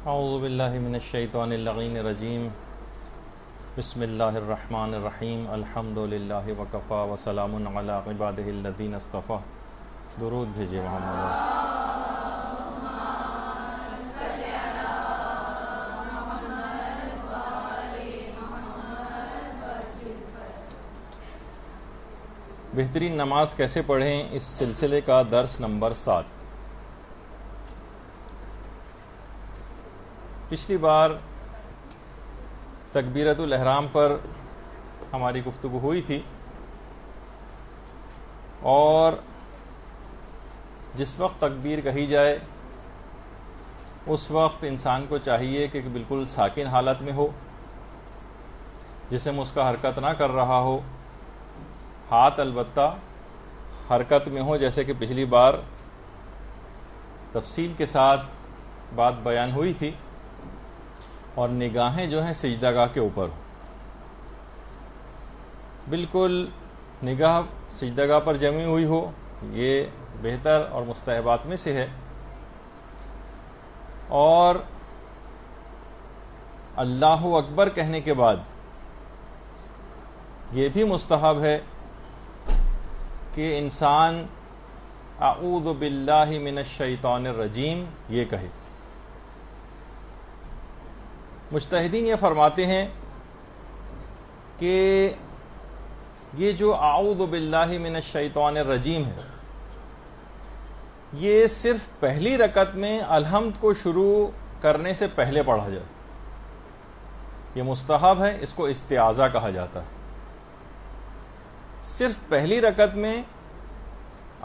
اعوذ باللہ من الشیطان اللعین الرجیم بسم اللہ الرحمن الرحیم الحمد للہ وکفی وسلام علی عبادہ الذین اصطفی. درود بھیجئے محمد. بہترین نماز کیسے پڑھیں، اس سلسلے کا درس نمبر 7. پچھلی بار تکبیرۃ الاحرام پر ہماری گفتگو ہوئی تھی، اور جس وقت تکبیر کہی جائے اس وقت انسان کو چاہیے کہ بالکل ساکن حالت میں ہو، جسم اس کا حرکت نہ کر رہا ہو، ہاتھ البتہ حرکت میں ہو، جیسے کہ پچھلی بار تفصیل کے ساتھ بات بیان ہوئی تھی، اور نگاہیں جو ہیں سجدہ گاہ کے اوپر ہو. بالکل نگاہ سجدہ گاہ پر جمی ہوئی ہو، یہ بہتر اور مستحبات میں سے ہے. اور اللہ اکبر کہنے کے بعد یہ بھی مستحب ہے کہ انسان اعوذ باللہ من الشیطان الرجیم یہ کہے. مجتہدین یہ فرماتے ہیں کہ یہ جو اعوذ باللہ من الشیطان الرجیم ہے، یہ صرف پہلی رکعت میں الحمد کو شروع کرنے سے پہلے پڑھا جائے. یہ مستحب ہے، اس کو استعاذہ کہا جاتا ہے. صرف پہلی رکعت میں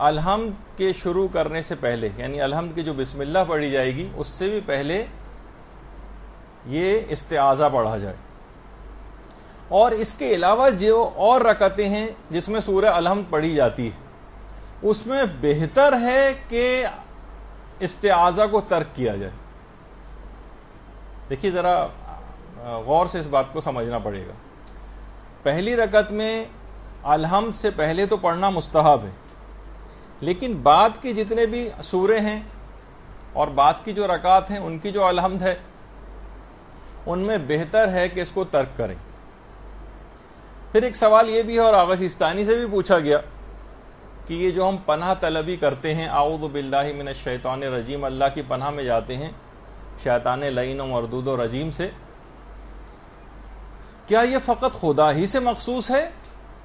الحمد کے شروع کرنے سے پہلے، یعنی الحمد کی جو بسم اللہ پڑھی جائے گی اس سے بھی پہلے یہ استعاذہ پڑھا جائے. اور اس کے علاوہ جو اور رکعتیں ہیں جس میں سورہ الحمد پڑھی جاتی ہے، اس میں بہتر ہے کہ استعاذہ کو ترک کیا جائے. دیکھیے ذرا غور سے اس بات کو سمجھنا پڑے گا. پہلی رکعت میں الحمد سے پہلے تو پڑھنا مستحب ہے، لیکن بعد کی جتنے بھی سورے ہیں اور بعد کی جو رکعات ہیں ان کی جو الحمد ہے ان میں بہتر ہے کہ اس کو ترک کریں. پھر ایک سوال یہ بھی ہے، اور آغا سیستانی سے بھی پوچھا گیا، کہ یہ جو ہم پناہ طلبی کرتے ہیں اعوذ باللہ من الشیطان الرجیم، اللہ کی پناہ میں جاتے ہیں شیطان لعین و مردود و رجیم سے، کیا یہ فقط خدا ہی سے مخصوص ہے،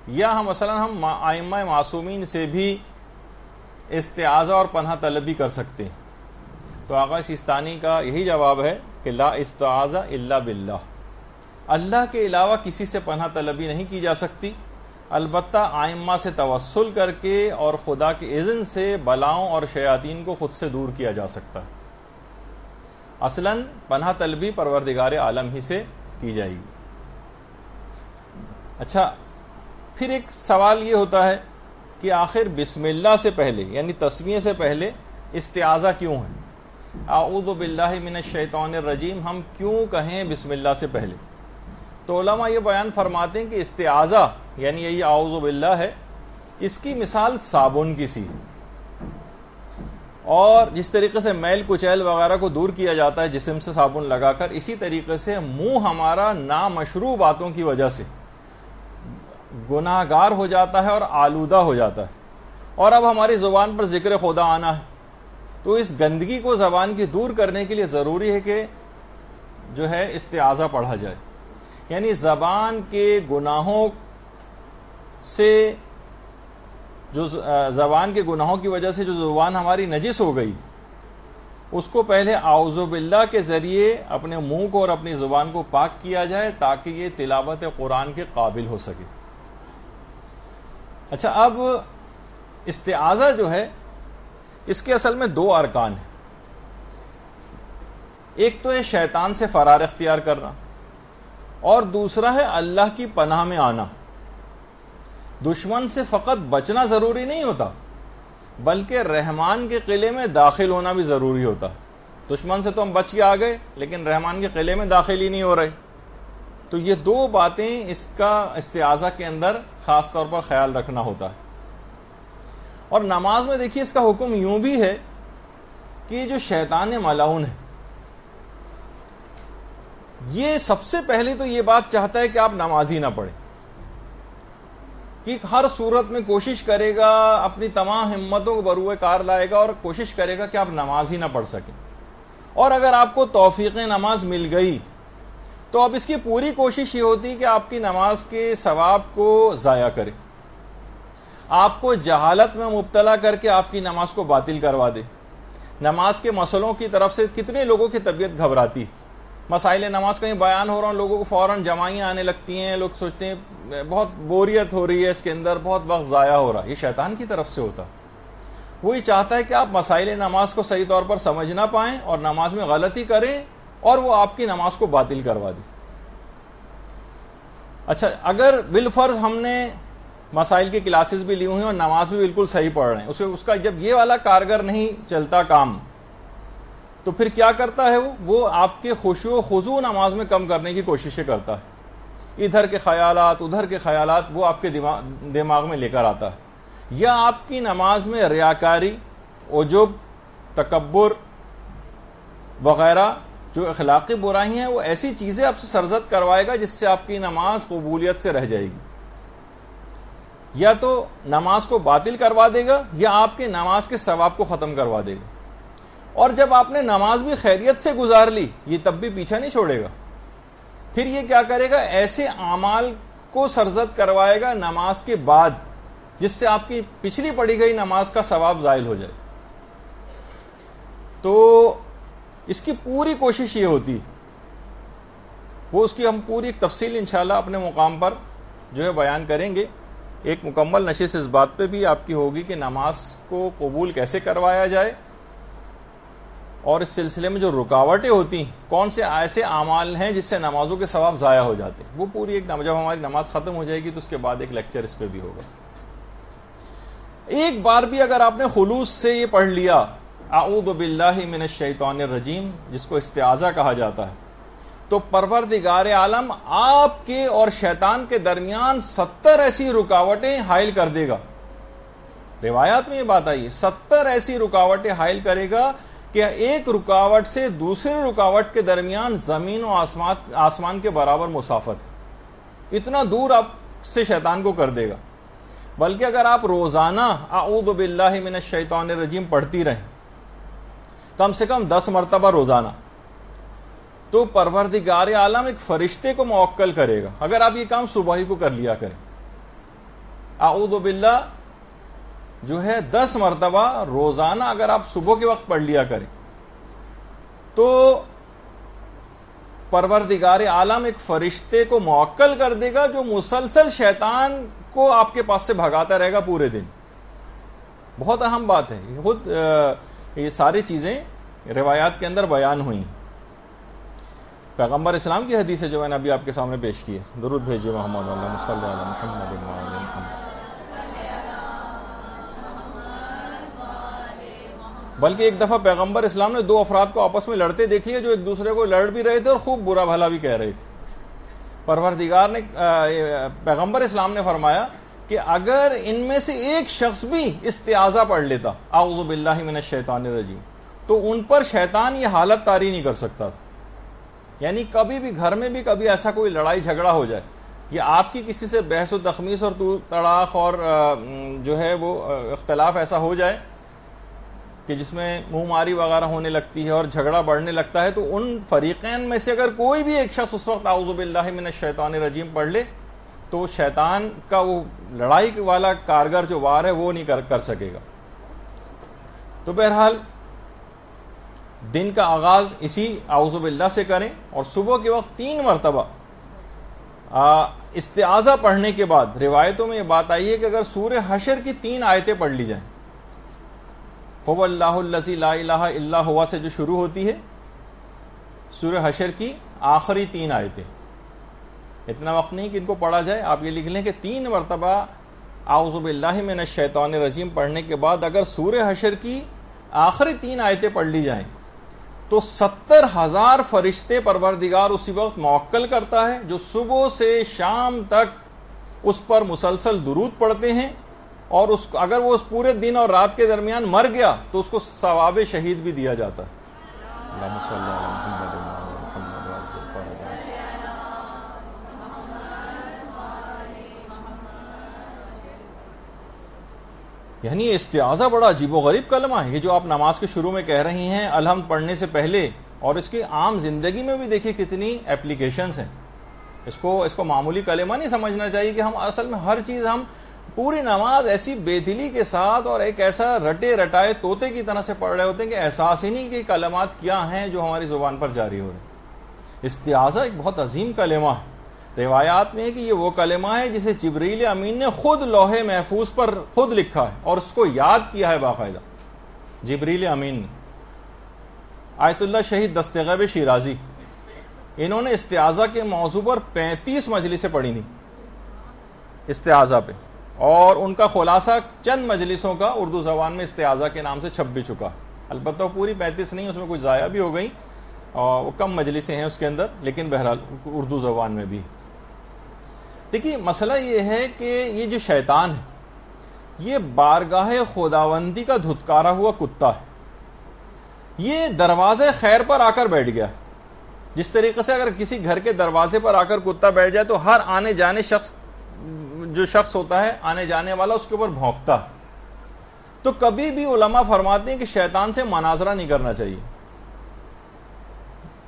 یا ہم ائمہ معصومین سے بھی استعاذہ اور پناہ طلبی کر سکتے ہیں؟ تو آغا سیستانی کا یہی جواب ہے کہ لا استعاذہ الا باللہ، اللہ کے علاوہ کسی سے پناہ طلبی نہیں کی جا سکتی، البتہ ائمہ سے توسل کر کے اور خدا کے اذن سے بلاؤں اور شیاطین کو خود سے دور کیا جا سکتا ہے. اصلاً پناہ طلبی پروردگار عالم ہی سے کی جائے گی. اچھا، پھر ایک سوال یہ ہوتا ہے کہ آخر بسم اللہ سے پہلے یعنی تسمیہ سے پہلے استعاذہ کیوں ہے؟ اعوذ باللہ من الشیطان الرجیم ہم کیوں کہیں بسم اللہ سے پہلے؟ تو علماء یہ بیان فرماتے ہیں کہ استعاذہ یعنی یہی اعوذ باللہ ہے، اس کی مثال صابن کی سی ہے. اور جس طریقے سے میل کچیل وغیرہ کو دور کیا جاتا ہے جسم سے صابن لگا کر، اسی طریقے سے منہ ہمارا نامشروع باتوں کی وجہ سے گناہ گار ہو جاتا ہے اور آلودہ ہو جاتا ہے، اور اب ہماری زبان پر ذکر خدا آنا ہے. تو اس گندگی کو زبان کی دور کرنے کے لیے ضروری ہے کہ جو ہے استعاذہ پڑھا جائے. یعنی زبان کے گناہوں سے زبان کے گناہوں کی وجہ سے جو زبان ہماری نجس ہو گئی، اس کو پہلے اعوذ باللہ کے ذریعے اپنے منہ کو اور اپنی زبان کو پاک کیا جائے تاکہ یہ تلاوت قرآن کے قابل ہو سکے. اچھا، اب استعاذہ جو ہے اس کے اصل میں 2 ارکان ہیں. ایک تو ہے شیطان سے فرار اختیار کرنا، اور دوسرا ہے اللہ کی پناہ میں آنا. دشمن سے فقط بچنا ضروری نہیں ہوتا، بلکہ رحمان کے قلعے میں داخل ہونا بھی ضروری ہوتا ہے. دشمن سے تو ہم بچ کے آ گئے، لیکن رحمان کے قلعے میں داخل ہی نہیں ہو رہے. تو یہ 2 باتیں اس کا استعاذہ کے اندر خاص طور پر خیال رکھنا ہوتا ہے. اور نماز میں دیکھیے اس کا حکم یوں بھی ہے کہ جو شیطان ملعون ہے یہ سب سے پہلے تو یہ بات چاہتا ہے کہ آپ نماز ہی نہ پڑھیں، کہ ہر صورت میں کوشش کرے گا، اپنی تمام ہمتوں کو بروئے کار لائے گا اور کوشش کرے گا کہ آپ نماز ہی نہ پڑھ سکیں. اور اگر آپ کو توفیق نماز مل گئی تو اب اس کی پوری کوشش یہ ہوتی کہ آپ کی نماز کے ثواب کو ضائع کرے، آپ کو جہالت میں مبتلا کر کے آپ کی نماز کو باطل کروا دے. نماز کے مسئلوں کی طرف سے کتنے لوگوں کی طبیعت گھبراتی، مسائل نماز کہیں بیان ہو رہا ہوں، لوگوں کو فوراً جمائیاں آنے لگتی ہیں، لوگ سوچتے ہیں بہت بوریت ہو رہی ہے اس کے اندر، بہت وقت ضائع ہو رہا. یہ شیطان کی طرف سے ہوتا، وہی چاہتا ہے کہ آپ مسائل نماز کو صحیح طور پر سمجھ نہ پائیں اور نماز میں غلطی کریں اور وہ آپ کی نماز کو باطل کروا دی. اچھا، اگر بالفرض ہم نے مسائل کی کلاسز بھی لی ہوئی ہیں اور نماز بھی بالکل صحیح پڑھ رہے ہیں، اس کا جب یہ والا کارگر نہیں چلتا کام، تو پھر کیا کرتا ہے وہ آپ کے خشوع و خضوع نماز میں کم کرنے کی کوششیں کرتا ہے. ادھر کے خیالات ادھر کے خیالات وہ آپ کے دماغ میں لے کر آتا ہے، یا آپ کی نماز میں ریاکاری، عجب، تکبر وغیرہ جو اخلاقی برائیاں ہیں، وہ ایسی چیزیں آپ سے سرزد کروائے گا جس سے آپ کی نماز قبولیت سے رہ جائے گی. یا تو نماز کو باطل کروا دے گا یا آپ کی نماز کے ثواب کو ختم کروا دے گا. اور جب آپ نے نماز بھی خیریت سے گزار لی، یہ تب بھی پیچھا نہیں چھوڑے گا. پھر یہ کیا کرے گا، ایسے اعمال کو سرزد کروائے گا نماز کے بعد جس سے آپ کی پچھلی پڑھی گئی نماز کا ثواب زائل ہو جائے. تو اس کی پوری کوشش یہ ہوتی، وہ اس کی ہم پوری ایک تفصیل انشاءاللہ اپنے مقام پر جو ہے بیان کریں گے. ایک مکمل نشست اس بات پہ بھی آپ کی ہوگی کہ نماز کو قبول کیسے کروایا جائے، اور اس سلسلے میں جو رکاوٹیں ہوتی ہیں، کون سے ایسے اعمال ہیں جس سے نمازوں کے ثواب ضائع ہو جاتے ہیں. وہ پوری ایک جب ہماری نماز ختم ہو جائے گی تو اس کے بعد ایک لیکچر اس پہ بھی ہوگا. ایک بار بھی اگر آپ نے خلوص سے یہ پڑھ لیا اعوذ باللہ من الشیطان الرجیم، جس کو استعاذہ کہا جاتا ہے، تو پروردگار عالم آپ کے اور شیطان کے درمیان 70 ایسی رکاوٹیں حائل کر دے گا. روایات میں یہ بات آئی ہے، 70 ایسی رکاوٹیں حائل کرے گا کہ ایک رکاوٹ سے دوسری رکاوٹ کے درمیان زمین و آسمان کے برابر مسافت ہے. اتنا دور آپ سے شیطان کو کر دے گا. بلکہ اگر آپ روزانہ اعوذ باللہ من الشیطان الرجیم پڑھتی رہیں، کم سے کم 10 مرتبہ روزانہ، تو پروردگار عالم ایک فرشتے کو موکل کرے گا. اگر آپ یہ کام صبح ہی کو کر لیا کریں، اعوذ باللہ جو ہے 10 مرتبہ روزانہ اگر آپ صبح کے وقت پڑھ لیا کریں، تو پروردگار عالم ایک فرشتے کو موکل کر دے گا جو مسلسل شیطان کو آپ کے پاس سے بھگاتا رہے گا پورے دن. بہت اہم بات ہے. خود یہ ساری چیزیں روایات کے اندر بیان ہوئی. پیغمبر اسلام کی حدیث ہے جو میں نے ابھی آپ کے سامنے پیش کی ہے. درود بھیجیے محمد اللہم صلی علی محمد وعلی محمد. بلکہ ایک دفعہ پیغمبر اسلام نے 2 افراد کو آپس میں لڑتے دیکھ لیے جو ایک دوسرے کو لڑ بھی رہے تھے اور خوب برا بھلا بھی کہہ رہے تھے. پیغمبر اسلام نے فرمایا کہ اگر ان میں سے ایک شخص بھی استعاذہ پڑھ لیتا اعوذ باللہ من الشیطان الرجیم، تو ان پر شیطان یہ حالت طاری نہیں کر سکتا تھا. یعنی کبھی بھی گھر میں بھی کبھی ایسا کوئی لڑائی جھگڑا ہو جائے، یا آپ کی کسی سے بحث و تخمیس اور تڑاخ اور جو ہے وہ اختلاف ایسا ہو جائے کہ جس میں منہ ماری وغیرہ ہونے لگتی ہے اور جھگڑا بڑھنے لگتا ہے، تو ان فریقین میں سے اگر کوئی بھی ایک شخص اس وقت اعوذ باللہ من الشیطان الرجیم پڑھ لے تو شیطان کا وہ لڑائی والا کارگر جو وار ہے وہ نہیں کر سکے گا. تو بہرحال دن کا آغاز اسی اعوذ باللہ سے کریں، اور صبح کے وقت 3 مرتبہ استعاذہ پڑھنے کے بعد روایتوں میں یہ بات آئی ہے کہ اگر سورہ حشر کی 3 آیتیں پڑھ لی جائیں، هو اللہ الذی لا الہ الا ہوا سے جو شروع ہوتی ہے، سورہ حشر کی آخری 3 آیتیں، اتنا وقت نہیں کہ ان کو پڑھا جائے، آپ یہ لکھ لیں کہ 3 مرتبہ اعوذ باللہ من الشیطان الرجیم پڑھنے کے بعد اگر سورہ حشر کی آخری 3 آیتیں پڑھ لی جائیں تو 70,000 فرشتے پروردگار اسی وقت موکل کرتا ہے جو صبح سے شام تک اس پر مسلسل درود پڑھتے ہیں، اور اگر وہ اس پورے دن اور رات کے درمیان مر گیا تو اس کو ثواب شہید بھی دیا جاتا ہے. اللہم صلی علی محمد وعلی محمد. یعنی یہ استعاذہ بڑا عجیب و غریب کلمہ ہے، یہ جو آپ نماز کے شروع میں کہہ رہی ہیں الحمد پڑھنے سے پہلے، اور اس کی عام زندگی میں بھی دیکھیے کتنی اپلیکیشنز ہیں. اس کو معمولی کلمہ نہیں سمجھنا چاہیے کہ ہم اصل میں ہر چیز، ہم پوری نماز ایسی بے دلی کے ساتھ اور ایک ایسا رٹے رٹائے طوطے کی طرح سے پڑھ رہے ہوتے ہیں کہ احساس ہی نہیں کہ کلمات کیا ہیں جو ہماری زبان پر جاری ہو رہے ہیں. استعاذہ ایک بہت عظیم کلمہ ہے. روایات میں ہے کہ یہ وہ کلمہ ہے جسے جبریل امین نے خود لوح محفوظ پر خود لکھا ہے اور اس کو یاد کیا ہے باقاعدہ. جبریل امین نے. آیت اللہ شہید دستغیب شیرازی، انہوں نے استعاذہ کے موضوع پر 35 مجلسیں پڑھی تھیں استعاذہ پہ، اور ان کا خلاصہ چند مجلسوں کا اردو زبان میں استعاذہ کے نام سے چھپ بھی چکا. البتہ پوری 35 نہیں، اس میں کچھ ضائع بھی ہو گئی اور وہ کم مجلسیں ہیں اس کے اندر، لیکن بہرحال اردو زبان میں بھی. دیکھیے مسئلہ یہ ہے کہ یہ جو شیطان ہے یہ بارگاہ خداوندی کا دھتکارا ہوا کتا ہے. یہ دروازے خیر پر آ کر بیٹھ گیا. جس طریقے سے اگر کسی گھر کے دروازے پر آ کر کتا بیٹھ جائے تو ہر آنے جانے جو شخص ہوتا ہے آنے جانے والا اس کے اوپر بھونکتا. تو کبھی بھی علماء فرماتے ہیں کہ شیطان سے مناظرہ نہیں کرنا چاہیے.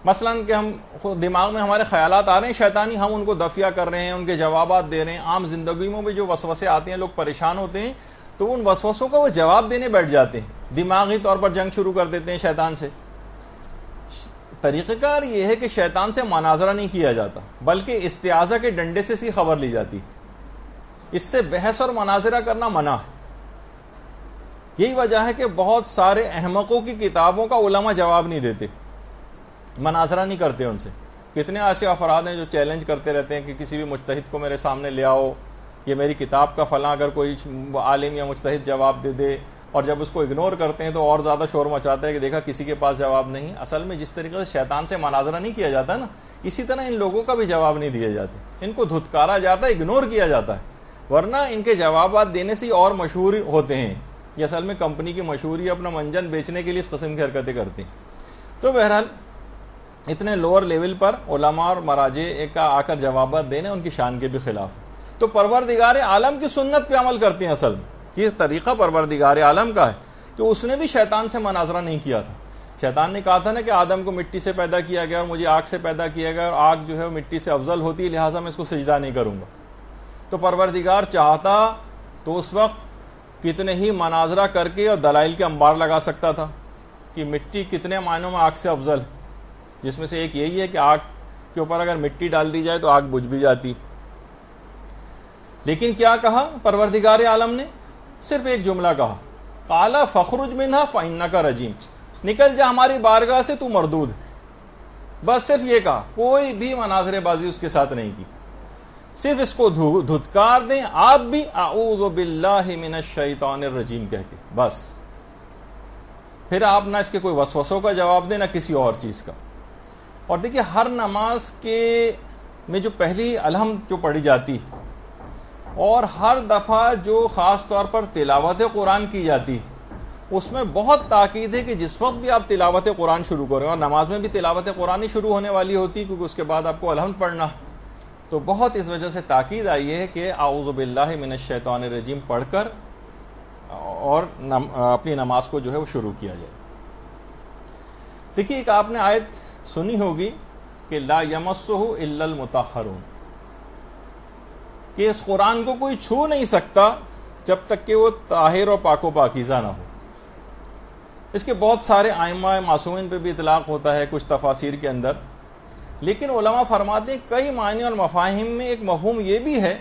مثلا کہ ہم دماغ میں ہمارے خیالات آ رہے ہیں شیطانی، ہم ان کو دفیہ کر رہے ہیں، ان کے جوابات دے رہے ہیں. عام زندگی میں بھی جو وسوسے آتے ہیں لوگ پریشان ہوتے ہیں تو ان وسوسوں کا وہ جواب دینے بیٹھ جاتے ہیں، دماغی طور پر جنگ شروع کر دیتے ہیں شیطان سے. طریقہ کار یہ ہے کہ شیطان سے مناظرہ نہیں کیا جاتا بلکہ استعاذہ کے ڈنڈے سے سی خبر لی جاتی. اس سے بحث اور مناظرہ کرنا منع ہے. یہی وجہ ہے کہ بہت سارے احمقوں کی کتابوں کا علماء جواب نہیں دیتے، مناظرہ نہیں کرتے ان سے. کتنے ایسے افراد ہیں جو چیلنج کرتے رہتے ہیں کہ کسی بھی مجتہد کو میرے سامنے لے آؤ، یہ میری کتاب کا فلاں اگر کوئی عالم یا مجتہد جواب دے دے، اور جب اس کو اگنور کرتے ہیں تو اور زیادہ شور مچاتا ہے کہ دیکھا کسی کے پاس جواب نہیں. اصل میں جس طریقے سے شیطان سے مناظرہ نہیں کیا جاتا نا، اسی طرح ان لوگوں کا بھی جواب نہیں دیا جاتا، ان کو دھتکارا جاتا ہے، اگنور کیا جاتا ہے. ورنہ ان کے جوابات دینے سے اور مشہور ہوتے ہیں. یہ اصل میں کمپنی کی مشہوری اپنا منجن بیچنے کے لیے اس قسم کی حرکتیں کرتے ہیں. تو بہرحال اتنے لوور لیول پر علماء اور مراجع کا آ کر جوابات دینے ان کی شان کے بھی خلاف. تو پروردگار عالم کی سنت پہ عمل کرتے ہیں. اصل میں یہ طریقہ پروردگار عالم کا ہے کہ اس نے بھی شیطان سے مناظرہ نہیں کیا تھا. شیطان نے کہا تھا نا کہ آدم کو مٹی سے پیدا کیا گیا اور مجھے آگ سے پیدا کیا گیا، اور آگ جو ہے مٹی سے افضل ہوتی ہے، لہٰذا میں اس کو سجدہ نہیں کروں گا. تو پروردگار چاہتا تو اس وقت کتنے ہی مناظرہ کر کے اور دلائل کے انبار لگا سکتا تھا کہ مٹی کتنے معنوں میں آگ سے افضل ہے، جس میں سے ایک یہی ہے کہ آگ کے اوپر اگر مٹی ڈال دی جائے تو آگ بجھ بھی جاتی. لیکن کیا کہا پروردگار عالم نے؟ صرف ایک جملہ کہا، قال فخرج منها فإنك رجیم، نکل جا ہماری بارگاہ سے، تو مردود ہے. بس صرف یہ کہا، کوئی بھی مناظرے بازی اس کے ساتھ نہیں کی. صرف اس کو دھتکار دیں آپ بھی اعوذ باللہ من الشیطان الرجیم کہہ کے، بس. پھر آپ نہ اس کے کوئی وسوسوں کا جواب دیں نہ کسی اور چیز کا. اور دیکھیے ہر نماز کے میں جو پہلی الحمد جو پڑھی جاتی اور ہر دفعہ جو خاص طور پر تلاوت قرآن کی جاتی اس میں بہت تاکید ہے کہ جس وقت بھی آپ تلاوت قرآن شروع کریں، اور نماز میں بھی تلاوت قرآن ہی شروع ہونے والی ہوتی کیونکہ اس کے بعد آپ کو الحمد پڑھنا، تو بہت اس وجہ سے تاکید آئی ہے کہ اعوذ باللہ من الشیطان الرجیم پڑھ کر اور اپنی نماز کو جو ہے وہ شروع کیا جائے. دیکھیے ایک آپ نے آیت سنی ہوگی کہ لا یمسہ الا المطہرون، کہ اس قرآن کو کوئی چھو نہیں سکتا جب تک کہ وہ طاہر اور پاک و پاکیزہ نہ ہو. اس کے بہت سارے ائمہ معصومین پہ بھی اطلاق ہوتا ہے کچھ تفاسیر کے اندر، لیکن علماء فرماتے ہیں کئی معنی اور مفاہیم میں ایک مفہوم یہ بھی ہے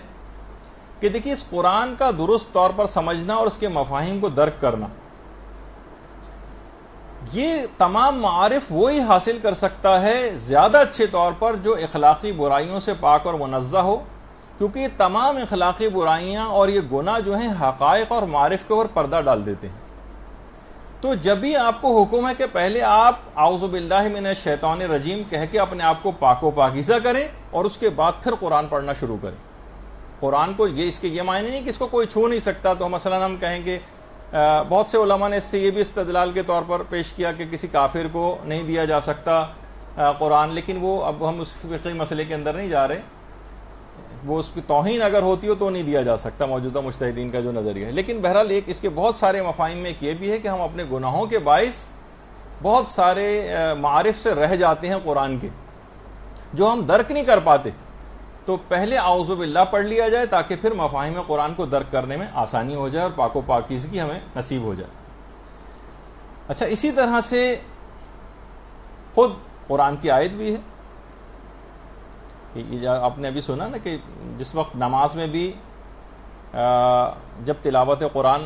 کہ دیکھیے اس قرآن کا درست طور پر سمجھنا اور اس کے مفاہیم کو درک کرنا، یہ تمام معارف وہی حاصل کر سکتا ہے زیادہ اچھے طور پر جو اخلاقی برائیوں سے پاک اور منزہ ہو، کیونکہ یہ تمام اخلاقی برائیاں اور یہ گناہ جو ہیں حقائق اور معارف کے اوپر پردہ ڈال دیتے ہیں. تو جب بھی آپ کو حکم ہے کہ پہلے آپ اعوذ باللہ من الشیطان الرجیم کہہ کے اپنے آپ کو پاک و پاکیزہ کریں اور اس کے بعد پھر قرآن پڑھنا شروع کریں. قرآن کو اس کے یہ معنی نہیں کہ اس کو کوئی چھو نہیں سکتا. تو مثلا ہم کہیں کہ بہت سے علماء نے اس سے یہ بھی استدلال کے طور پر پیش کیا کہ کسی کافر کو نہیں دیا جا سکتا قرآن، لیکن وہ اب ہم اس فقہی مسئلے کے اندر نہیں جا رہے. وہ اس کی توہین اگر ہوتی ہو تو نہیں دیا جا سکتا موجودہ مجتہدین کا جو نظریہ ہے. لیکن بہرحال ایک اس کے بہت سارے مفاہیم میں ایک یہ بھی ہے کہ ہم اپنے گناہوں کے باعث بہت سارے معارف سے رہ جاتے ہیں قرآن کے جو ہم درک نہیں کر پاتے. تو پہلے اعوذ باللہ پڑھ لیا جائے تاکہ پھر مفاہیم قرآن کو درک کرنے میں آسانی ہو جائے اور پاک و پاکیزگی ہمیں نصیب ہو جائے. اچھا، اسی طرح سے خود قرآن کی آیت بھی ہے کہ آپ نے ابھی سنا نا کہ جس وقت نماز میں بھی جب تلاوت قرآن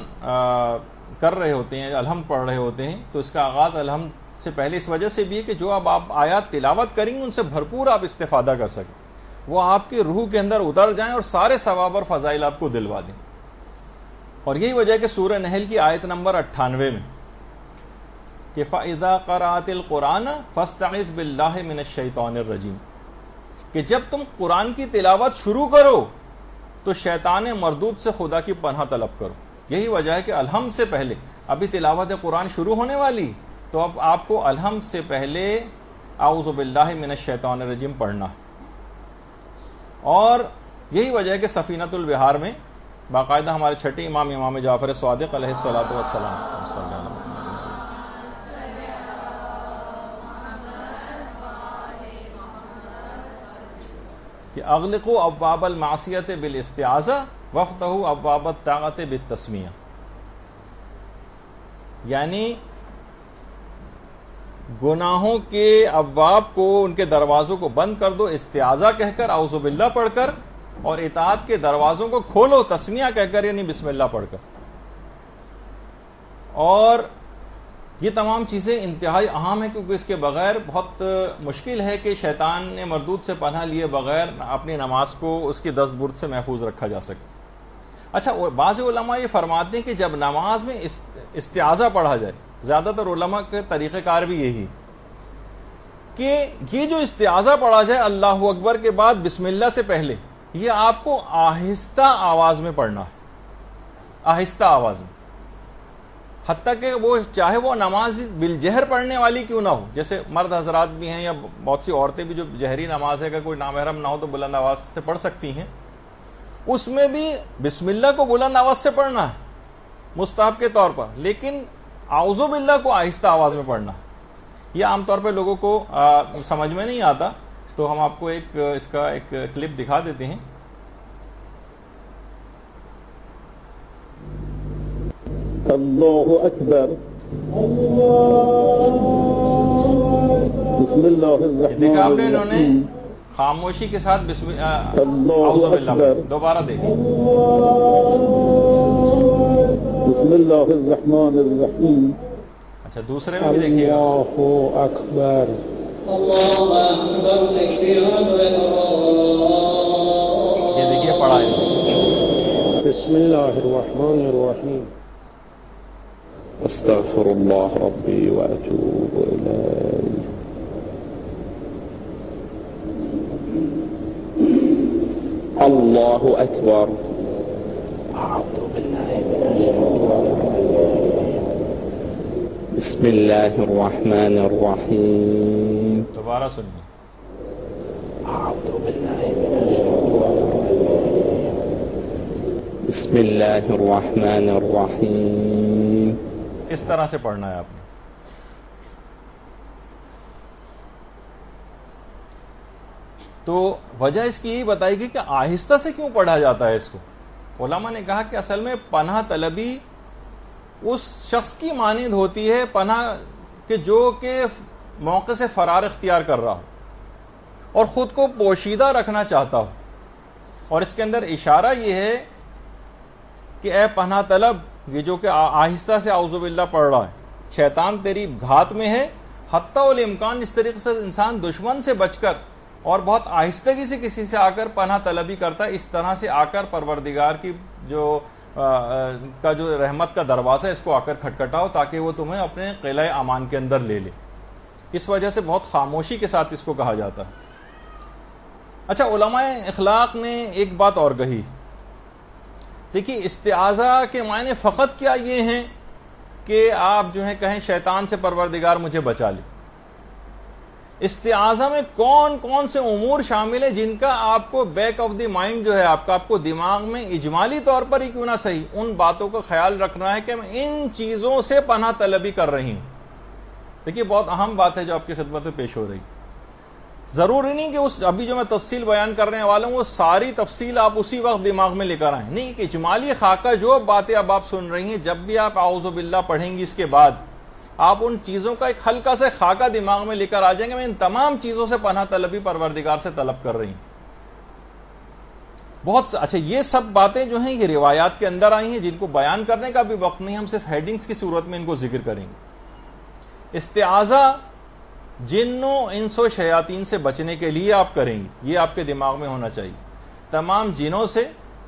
کر رہے ہوتے ہیں، الحمد پڑھ رہے ہوتے ہیں، تو اس کا آغاز الحمد سے پہلے اس وجہ سے بھی ہے کہ جو اب آپ آیات تلاوت کریں گے ان سے بھرپور آپ استفادہ کر سکیں، وہ آپ کی روح کے اندر اتر جائیں اور سارے ثواب اور فضائل آپ کو دلوا دیں. اور یہی وجہ ہے کہ سورہ نحل کی آیت نمبر 98 میں کہ فَإِذَا قَرَأْتِ الْقُرْآنَ فَاسْتَعِذْ بِاللَّهِ مِنَ الشَّيْطَانِ الرَّجِيمِ، کہ جب تم قرآن کی تلاوت شروع کرو تو شیطان مردود سے خدا کی پناہ طلب کرو. یہی وجہ ہے کہ الحمد سے پہلے، ابھی تلاوت قرآن شروع ہونے والی، تو اب آپ کو الحمد سے پہلے اعوذ باللہ من الشیطان الرجیم پڑھنا. اور یہی وجہ ہے کہ سفینۃ البحار میں باقاعدہ ہمارے چھٹے امام جعفر صادق علیہ الصلوۃ والسلام کہ اغلقوا ابواب المعصیت بالاستعاذہ وافتحوا ابواب الطاعت بالتسمیہ، یعنی گناہوں کے ابواب کو، ان کے دروازوں کو بند کر دو استعاذہ کہہ کر، اعوذ باللہ پڑھ کر، اور اطاعت کے دروازوں کو کھولو تسمیہ کہہ کر، یعنی بسم اللہ پڑھ کر. اور یہ تمام چیزیں انتہائی اہم ہیں کیونکہ اس کے بغیر بہت مشکل ہے کہ شیطان مردود سے پناہ لیے بغیر اپنی نماز کو اس کی دست برد سے محفوظ رکھا جا سکے. اچھا، بعض علماء یہ فرماتے ہیں کہ جب نماز میں استعاذہ پڑھا جائے، زیادہ تر علماء کے طریقہ کار بھی یہی کہ یہ جو استعاذہ پڑھا جائے اللہ اکبر کے بعد بسم اللہ سے پہلے، یہ آپ کو آہستہ آواز میں پڑھنا ہے، آہستہ آواز میں، حتیٰ کہ وہ چاہے وہ نماز بالجہر پڑھنے والی کیوں نہ ہو. جیسے مرد حضرات بھی ہیں یا بہت سی عورتیں بھی جو جہری نماز ہے، اگر کوئی نامحرم نہ ہو تو بلند آواز سے پڑھ سکتی ہیں، اس میں بھی بسم اللہ کو بلند آواز سے پڑھنا ہے مستحب کے طور پر، لیکن اعوذ باللہ کو آہستہ آواز میں پڑھنا ہے. یہ عام طور پہ لوگوں کو سمجھ میں نہیں آتا، تو ہم آپ کو اس کا ایک کلپ دکھا دیتے ہیں. اللہ اکبر، بسم اللہ الرحمن دیکھا آپ نے، انہوں نے خاموشی کے ساتھ اعوذ باللہ. دوبارہ دیکھیں، بسم اللہ الرحمن الرحیم. اچھا دوسرے میں بھی دیکھیے گا، اللہ اکبر، یہ دیکھیے پڑھا ہے، بسم اللہ الرحمن الرحیم. استغفر اللہ ربی واتوب الیہ. اللہ اکبر، اعوذ باللہ من الشیطان الرجیم، بسم اللہ الرحمن الرحیم. دوبارہ سنیے، اعوذ باللہ من الشیطان الرجیم، بسم اللہ الرحمن الرحیم. اس طرح سے پڑھنا ہے آپ نے. تو وجہ اس کی یہی بتائی گئی کہ آہستہ سے کیوں پڑھا جاتا ہے اس کو. علماء نے کہا کہ اصل میں پناہ طلبی اس شخص کی مانند ہوتی ہے پناہ کہ جو کہ موقع سے فرار اختیار کر رہا ہو اور خود کو پوشیدہ رکھنا چاہتا ہو. اور اس کے اندر اشارہ یہ ہے کہ اے پناہ طلب، یہ جو کہ آہستہ سے اعوذ باللہ پڑھ رہا ہے، شیطان تیری گھات میں ہے. حتیٰ الامکان اس طریقے سے انسان دشمن سے بچ کر اور بہت آہستگی سے کسی سے آ کر پناہ طلبی کرتا ہے، اس طرح سے آ کر پروردگار کی جو رحمت کا دروازہ ہے اس کو آ کر کھٹکھٹاؤ تاکہ وہ تمہیں اپنے قلعہ امان کے اندر لے لے. اس وجہ سے بہت خاموشی کے ساتھ اس کو کہا جاتا ہے. اچھا، علماء اخلاق نے ایک بات اور کہی. دیکھیے، استعاذہ کے معنی فقط کیا یہ ہیں کہ آپ جو ہے کہیں شیطان سے پروردگار مجھے بچا لے، استعاذہ میں کون کون سے امور شامل ہیں جن کا آپ کو بیک آف دی مائنڈ جو ہے آپ کو دماغ میں اجمالی طور پر ہی کیوں نہ صحیح ان باتوں کا خیال رکھنا ہے کہ میں ان چیزوں سے پناہ طلبی کر رہی ہوں. دیکھیے بہت اہم بات ہے جو آپ کی خدمت میں پیش ہو رہی. ضروری نہیں کہ اس ابھی جو میں تفصیل بیان کرنے والا ہوں وہ ساری تفصیل آپ اسی وقت دماغ میں لے کر آئیں. نہیں کہ اجمالی خاکہ جو باتیں اب آپ سن رہی ہیں جب بھی آپ اعوذ باللہ پڑھیں گی اس کے بعد آپ ان چیزوں کا ایک ہلکا سے خاکہ دماغ میں لے کر آ جائیں گے. میں ان تمام چیزوں سے پناہ طلبی پروردگار سے طلب کر رہی ہوں. بہت اچھا یہ سب باتیں جو ہیں یہ روایات کے اندر آئی ہیں جن کو بیان کرنے کا بھی وقت نہیں, ہم صرف ہیڈنگز کی صورت میں ان کو ذکر کریں گے. استعاذہ جنوں انس و شیاطین سے بچنے کے لیے آپ کریں گے, یہ آپ کے دماغ میں ہونا چاہیے. تمام جنوں سے,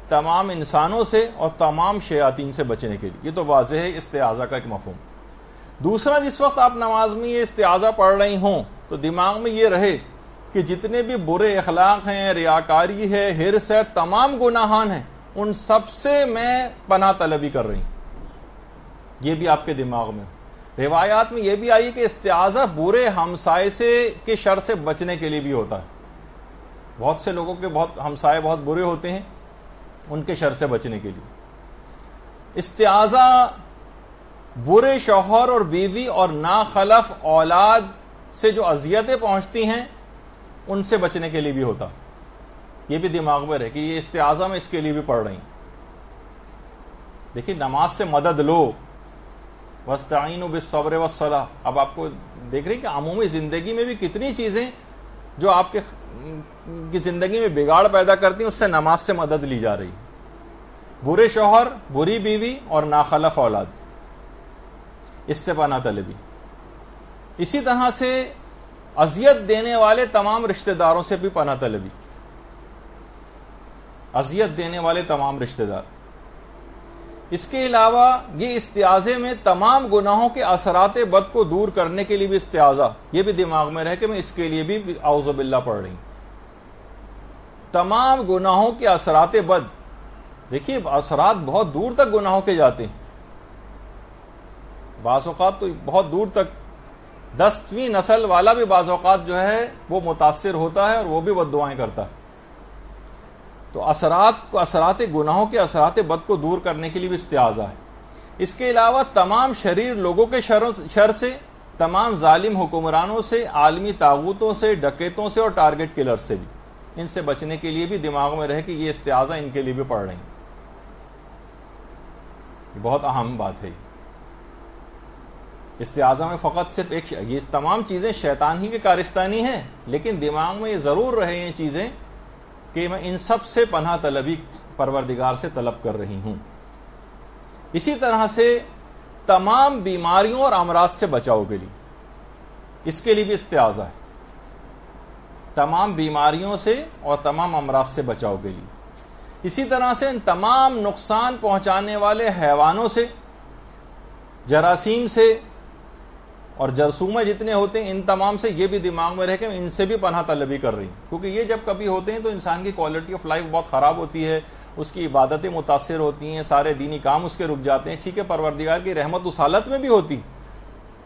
تمام انسانوں سے اور تمام شیاطین سے بچنے کے لیے. یہ تو واضح ہے استعاذہ کا ایک مفہوم. دوسرا, جس وقت آپ نماز میں یہ استعاذہ پڑھ رہی ہوں تو دماغ میں یہ رہے کہ جتنے بھی برے اخلاق ہیں, ریاکاری ہے, حرص ہے, تمام گناہان ہیں, ان سب سے میں پناہ طلبی کر رہی ہوں. یہ بھی آپ کے دماغ میں. روایات میں یہ بھی آئی کہ استعاذہ برے ہمسائے سے کے شر سے بچنے کے لیے بھی ہوتا ہے. بہت سے لوگوں کے بہت ہمسائے بہت برے ہوتے ہیں, ان کے شر سے بچنے کے لیے. استعاذہ برے شوہر اور بیوی اور ناخلف اولاد سے جو اذیتیں پہنچتی ہیں ان سے بچنے کے لیے بھی ہوتا. یہ بھی دماغ میں رہے کہ یہ استعاذہ میں اس کے لیے بھی پڑھ رہی. دیکھیے نماز سے مدد لو, وَاسْتَعِينُوا بِالصَّبْرِ وَالصَّلَاةِ. اب آپ کو دیکھ رہے ہیں کہ عمومی زندگی میں بھی کتنی چیزیں جو آپ کی زندگی میں بگاڑ پیدا کرتی ہیں اس سے نماز سے مدد لی جا رہی. برے شوہر, بری بیوی اور ناخلف اولاد, اس سے پناہ طلبی. اسی طرح سے اذیت دینے والے تمام رشتہ داروں سے بھی پناہ طلبی. اذیت دینے والے تمام رشتہ دار. اس کے علاوہ یہ استعاذے میں تمام گناہوں کے اثرات بد کو دور کرنے کے لیے بھی استعاذہ, یہ بھی دماغ میں رہے کہ میں اس کے لیے بھی اعوذ باللہ پڑھ رہی ہوں. تمام گناہوں کے اثرات بد, دیکھیے اثرات بہت دور تک گناہوں کے جاتے ہیں. بعض اوقات تو بہت دور تک 10ویں نسل والا بھی بعض اوقات جو ہے وہ متاثر ہوتا ہے اور وہ بھی بد دعائیں کرتا ہے. تو اثرات گناہوں کے اثرات بد کو دور کرنے کے لیے بھی استعاذہ ہے. اس کے علاوہ تمام شریر لوگوں کے شر سے, تمام ظالم حکمرانوں سے, عالمی طاغوتوں سے, ڈکیتوں سے اور ٹارگٹ کلر سے بھی, ان سے بچنے کے لیے بھی دماغ میں رہے کہ یہ استعاذہ ان کے لیے بھی پڑھ رہے ہیں. یہ بہت اہم بات ہے. استعاذہ میں فقط صرف ایک یہ تمام چیزیں شیطان ہی کی کارستانی ہیں, لیکن دماغ میں یہ ضرور رہے ہیں چیزیں کہ میں ان سب سے پناہ طلبی پروردگار سے طلب کر رہی ہوں. اسی طرح سے تمام بیماریوں اور امراض سے بچاؤ کے لیے, اس کے لیے بھی استعاذہ ہے. تمام بیماریوں سے اور تمام امراض سے بچاؤ کے لیے. اسی طرح سے ان تمام نقصان پہنچانے والے حیوانوں سے, جراثیم سے اور جرثومے جتنے ہوتے ہیں ان تمام سے, یہ بھی دماغ میں رہ کے ان سے بھی پناہ طلبی کر رہی ہیں. کیونکہ یہ جب کبھی ہوتے ہیں تو انسان کی کوالٹی آف لائف بہت خراب ہوتی ہے, اس کی عبادتیں متاثر ہوتی ہیں, سارے دینی کام اس کے رک جاتے ہیں. ٹھیک ہے پروردگار کی رحمت اس حالت میں بھی ہوتی,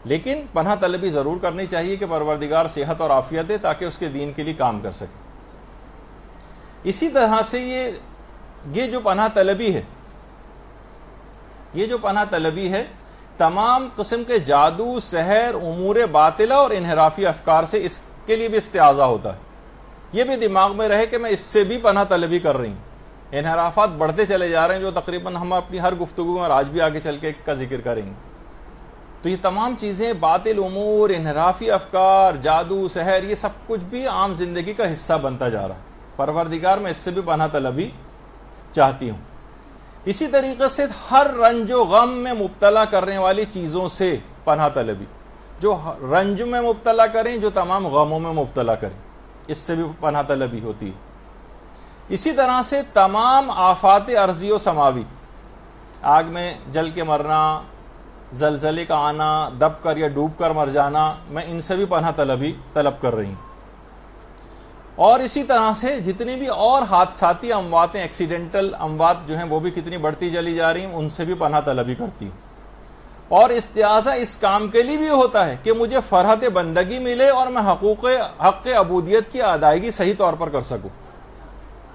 لیکن پناہ طلبی ضرور کرنی چاہیے کہ پروردگار صحت اور عافیت دے تاکہ اس کے دین کے لیے کام کر سکے. اسی طرح سے یہ جو پناہ طلبی ہے, یہ جو پناہ طلبی ہے تمام قسم کے جادو, سحر, امور باطلہ اور انحرافی افکار سے, اس کے لیے بھی استعاذہ ہوتا ہے. یہ بھی دماغ میں رہے کہ میں اس سے بھی پناہ طلبی کر رہی ہوں. انحرافات بڑھتے چلے جا رہے ہیں جو تقریباً ہم اپنی ہر گفتگو میں اور آج بھی آگے چل کے کا ذکر کریں گے. تو یہ تمام چیزیں, باطل امور, انحرافی افکار, جادو, سحر, یہ سب کچھ بھی عام زندگی کا حصہ بنتا جا رہا ہے. پروردگار میں اس سے بھی پناہ طلبی چاہتی ہوں. اسی طریقے سے ہر رنج و غم میں مبتلا کرنے والی چیزوں سے پناہ طلبی, جو رنج میں مبتلا کریں, جو تمام غموں میں مبتلا کریں, اس سے بھی پناہ طلبی ہوتی ہے. اسی طرح سے تمام آفات ارضی و سماوی, آگ میں جل کے مرنا, زلزلے کا آنا, دب کر یا ڈوب کر مر جانا, میں ان سے بھی پناہ طلبی طلب کر رہی ہوں. اور اسی طرح سے جتنی بھی اور حادثاتی امواتیں, ایکسیڈنٹل اموات جو ہیں وہ بھی کتنی بڑھتی چلی جا رہی ہیں, ان سے بھی پناہ طلبی کرتی ہوں. اور استعاذہ اس کام کے لیے بھی ہوتا ہے کہ مجھے فرحت بندگی ملے اور میں حق عبودیت کی ادائیگی صحیح طور پر کر سکوں.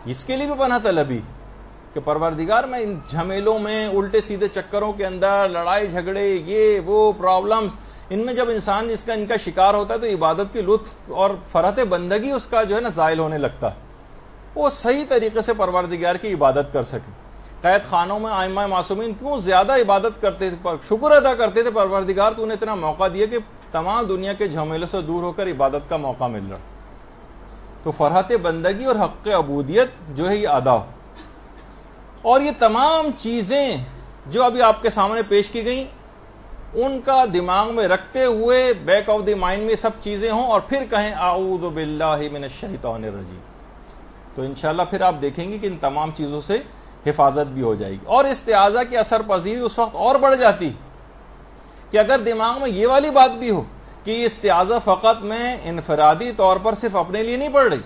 اس کے لیے بھی پناہ طلبی کہ پروردگار میں ان جھمیلوں میں، الٹے سیدھے چکروں کے اندر، لڑائی جھگڑے، یہ وہ پرابلمز، ان میں جب انسان ان کا شکار ہوتا ہے تو عبادت کی لطف اور فرحت بندگی اس کا جو ہے نا زائل ہونے لگتا ہے. وہ صحیح طریقے سے پروردگار کی عبادت کر سکے. قید خانوں میں ائمہ معصومین کیوں زیادہ عبادت کرتے تھے، شکر ادا کرتے تھے، پروردگار تو نے اتنا موقع دیا کہ تمام دنیا کے جھمیلوں سے دور ہو کر عبادت کا موقع مل رہا. تو فرحت بندگی اور حق عبودیت جو ہے یہ ادا ہو. اور یہ تمام چیزیں جو ابھی آپ کے سامنے پیش کی گئیں ان کا دماغ میں رکھتے ہوئے بیک آف دی مائنڈ میں سب چیزیں ہوں اور پھر کہیں اعوذ باللہ من الشیطان الرجیم، تو انشاءاللہ پھر آپ دیکھیں گے کہ ان تمام چیزوں سے حفاظت بھی ہو جائے گی. اور استعاذہ کی اثر پذیری اس وقت اور بڑھ جاتی کہ اگر دماغ میں یہ والی بات بھی ہو کہ یہ استعاذہ فقط میں انفرادی طور پر صرف اپنے لیے نہیں پڑھ رہی،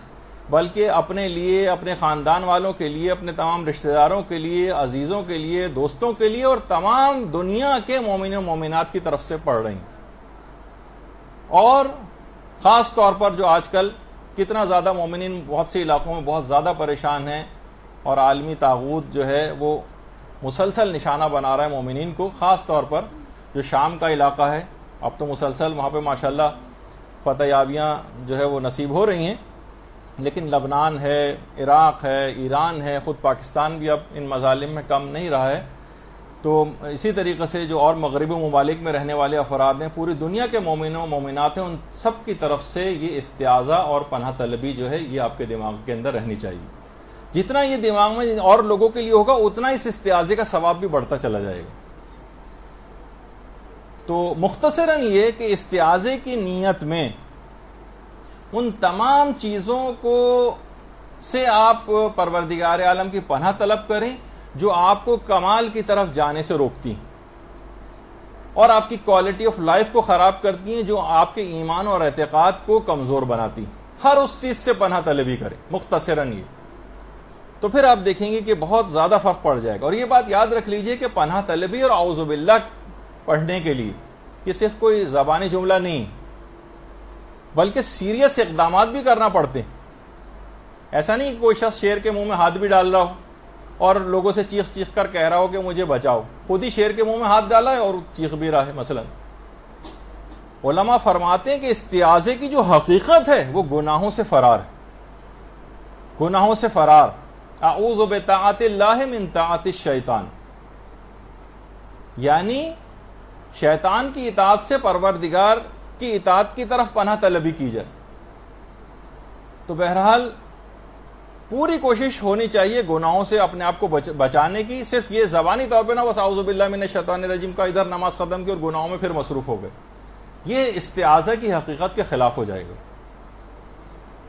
بلکہ اپنے لیے، اپنے خاندان والوں کے لیے، اپنے تمام رشتہ داروں کے لیے، عزیزوں کے لیے، دوستوں کے لیے اور تمام دنیا کے مومنین و مومنات کی طرف سے پڑھ رہی. اور خاص طور پر جو آج کل کتنا زیادہ مومنین بہت سے علاقوں میں بہت زیادہ پریشان ہیں اور عالمی طاغوت جو ہے وہ مسلسل نشانہ بنا رہا ہے مومنین کو، خاص طور پر جو شام کا علاقہ ہے. اب تو مسلسل وہاں پہ ماشاءاللہ فتح یابیاں جو ہے وہ نصیب ہو رہی ہیں، لیکن لبنان ہے، عراق ہے، ایران ہے، خود پاکستان بھی اب ان مظالم میں کم نہیں رہا ہے. تو اسی طریقے سے جو اور مغربی ممالک میں رہنے والے افراد ہیں، پوری دنیا کے مومنوں مومنات ہیں، ان سب کی طرف سے یہ استعاذہ اور پناہ طلبی جو ہے یہ آپ کے دماغ کے اندر رہنی چاہیے. جتنا یہ دماغ میں اور لوگوں کے لیے ہوگا اتنا اس استعاذے کا ثواب بھی بڑھتا چلا جائے گا. تو مختصراً یہ کہ استعاذے کی نیت میں ان تمام چیزوں کو سے آپ پروردگار عالم کی پناہ طلب کریں جو آپ کو کمال کی طرف جانے سے روکتی ہیں اور آپ کی کوالٹی آف لائف کو خراب کرتی ہیں، جو آپ کے ایمان اور اعتقاد کو کمزور بناتی ہیں. ہر اس چیز سے پناہ طلبی کریں مختصراً یہ. تو پھر آپ دیکھیں گے کہ بہت زیادہ فرق پڑ جائے گا. اور یہ بات یاد رکھ لیجئے کہ پناہ طلبی اور اعوذ باللہ پڑھنے کے لیے یہ صرف کوئی زبانی جملہ نہیں، بلکہ سیریس اقدامات بھی کرنا پڑتے ہیں. ایسا نہیں کہ کوئی شخص شیر کے منہ میں ہاتھ بھی ڈال رہا ہو اور لوگوں سے چیخ چیخ کر کہہ رہا ہو کہ مجھے بچاؤ، خود ہی شیر کے منہ میں ہاتھ ڈالا ہے اور چیخ بھی رہا ہے. مثلا علماء فرماتے ہیں کہ استعاذے کی جو حقیقت ہے وہ گناہوں سے فرار ہے. گناہوں سے فرار. اعوذ بطاعت اللہ من طاعت الشیطان، یعنی شیطان کی اطاعت سے پروردگار کی اطاعت کی طرف پناہ طلبی کی جائے. تو بہرحال پوری کوشش ہونی چاہیے گناہوں سے اپنے آپ کو بچانے کی. صرف یہ زبانی طور پہ نہ بس اعوذ باللہ من الشیطان الرجیم کا ادھر نماز ختم کی اور گناہوں میں پھر مصروف ہو گئے، یہ استعاذہ کی حقیقت کے خلاف ہو جائے گا.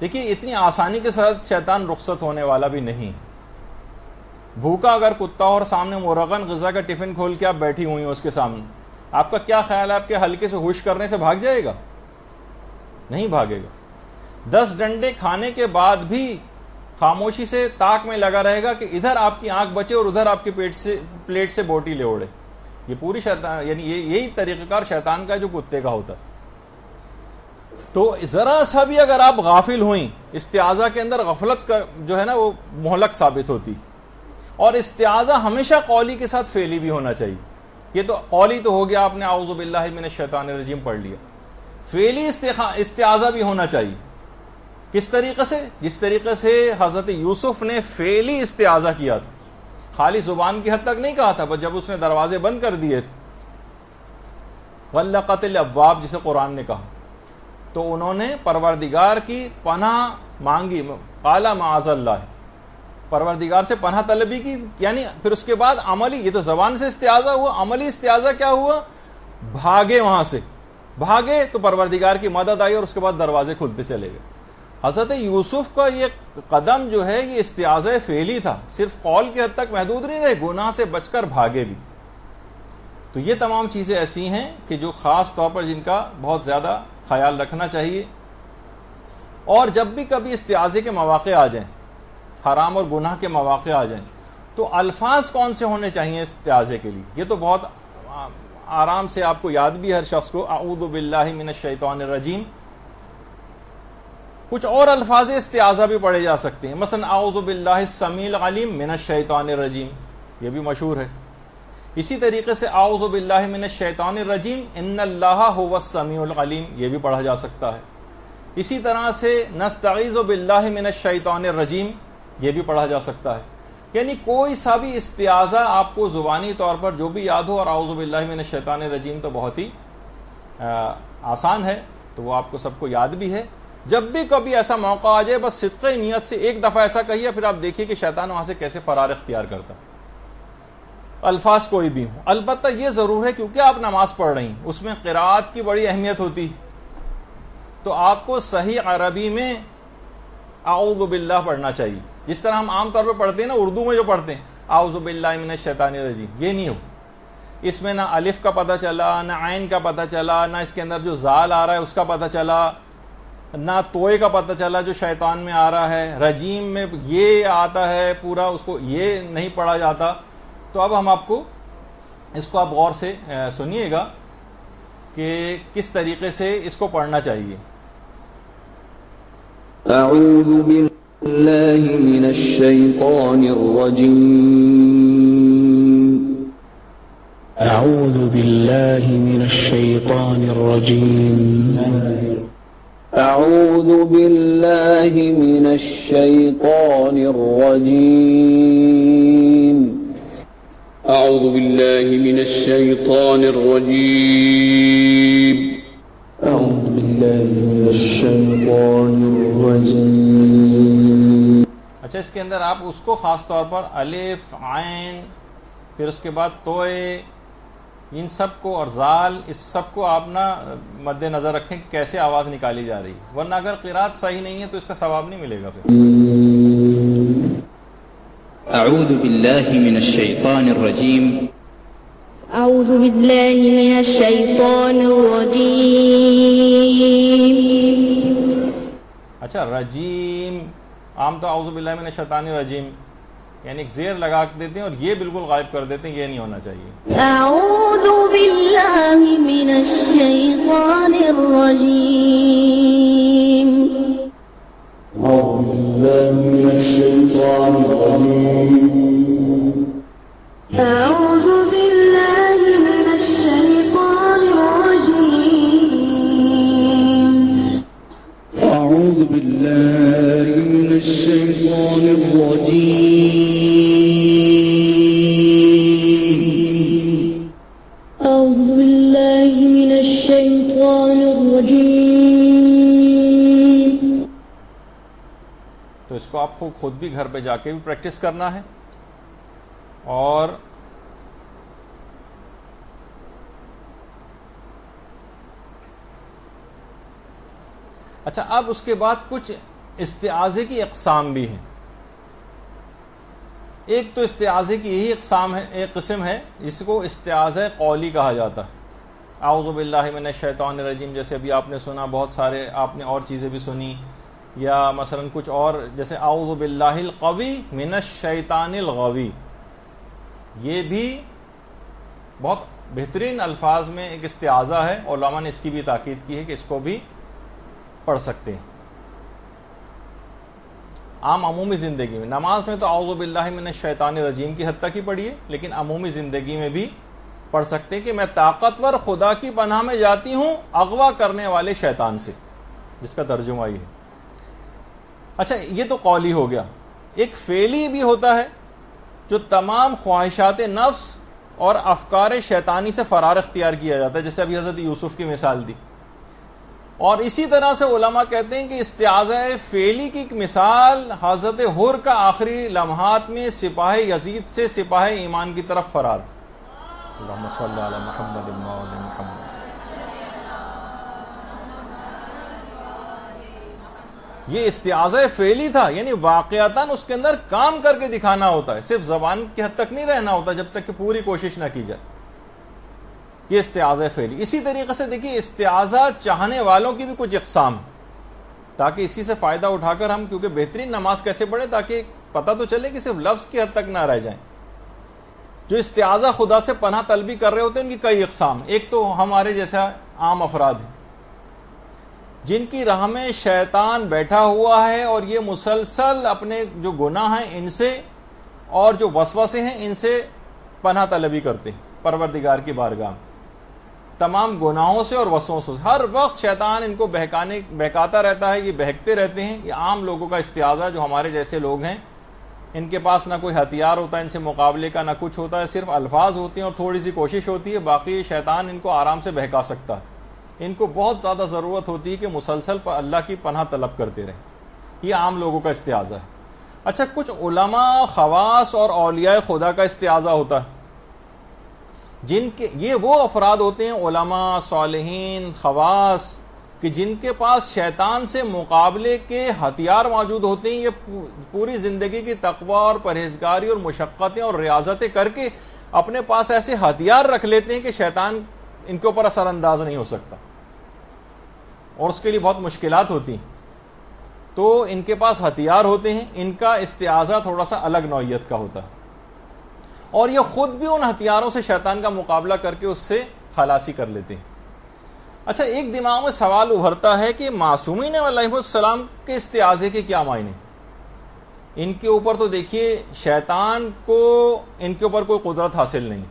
دیکھیے اتنی آسانی کے ساتھ شیطان رخصت ہونے والا بھی نہیں. بھوکا اگر کتا اور سامنے مرغن غذا کا ٹفن کھول کے آپ بیٹھی ہوئی ہیں اس کے سامنے، آپ کا کیا خیال ہے؟ آپ کے ہلکے سے ہوش کرنے سے بھاگ جائے گا؟ نہیں بھاگے گا. 10 ڈنڈے کھانے کے بعد بھی خاموشی سے تاک میں لگا رہے گا کہ ادھر آپ کی آنکھ بچے اور ادھر آپ کی پلیٹ سے بوٹی لے اڑے. یہ پوری شیطان، یعنی یہی طریقہ کار شیطان کا جو کتے کا ہوتا. تو ذرا سا بھی اگر آپ غافل ہوئیں، استعاذہ کے اندر غفلت کا جو ہے نا وہ مہلک ثابت ہوتی. اور استعاذہ ہمیشہ قولی کے ساتھ فعلی بھی ہونا چاہیے. یہ تو قولی تو ہو گیا، آپ نے اعوذ باللہ من الشیطان الرجیم پڑھ لیا. فعلی استعاذہ بھی ہونا چاہیے. کس طریقے سے؟ جس طریقے سے حضرت یوسف نے فعلی استعاذہ کیا تھا. خالی زبان کی حد تک نہیں کہا تھا، بس جب اس نے دروازے بند کر دیے تھے، غلقت الابواب جسے قرآن نے کہا، تو انہوں نے پروردگار کی پناہ مانگی. قال معاذ اللہ، پروردگار سے پناہ طلبی کی. یعنی پھر اس کے بعد عملی، یہ تو زبان سے استعاذہ ہوا، عملی استعاذہ کیا ہوا؟ بھاگے وہاں سے. بھاگے تو پروردگار کی مدد آئی اور اس کے بعد دروازے کھلتے چلے گئے. حضرت یوسف کا یہ قدم جو ہے یہ استعاذہ فعلی تھا، صرف قول کی حد تک محدود نہیں رہے، گناہ سے بچ کر بھاگے بھی. تو یہ تمام چیزیں ایسی ہیں کہ جو خاص طور پر جن کا بہت زیادہ خیال رکھنا چاہیے. اور جب بھی کبھی استعاذے کے مواقع آ جائیں، حرام اور گناہ کے مواقع آ جائیں، تو الفاظ کون سے ہونے چاہیے استعاذے کے لیے؟ یہ تو بہت آرام سے آپ کو یاد بھی ہر شخص کو اعوذ باللہ من الشیطان الرجیم. کچھ اور الفاظ استعاذہ بھی پڑھے جا سکتے ہیں، مثلا اعوذ باللہ السمیع العلیم من الشیطان الرجیم، یہ بھی مشہور ہے. اسی طریقے سے اعوذ باللہ من الشیطان الرجیم ان اللہ هو السمیع العلیم، یہ بھی پڑھا جا سکتا ہے. اسی طرح سے نستعیذ باللہ من الشیطان الرجیم، یہ بھی پڑھا جا سکتا ہے. یعنی کوئی سا بھی استعاذہ آپ کو زبانی طور پر جو بھی یاد ہو، اور اعوذ باللہ من الشیطان الرجیم تو بہت ہی آسان ہے، تو وہ آپ کو سب کو یاد بھی ہے. جب بھی کبھی ایسا موقع آ جائے، بس صدقہ نیت سے ایک دفعہ ایسا کہیے، پھر آپ دیکھیے کہ شیطان وہاں سے کیسے فرار اختیار کرتا. الفاظ کوئی بھی ہوں، البتہ یہ ضرور ہے کیونکہ آپ نماز پڑھ رہی ہیں، اس میں قرات کی بڑی اہمیت ہوتی، تو آپ کو صحیح عربی میں اعوذ باللہ پڑھنا چاہیے. جس طرح ہم عام طور پہ پڑھتے ہیں نا، اردو میں جو پڑھتے ہیں اعوذ باللہ من الشیطان الرجیم، یہ نہیں ہو. اس میں نہ الف کا پتہ چلا، نہ عین کا پتہ چلا، نہ اس کے اندر جو زال آ رہا ہے اس کا پتہ چلا، نہ توئے کا پتہ چلا جو شیطان میں آ رہا ہے. رجیم میں یہ آتا ہے پورا، اس کو یہ نہیں پڑھا جاتا. تو اب ہم آپ کو اس کو آپ غور سے سنیے گا کہ کس طریقے سے اس کو پڑھنا چاہیے. أعوذ بالله من الشيطان الرجيم. أعوذ بالله من الشيطان الرجيم. أعوذ بالله من الشيطان الرجيم. أعوذ بالله من الشيطان الرجيم. أعوذ بالله من الشيطان الرجيم. اچھا، اس کے اندر آپ اس کو خاص طور پر الف، عین، پھر اس کے بعد توئے، ان سب کو اور زال، اس سب کو آپ نا مد نظر رکھیں کہ کیسے آواز نکالی جا رہی ہے، ورنہ اگر قرات صحیح نہیں ہے تو اس کا ثواب نہیں ملے گا. پھر اعوذ باللہ من الشیطان الرجیم. أعوذ بالله من الشيطان الرجيم. اچھا، رجیم عام تو اعوذ باللہ من الشیطان الرجیم یعنی ایک زیر لگا دیتے ہیں اور یہ بالکل غائب کر دیتے ہیں، یہ نہیں ہونا چاہیے. أعوذ بالله من الشيطان الرجيم. أعوذ بالله من الشيطان الرجيم. أعوذ بالله من الشيطان الرجيم. أعوذ بالله من الشيطان الرجيم. أعوذ بالله من الشيطان الرجيم. تو اس کو آپ کو خود بھی گھر پہ جا کے بھی پریکٹس کرنا ہے. اور اچھا، اب اس کے بعد کچھ استعاذے کی اقسام بھی ہیں. ایک تو استعاذے کی یہی اقسام ہے، ایک قسم ہے جس کو استعاذہ قولی کہا جاتا ہے. اعوذ باللہ من الشیطان الرجیم جیسے ابھی آپ نے سنا، بہت سارے آپ نے اور چیزیں بھی سنی، یا مثلا کچھ اور جیسے اعوذ باللہ القوی من الشیطان الغوی، یہ بھی بہت بہترین الفاظ میں ایک استعاذہ ہے. علماء نے اس کی بھی تاکید کی ہے کہ اس کو بھی پڑھ سکتے ہیں عام عمومی زندگی میں. نماز میں تو اعوذ باللہ من الشیطان الرجیم کی حد تک ہی پڑھیے، لیکن عمومی زندگی میں بھی پڑھ سکتے ہیں کہ میں طاقتور خدا کی پناہ میں جاتی ہوں اغوا کرنے والے شیطان سے، جس کا ترجمہ یہ ہے. اچھا، یہ تو قولی ہو گیا. ایک فعلی بھی ہوتا ہے جو تمام خواہشات نفس اور افکار شیطانی سے فرار اختیار کیا جاتا ہے، جیسے ابھی حضرت یوسف کی مثال دی. اور اسی طرح سے علماء کہتے ہیں کہ استعاذہ فعلی کی ایک مثال حضرت حر کا آخری لمحات میں سپاہ یزید سے سپاہ ایمان کی طرف فرار. اللہم صلی علی محمد و علی محمد. یہ استعاذہ فعلی تھا، یعنی واقعتاً اس کے اندر کام کر کے دکھانا ہوتا ہے، صرف زبان کی حد تک نہیں رہنا ہوتا جب تک کہ پوری کوشش نہ کی جائے. یہ استعاذہ فعلی. اسی طریقے سے دیکھیے استعاذہ چاہنے والوں کی بھی کچھ اقسام، تاکہ اسی سے فائدہ اٹھا کر ہم کیونکہ بہترین نماز کیسے پڑھیں تاکہ پتہ تو چلے کہ صرف لفظ کی حد تک نہ رہ جائیں. جو استعاذہ خدا سے پناہ طلبی کر رہے ہوتے ہیں ان کی کئی اقسام. ایک تو ہمارے جیسا عام افراد ہیں جن کی راہ میں شیطان بیٹھا ہوا ہے اور یہ مسلسل اپنے جو گناہ ہیں ان سے اور جو وسوسے ہیں ان سے پناہ طلبی کرتے ہیں پروردگار کی بارگاہ میں. تمام گناہوں سے اور وسوسوں سے ہر وقت شیطان ان کو بہکاتا رہتا ہے, یہ بہکتے رہتے ہیں. یہ عام لوگوں کا استعاذہ جو ہمارے جیسے لوگ ہیں, ان کے پاس نہ کوئی ہتھیار ہوتا ہے ان سے مقابلے کا, نہ کچھ ہوتا ہے, صرف الفاظ ہوتے ہیں اور تھوڑی سی کوشش ہوتی ہے, باقی شیطان ان کو آرام سے بہکا سکتا ہے. ان کو بہت زیادہ ضرورت ہوتی ہے کہ مسلسل اللہ کی پناہ طلب کرتے رہیں. یہ عام لوگوں کا استعاذہ ہے. اچھا, کچھ علماء, خواص اور اولیاء خدا کا استعاذہ ہوتا ہے جن کے یہ وہ افراد ہوتے ہیں, علماء, صالحین, خواص, کہ جن کے پاس شیطان سے مقابلے کے ہتھیار موجود ہوتے ہیں. یہ پوری زندگی کی تقوی اور پرہیزگاری اور مشقتیں اور ریاضتیں کر کے اپنے پاس ایسے ہتھیار رکھ لیتے ہیں کہ شیطان ان کے اوپر اثر انداز نہیں ہو سکتا اور اس کے لیے بہت مشکلات ہوتی ہیں. تو ان کے پاس ہتھیار ہوتے ہیں. ان کا استعاذہ تھوڑا سا الگ نوعیت کا ہوتا ہے اور یہ خود بھی ان ہتھیاروں سے شیطان کا مقابلہ کر کے اس سے خلاصی کر لیتے ہیں. اچھا, ایک دماغ میں سوال ابھرتا ہے کہ معصومین علیہ السلام کے استعاذے کے کیا معنی؟ ان کے اوپر تو دیکھیے شیطان کو ان کے اوپر کوئی قدرت حاصل نہیں,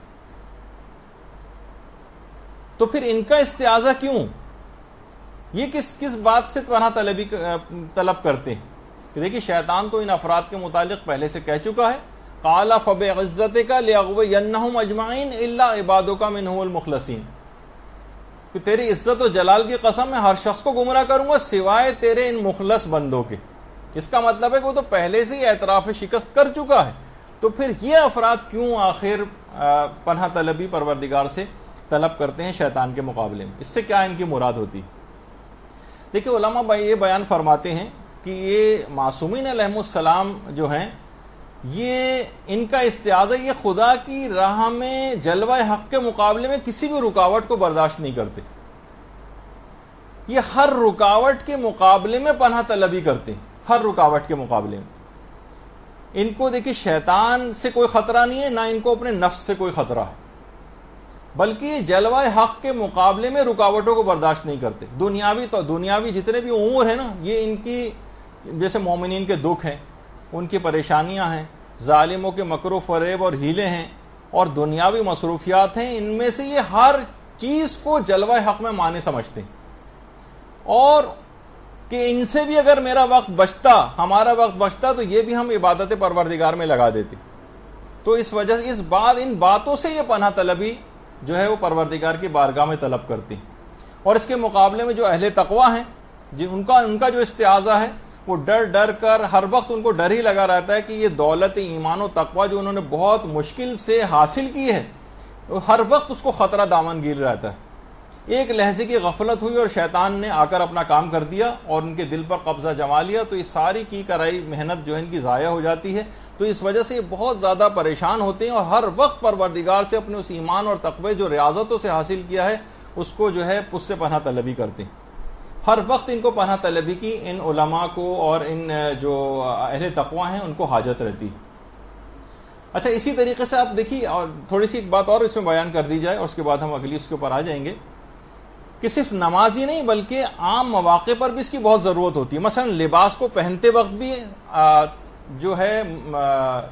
تو پھر ان کا استعاذہ کیوں؟ یہ کس بات سے پناہ طلب کرتے ہیں؟ کہ دیکھیے شیطان تو ان افراد کے متعلق پہلے سے کہہ چکا ہے, قال فبعزتک لأغوینہم اجمعین الا عبادک منہم المخلصین, کہ تیری عزت و جلال کی قسم میں ہر شخص کو گمراہ کروں گا سوائے تیرے ان مخلص بندوں کے. اس کا مطلب ہے کہ وہ تو پہلے سے ہی اعتراف شکست کر چکا ہے, تو پھر یہ افراد کیوں آخر پناہ طلبی پروردگار سے طلب کرتے ہیں شیطان کے مقابلے میں؟ اس سے کیا ان کی مراد ہوتی؟ دیکھیں علماء بھائی یہ بیان فرماتے ہیں کہ یہ معصومین علیہ السلام جو ہیں, یہ ان کا استعاذہ یہ خدا کی راہ میں جلوہ حق کے مقابلے میں کسی بھی رکاوٹ کو برداشت نہیں کرتے. یہ ہر رکاوٹ کے مقابلے میں پناہ طلبی کرتے ہیں, ہر رکاوٹ کے مقابلے میں. ان کو دیکھیے شیطان سے کوئی خطرہ نہیں ہے, نہ ان کو اپنے نفس سے کوئی خطرہ ہے, بلکہ یہ جلوہ حق کے مقابلے میں رکاوٹوں کو برداشت نہیں کرتے. دنیاوی جتنے بھی امور ہیں نا, یہ ان کی جیسے مومنین کے دکھ ہیں, ان کی پریشانیاں ہیں, ظالموں کے مکر و فریب اور ہیلے ہیں, اور دنیاوی مصروفیات ہیں, ان میں سے یہ ہر چیز کو جلوہ حق میں معنی سمجھتے ہیں, اور کہ ان سے بھی اگر میرا وقت بچتا, ہمارا وقت بچتا, تو یہ بھی ہم عبادت پروردگار میں لگا دیتے. تو اس وجہ سے ان باتوں سے یہ پناہ طلبی جو ہے وہ پروردگار کی بارگاہ میں طلب کرتی ہیں. اور اس کے مقابلے میں جو اہل تقوی ہیں, ان کا جو استعاذہ ہے وہ ڈر کر ہر وقت ان کو ڈر ہی لگا رہتا ہے کہ یہ دولت ایمان و تقوی جو انہوں نے بہت مشکل سے حاصل کی ہے, ہر وقت اس کو خطرہ دامن گیر رہتا ہے. ایک لحظے کی غفلت ہوئی اور شیطان نے آ کر اپنا کام کر دیا اور ان کے دل پر قبضہ جما لیا, تو یہ ساری کی کرائی محنت جو ہے ان کی ضائع ہو جاتی ہے. تو اس وجہ سے یہ بہت زیادہ پریشان ہوتے ہیں اور ہر وقت پروردگار سے اپنے اس ایمان اور تقوی جو ریاضتوں سے حاصل کیا ہے اس کو جو ہے اس سے پناہ طلبی کرتے ہیں. ہر وقت ان کو پناہ طلبی کی ان علماء کو اور ان جو اہل تقوی ہیں ان کو حاجت رہتی. اچھا, اسی طریقے سے آپ دیکھیے, اور تھوڑی سی ایک بات اور اس میں بیان کر دی جائے اور اس کے بعد ہم اگلی اس کے اوپر آ جائیں گے, کہ صرف نماز ہی نہیں بلکہ عام مواقع پر بھی اس کی بہت ضرورت ہوتی ہے. مثلا لباس کو پہنتے وقت بھی جو ہے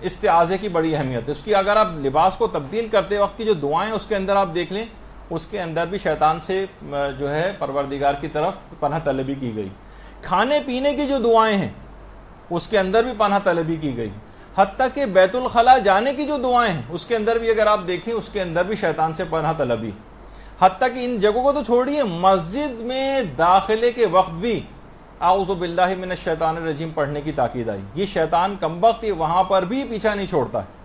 استعاذے کی بڑی اہمیت ہے. اس کی اگر آپ لباس کو تبدیل کرتے وقت کی جو دعائیں اس کے اندر آپ دیکھ لیں, اس کے اندر بھی شیطان سے جو ہے پروردگار کی طرف پناہ طلبی کی گئی. کھانے پینے کی جو دعائیں ہیں اس کے اندر بھی پناہ طلبی کی گئی. حتیٰ کہ بیت الخلاء جانے کی جو دعائیں ہیں اس کے اندر بھی اگر آپ دیکھیں اس کے اندر بھی شیطان سے پناہ طلبی. حتیٰ کہ ان جگہوں کو تو چھوڑیے, مسجد میں داخلے کے وقت بھی اعوذ باللہ من الشیطان الرجیم پڑھنے کی تاکید آئی. یہ شیطان کمبخت یہ وہاں پر بھی پیچھا نہیں چھوڑتا ہے.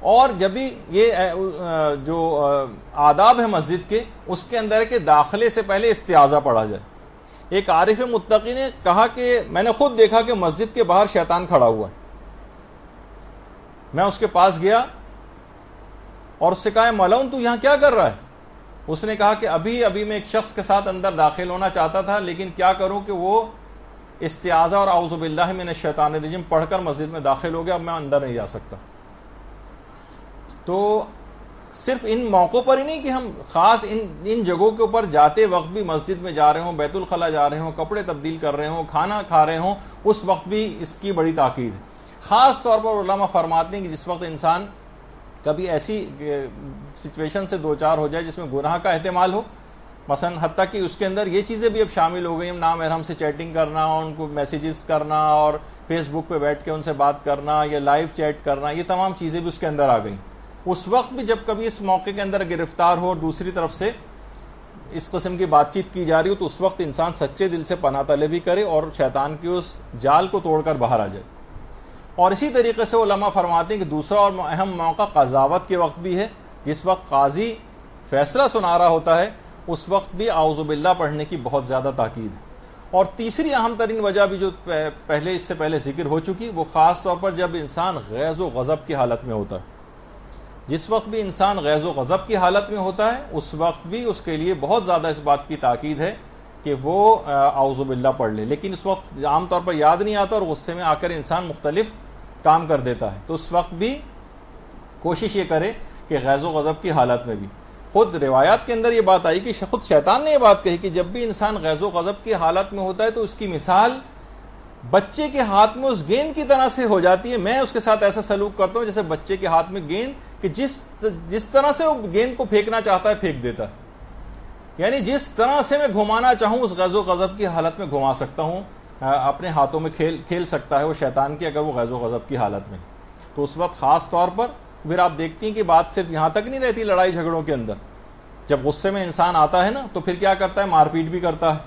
اور جب بھی یہ جو آداب ہے مسجد کے, اس کے اندر کے داخلے سے پہلے استعاذہ پڑھا جائے. ایک عارف متقی نے کہا کہ میں نے خود دیکھا کہ مسجد کے باہر شیطان کھڑا ہوا ہے. میں اس کے پاس گیا اور اس سے کہا, ملعون تو یہاں کیا کر رہا ہے؟ اس نے کہا کہ ابھی میں ایک شخص کے ساتھ اندر داخل ہونا چاہتا تھا, لیکن کیا کروں کہ وہ استعاذہ اور اعوذ باللہ من الشیطان الرجیم پڑھ کر مسجد میں داخل ہو گیا, اب میں اندر نہیں جا سکتا. تو صرف ان موقعوں پر ہی نہیں کہ ہم خاص ان جگہوں کے اوپر جاتے وقت بھی مسجد میں جا رہے ہوں، بیت الخلا جا رہے ہوں، کپڑے تبدیل کر رہے ہوں، کھانا کھا رہے ہوں، اس وقت بھی اس کی بڑی تاکید ہے. خاص طور پر علماء فرماتے ہیں کہ جس وقت انسان کبھی ایسی سچویشن سے دوچار ہو جائے جس میں گناہ کا احتمال ہو، مثلا حتیٰ کہ اس کے اندر یہ چیزیں بھی اب شامل ہو گئی ہیں، نامحرم سے چیٹنگ کرنا، ان کو میسیجز کرنا اور فیس بک پہ بیٹھ کے ان سے بات کرنا یا لائیو چیٹ کرنا، یہ تمام چیزیں بھی اس کے اندر آ گئیں. اس وقت بھی جب کبھی اس موقع کے اندر گرفتار ہو اور دوسری طرف سے اس قسم کی بات چیت کی جا رہی ہو، تو اس وقت انسان سچے دل سے پناہ طلبی کرے اور شیطان کی اس جال کو توڑ کر باہر آ جائے. اور اسی طریقے سے علماء فرماتے ہیں کہ دوسرا اور اہم موقع قضاوت کے وقت بھی ہے. جس وقت قاضی فیصلہ سنا رہا ہوتا ہے اس وقت بھی اعوذ باللہ پڑھنے کی بہت زیادہ تاکید ہے. اور تیسری اہم ترین وجہ بھی جو اس سے پہلے ذکر ہو چکی، وہ خاص طور پر جب انسان غیظ و غضب کی حالت میں ہوتا ہے. جس وقت بھی انسان غیظ و غضب کی حالت میں ہوتا ہے اس وقت بھی اس کے لیے بہت زیادہ اس بات کی تاکید ہے کہ وہ اعوذ باللہ پڑھ لے. لیکن اس وقت عام طور پر یاد نہیں آتا اور غصے میں آ کر انسان مختلف کام کر دیتا ہے. تو اس وقت بھی کوشش یہ کرے کہ غیظ و غضب کی حالت میں بھی. خود روایات کے اندر یہ بات آئی کہ خود شیطان نے یہ بات کہی کہ جب بھی انسان غیظ و غضب کی حالت میں ہوتا ہے تو اس کی مثال بچے کے ہاتھ میں اس گیند کی طرح سے ہو جاتی ہے. میں اس کے ساتھ ایسا سلوک کرتا ہوں جیسے بچے کے ہاتھ میں گیند، کہ جس طرح سے وہ گیند کو پھینکنا چاہتا ہے پھینک دیتا ہے. یعنی جس طرح سے میں گھمانا چاہوں اس غیظ و غضب کی حالت میں گھما سکتا ہوں، اپنے ہاتھوں میں کھیل سکتا ہے وہ شیطان کی، اگر وہ غیظ و غضب کی حالت میں. تو اس وقت خاص طور پر پھر آپ دیکھتی ہیں کہ بات صرف یہاں تک نہیں رہتی لڑائی جھگڑوں کے اندر. جب غصے میں انسان آتا ہے نا تو پھر کیا کرتا ہے، مار پیٹ بھی کرتا ہے.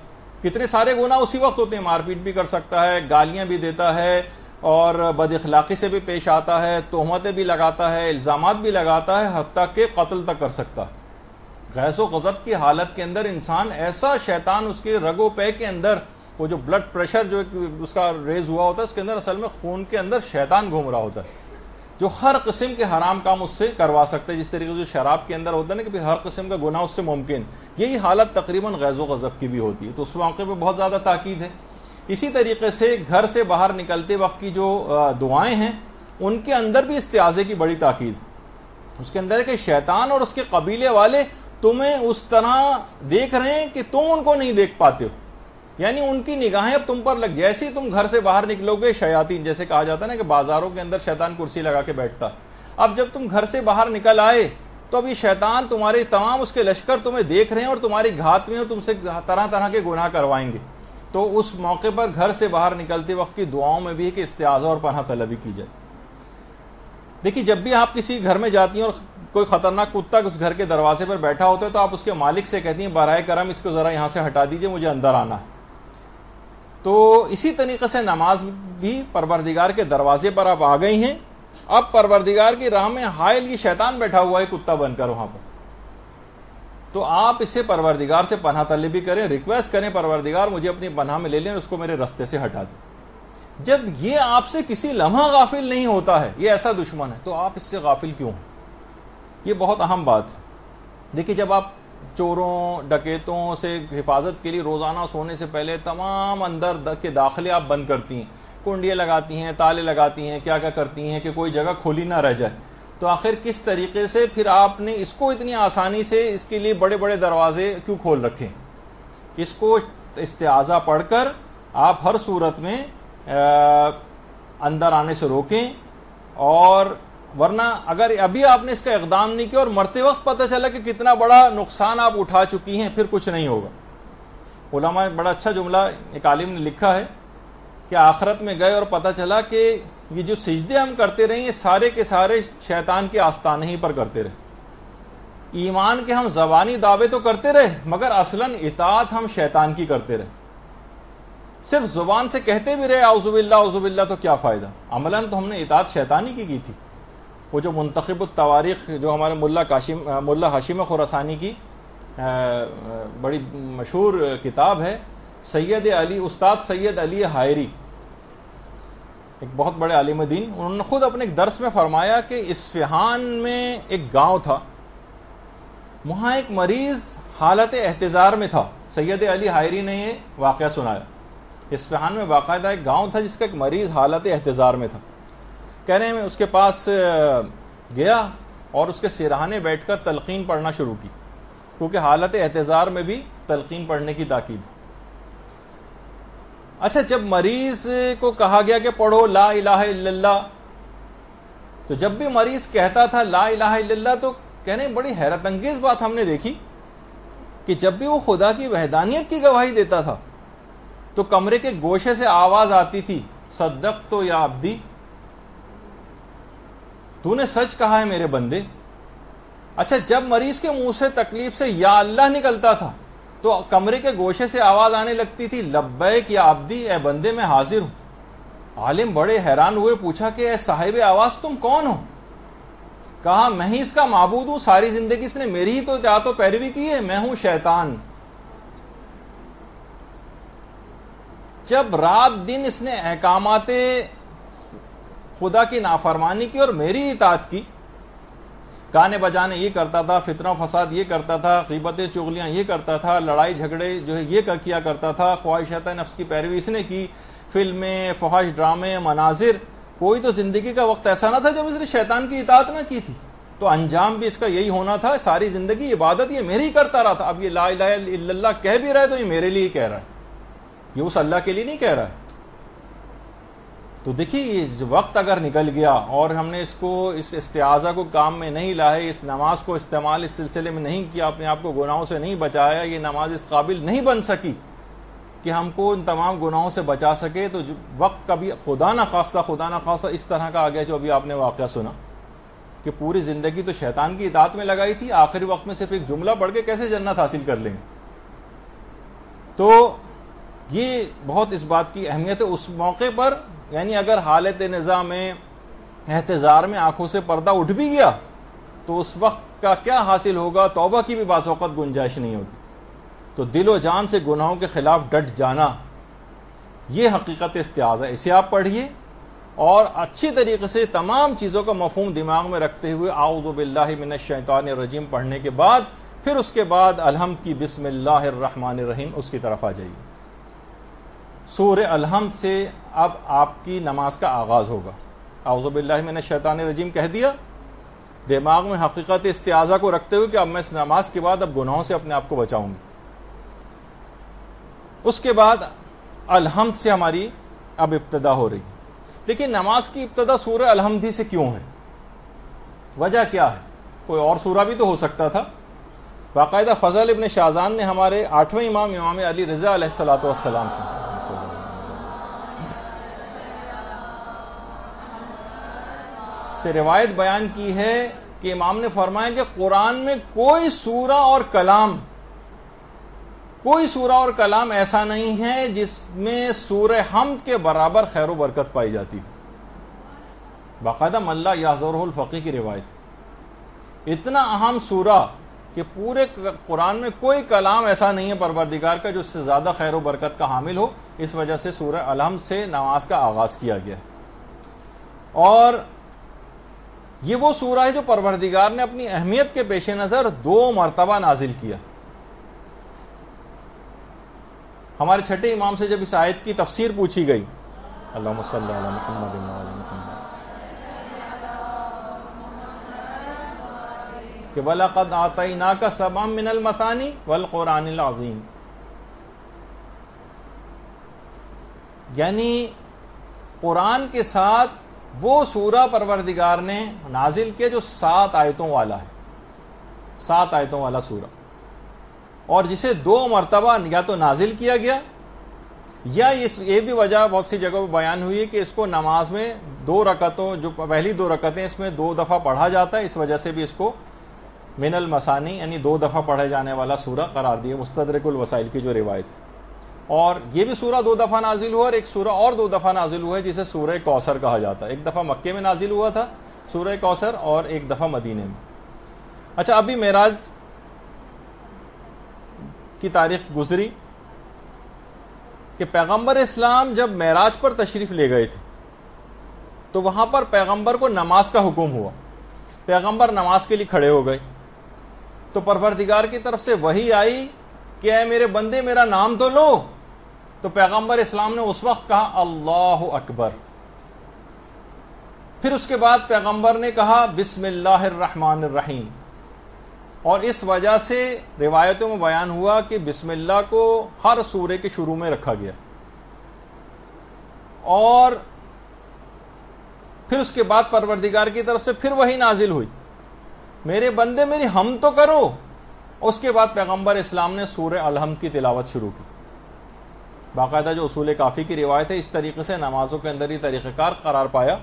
کتنے سارے گناہ اسی وقت ہوتے ہیں، مار پیٹ بھی کر سکتا ہے، گالیاں بھی دیتا ہے اور بد اخلاقی سے بھی پیش آتا ہے، تہمتیں بھی لگاتا ہے، الزامات بھی لگاتا ہے، حتیٰ کہ قتل تک کر سکتا ہے. غیظ و غضب کی حالت کے اندر انسان ایسا شیطان اس کے رگ و پے کے اندر، وہ جو بلڈ پریشر جو اس کا ریز ہوا ہوتا ہے اس کے اندر اصل میں خون کے اندر شیطان گھوم رہا ہوتا ہے جو ہر قسم کے حرام کام اس سے کروا سکتا ہے. جس طریقے سے شراب کے اندر ہوتا ہے نا کہ پھر ہر قسم کا گناہ اس سے ممکن، یہی حالت تقریباً غیظ و غضب کی بھی ہوتی ہے. تو اس موقع پہ بہت زیادہ تاکید ہے. اسی طریقے سے گھر سے باہر نکلتے وقت کی جو دعائیں ہیں ان کے اندر بھی استعاذے کی بڑی تاکید. اس کے اندر کہ شیطان اور اس کے قبیلے والے تمہیں اس طرح دیکھ رہے ہیں کہ تم ان کو نہیں دیکھ پاتے ہو. یعنی ان کی نگاہیں اب تم پر جیسے ہی تم گھر سے باہر نکلو گے، شیاطین جیسے کہا جاتا ہے نا کہ بازاروں کے اندر شیطان کرسی لگا کے بیٹھتا، اب جب تم گھر سے باہر نکل آئے تو اب یہ شیطان تمہارے تمام اس کے لشکر تمہیں دیکھ رہے ہیں اور تمہاری گھات میں اور تم سے طرح طرح کے گناہ کروائیں گے. تو اس موقع پر گھر سے باہر نکلتے وقت کی دعاؤں میں بھی ہے کہ استعاذہ اور پناہ طلبی کی جائے. دیکھیے جب بھی آپ کسی گھر میں جاتی ہیں اور کوئی خطرناک کتا اس گھر کے دروازے پر بیٹھا ہوتا ہے تو آپ اس کے مالک سے کہتی ہیں براہ کرم اس کو ذرا یہاں سے ہٹا دیجئے، مجھے اندر آنا ہے. تو اسی طریقے سے نماز بھی پروردگار کے دروازے پر آپ آ گئی ہیں، اب پروردگار کی راہ میں حائل یہ شیطان بیٹھا ہوا ہے کتا بن کر وہاں پر، تو آپ اسے پروردگار سے پناہ طلبی کریں، ریکویسٹ کریں پروردگار مجھے اپنی پناہ میں لے لیں، اس کو میرے رستے سے ہٹا دیں. جب یہ آپ سے کسی لمحہ غافل نہیں ہوتا ہے، یہ ایسا دشمن ہے، تو آپ اس سے غافل کیوں ہیں؟ یہ بہت اہم بات ہے. دیکھیے جب آپ چوروں ڈکیتوں سے حفاظت کے لیے روزانہ سونے سے پہلے تمام اندر کے داخلے آپ بند کرتی ہیں، کنڈیاں لگاتی ہیں، تالے لگاتی ہیں، کیا کیا کرتی ہیں کہ کوئی جگہ کھلی نہ رہ جائے، تو آخر کس طریقے سے پھر آپ نے اس کو اتنی آسانی سے اس کے لیے بڑے بڑے دروازے کیوں کھول رکھے؟ اس کو استعاذہ پڑھ کر آپ ہر صورت میں اندر آنے سے روکیں، اور ورنہ اگر ابھی آپ نے اس کا اقدام نہیں کیا اور مرتے وقت پتہ چلا کہ کتنا بڑا نقصان آپ اٹھا چکی ہیں، پھر کچھ نہیں ہوگا. علماء بڑا اچھا جملہ ایک عالم نے لکھا ہے کہ آخرت میں گئے اور پتہ چلا کہ یہ جو سجدے ہم کرتے رہے یہ سارے کے سارے شیطان کے آستانے ہی پر کرتے رہے. ایمان کے ہم زبانی دعوے تو کرتے رہے مگر اصلاً اطاعت ہم شیطان کی کرتے رہے. صرف زبان سے کہتے بھی رہے اعوذ باللہ تو کیا فائدہ، عملاً تو ہم نے اطاعت شیطانی کی تھی. وہ جو منتخب التواریخ جو ہمارے ملا ہاشم خراسانی کی بڑی مشہور کتاب ہے، استاد سید علی حائری ایک بہت بڑے عالم دین، انہوں نے خود اپنے ایک درس میں فرمایا کہ اصفہان میں ایک گاؤں تھا، وہاں ایک مریض حالت احتضار میں تھا. سید علی حائری نے یہ واقعہ سنایا. اصفہان میں باقاعدہ ایک گاؤں تھا جس کا ایک مریض حالت احتضار میں تھا. کہہ رہے ہیں میں اس کے پاس گیا اور اس کے سرہانے بیٹھ کر تلقین پڑھنا شروع کی، کیونکہ حالت احتضار میں بھی تلقین پڑھنے کی تاکید۔ اچھا، جب مریض کو کہا گیا کہ پڑھو لا الہ الا اللہ، تو جب بھی مریض کہتا تھا لا الہ الا اللہ تو کہنے بڑی حیرت انگیز بات ہم نے دیکھی کہ جب بھی وہ خدا کی وحدانیت کی گواہی دیتا تھا تو کمرے کے گوشے سے آواز آتی تھی، صدقت یا عبدی، تو نے سچ کہا ہے میرے بندے۔ اچھا، جب مریض کے منہ سے تکلیف سے یا اللہ نکلتا تھا تو کمرے کے گوشے سے آواز آنے لگتی تھی، لبیک یا عبدی، اے بندے میں حاضر ہوں۔ عالم بڑے حیران ہوئے، پوچھا کہ اے صاحب آواز تم کون ہو؟ کہا میں ہی اس کا معبود ہوں، ساری زندگی اس نے میری ہی تو اطاعت و پیروی کی ہے، میں ہوں شیطان۔ جب رات دن اس نے احکامات خدا کی نافرمانی کی اور میری اطاعت کی، گانے بجانے یہ کرتا تھا، فتنہ و فساد یہ کرتا تھا، غیبتیں چغلیاں یہ کرتا تھا، لڑائی جھگڑے جو ہے یہ کیا کرتا تھا، خواہشات نفس کی پیروی اس نے کی، فلمیں، فحش ڈرامے، مناظر، کوئی تو زندگی کا وقت ایسا نہ تھا جب اس نے شیطان کی اطاعت نہ کی تھی۔ تو انجام بھی اس کا یہی ہونا تھا، ساری زندگی عبادت یہ میری کرتا رہا تھا۔ اب یہ لا الہ الا اللہ کہہ بھی رہا ہے تو یہ میرے لیے ہی کہہ رہا ہے، یہ اس اللہ کے لیے نہیں کہہ رہا ہے۔ تو دیکھیے یہ وقت اگر نکل گیا اور ہم نے اس استعاذہ کو کام میں نہیں لائے، اس نماز کو استعمال اس سلسلے میں نہیں کیا، اپنے آپ کو گناہوں سے نہیں بچایا، یہ نماز اس قابل نہیں بن سکی کہ ہم کو ان تمام گناہوں سے بچا سکے، تو وقت کبھی خدا نہ خواستہ اس طرح کا آ گیا جو ابھی آپ نے واقعہ سنا کہ پوری زندگی تو شیطان کی اطاعت میں لگائی تھی، آخری وقت میں صرف ایک جملہ پڑھ کے کیسے جنت حاصل کر لیں گے۔ تو یہ بہت اس بات کی اہمیت ہے اس موقع پر، یعنی اگر حالت نظام میں احتضار میں آنکھوں سے پردہ اٹھ بھی گیا تو اس وقت کا کیا حاصل ہوگا، توبہ کی بھی بعض اوقات گنجائش نہیں ہوتی۔ تو دل و جان سے گناہوں کے خلاف ڈٹ جانا، یہ حقیقت استعاذہ ہے۔ اسے آپ پڑھیے اور اچھی طریقے سے تمام چیزوں کا مفہوم دماغ میں رکھتے ہوئے اعوذ باللہ من الشیطان الرجیم پڑھنے کے بعد پھر اس کے بعد الحمد کی بسم اللہ الرحمن الرحیم اس کی طرف آ جائیے۔ سورہ الحمد سے اب آپ کی نماز کا آغاز ہوگا۔ اعوذ باللہ من الشیطان الرجیم کہہ دیا، دماغ میں حقیقت استعاذہ کو رکھتے ہوئے کہ اب میں اس نماز کے بعد اب گناہوں سے اپنے آپ کو بچاؤں گی۔ اس کے بعد الحمد سے ہماری اب ابتدا ہو رہی۔ لیکن نماز کی ابتدا سورہ الحمد ہی سے کیوں ہے؟ وجہ کیا ہے؟ کوئی اور سورہ بھی تو ہو سکتا تھا۔ باقاعدہ فضل ابن شازان نے ہمارے 8ویں امام علی رضا علیہ الصلوۃ والسلام سے روایت بیان کی ہے کہ امام نے فرمایا کہ قرآن میں کوئی سورہ اور کلام ایسا نہیں ہے جس میں سورہ حمد کے برابر خیر و برکت پائی جاتی ہے۔ باقاعدہ ملا یحضرہ الفقیہ کی روایت، اتنا اہم سورہ کہ پورے قرآن میں کوئی کلام ایسا نہیں ہے پروردگار کا جو اس سے زیادہ خیر و برکت کا حامل ہو، اس وجہ سے سورہ الحمد سے نماز کا آغاز کیا گیا۔ اور یہ وہ سورہ ہے جو پروردگار نے اپنی اہمیت کے پیش نظر 2 مرتبہ نازل کیا۔ ہمارے چھٹے امام سے جب اس آیت کی تفسیر پوچھی گئی، اللہم صلی علی محمد وعلی محمد، کہ وَلَقَدْ آتَيْنَاكَ سَبْعًا مِّنَ الْمَثَانِي وَالْقُرْآنِ الْعَظِيمِ، یعنی قرآن کے ساتھ وہ سورہ پروردگار نے نازل کیا جو 7 آیتوں والا ہے، 7 آیتوں والا سورہ، اور جسے 2 مرتبہ یا تو نازل کیا گیا، یا یہ بھی وجہ بہت سی جگہوں پہ بیان ہوئی ہے کہ اس کو نماز میں 2 رکعتوں، جو پہلی 2 رکعتیں اس میں 2 دفعہ پڑھا جاتا ہے، اس وجہ سے بھی اس کو من المثانی یعنی 2 دفعہ پڑھے جانے والا سورہ قرار دیا، مستدرک الوسائل کی جو روایت ہے۔ اور یہ بھی سورہ 2 دفعہ نازل ہوا، اور ایک سورہ اور 2 دفعہ نازل ہوا ہے جسے سورہ کوثر کہا جاتا ہے۔ ایک دفعہ مکے میں نازل ہوا تھا سورہ کوثر، اور ایک دفعہ مدینے میں۔ اچھا، ابھی معراج کی تاریخ گزری کہ پیغمبر اسلام جب معراج پر تشریف لے گئے تھے تو وہاں پر پیغمبر کو نماز کا حکم ہوا، پیغمبر نماز کے لیے کھڑے ہو گئے، تو پروردگار کی طرف سے وحی آئی کہ اے میرے بندے میرا نام تو لو، تو پیغمبر اسلام نے اس وقت کہا اللہ اکبر، پھر اس کے بعد پیغمبر نے کہا بسم اللہ الرحمن الرحیم، اور اس وجہ سے روایتوں میں بیان ہوا کہ بسم اللہ کو ہر سورے کے شروع میں رکھا گیا، اور پھر اس کے بعد پروردگار کی طرف سے پھر وہی نازل ہوئی، میرے بندے میری حمد تو کرو۔ اس کے بعد پیغمبر اسلام نے سورہ الحمد کی تلاوت شروع کی۔ باقاعدہ جو اصول کافی کی روایت ہے، اس طریقے سے نمازوں کے اندر یہ طریقہ کار قرار پایا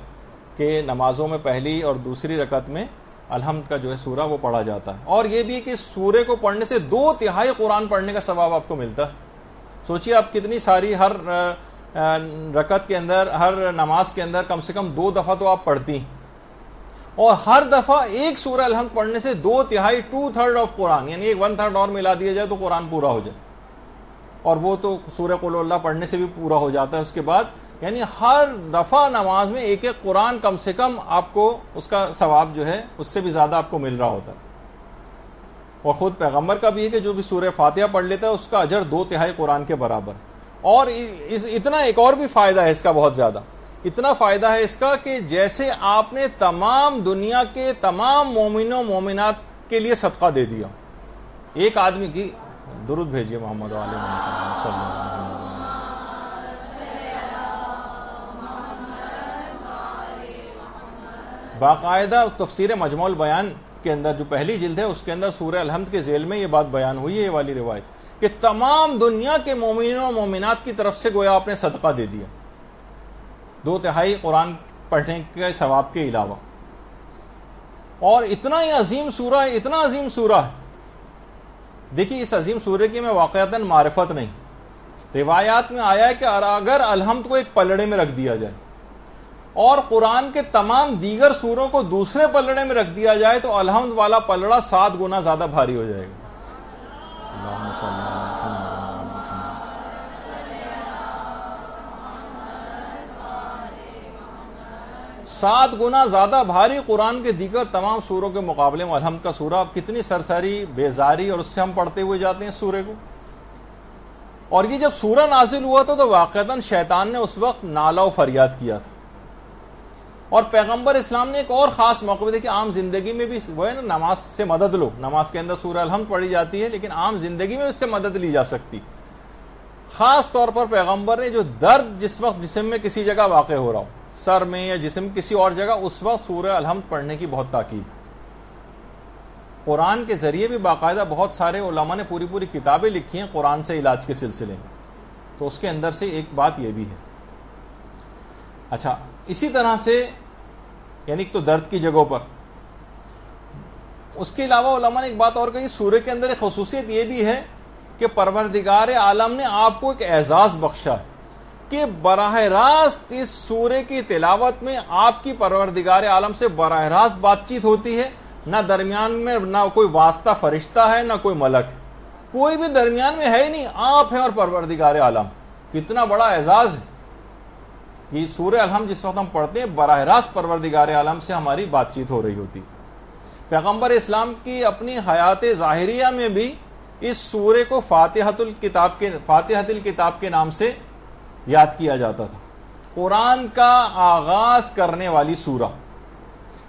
کہ نمازوں میں پہلی اور دوسری رکعت میں الحمد کا جو ہے سورہ وہ پڑھا جاتا ہے، اور یہ بھی کہ اس سورے کو پڑھنے سے 2/3 قرآن پڑھنے کا ثواب آپ کو ملتا ہے۔ سوچئے آپ کتنی ساری ہر رکعت کے اندر، ہر نماز کے اندر کم سے کم 2 دفعہ تو آپ پڑھتی ہیں، اور ہر دفعہ ایک سورہ الحمد پڑھنے سے 2/3 2/3 آف قرآن، یعنی ایک 1/3 اور ملا دیا جائے تو قرآن پورا ہو جائے، اور وہ تو سورہ قل اللہ پڑھنے سے بھی پورا ہو جاتا ہے اس کے بعد، یعنی ہر دفعہ نماز میں ایک ایک قرآن کم سے کم آپ کو اس کا ثواب جو ہے اس سے بھی زیادہ آپ کو مل رہا ہوتا ہے۔ اور خود پیغمبر کا بھی ہے کہ جو بھی سورہ فاتحہ پڑھ لیتا ہے اس کا اجر 2/3 قرآن کے برابر۔ اور اتنا ایک اور بھی فائدہ ہے اس کا، بہت زیادہ اتنا فائدہ ہے اس کا کہ جیسے آپ نے تمام دنیا کے تمام مومنوں مومنات کے لیے صدقہ دے دیا، ایک آدمی کی درود بھیجیے محمد و آل محمد صلی اللہ علیہ وسلم۔ باقاعدہ تفسیر مجموع البیان کے اندر جو پہلی جلد ہے اس کے اندر سورہ الحمد کے ذیل میں یہ بات بیان ہوئی ہے، یہ والی روایت، کہ تمام دنیا کے مومنوں و مومنات کی طرف سے گویا آپ نے صدقہ دے دیا 2/3 قرآن پڑھنے کے ثواب کے علاوہ۔ اور اتنا ہی عظیم سورہ ہے، اتنا عظیم سورہ ہے۔ دیکھیے اس عظیم سورہ کی میں واقعتاً معرفت نہیں، روایات میں آیا ہے کہ اگر الحمد کو ایک پلڑے میں رکھ دیا جائے اور قرآن کے تمام دیگر سوروں کو دوسرے پلڑے میں رکھ دیا جائے تو الحمد والا پلڑا 7 گنا زیادہ بھاری ہو جائے گا۔ اللہم صلی اللہ علیہ وسلم۔ 7 گنا زیادہ بھاری قرآن کے دیگر تمام سوروں کے مقابلے میں الحمد کا سورہ، اب کتنی سرسری بیزاری اور اس سے ہم پڑھتے ہوئے جاتے ہیں اس سورے کو۔ اور یہ جب سورہ نازل ہوا تھا تو واقعتاً شیطان نے اس وقت نالہ و فریاد کیا تھا، اور پیغمبر اسلام نے ایک اور خاص موقع دیا کہ عام زندگی میں بھی وہ ہے نا، نماز سے مدد لو، نماز کے اندر سورہ الحمد پڑھی جاتی ہے لیکن عام زندگی میں اس سے مدد لی جا سکتی۔ خاص طور پر پیغمبر نے جو درد جس وقت جسم میں کسی جگہ واقع ہو رہا ہو، سر میں یا جسم کسی اور جگہ، اس وقت سورہ الحمد پڑھنے کی بہت تاکید۔ قرآن کے ذریعے بھی باقاعدہ بہت سارے علماء نے پوری کتابیں لکھی ہیں قرآن سے علاج کے سلسلے میں، تو اس کے اندر سے ایک بات یہ بھی ہے۔ اچھا، اسی طرح سے یعنی تو درد کی جگہوں پر، اس کے علاوہ علماء نے ایک بات اور کہی، سورہ کے اندر ایک خصوصیت یہ بھی ہے کہ پروردگار عالم نے آپ کو ایک اعزاز بخشا ہے کہ براہ راست اس سورہ کی تلاوت میں آپ کی پروردگار عالم سے براہ راست بات چیت ہوتی ہے، نہ درمیان میں نہ کوئی واسطہ فرشتہ ہے نہ کوئی ملک ہے، کوئی بھی درمیان میں ہے ہی نہیں، آپ ہیں اور پروردگار عالم۔ کتنا بڑا اعزاز ہے کہ سورہ الحمد جس وقت ہم پڑھتے ہیں براہ راست پروردگار عالم سے ہماری بات چیت ہو رہی ہوتی۔ پیغمبر اسلام کی اپنی حیات ظاہریہ میں بھی اس سورے کو فاتحۃ الکتاب کے نام سے یاد کیا جاتا تھا، قرآن کا آغاز کرنے والی سورہ۔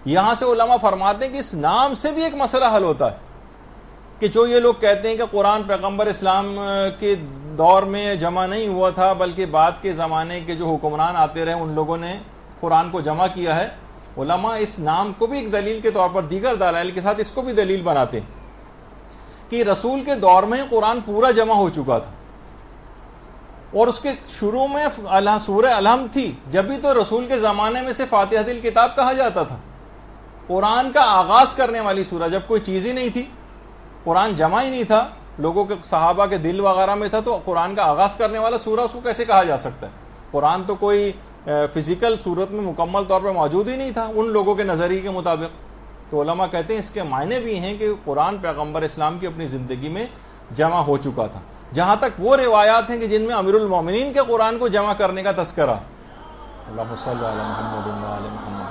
یہاں سے علماء فرماتے ہیں کہ اس نام سے بھی ایک مسئلہ حل ہوتا ہے کہ جو یہ لوگ کہتے ہیں کہ قرآن پیغمبر اسلام کے دور میں جمع نہیں ہوا تھا بلکہ بعد کے زمانے کے جو حکمران آتے رہے ان لوگوں نے قرآن کو جمع کیا ہے، علماء اس نام کو بھی ایک دلیل کے طور پر دیگر دلائل کے ساتھ اس کو بھی دلیل بناتے ہیں کہ رسول کے دور میں قرآن پورا جمع ہو چکا تھا، اور اس کے شروع میں سورہ الحمد تھی، جب بھی تو رسول کے زمانے میں سے فاتحۃ الکتاب کہا جاتا تھا، قرآن کا آغاز کرنے والی سورہ، جب کوئی چیز ہی نہیں تھی، قرآن جمع ہی نہیں تھا، لوگوں کے صحابہ کے دل وغیرہ میں تھا، تو قرآن کا آغاز کرنے والا سورہ اس کو کیسے کہا جا سکتا ہے؟ قرآن تو کوئی فزیکل صورت میں مکمل طور پر موجود ہی نہیں تھا ان لوگوں کے نظریے کے مطابق۔ تو علماء کہتے ہیں اس کے معنی بھی ہیں کہ قرآن پیغمبر اسلام کی اپنی زندگی میں جمع ہو چکا تھا۔ جہاں تک وہ روایات ہیں کہ جن میں امیر المومنین کے قرآن کو جمع کرنے کا تذکرہ، اللہم صلی علی محمد و آل محمد،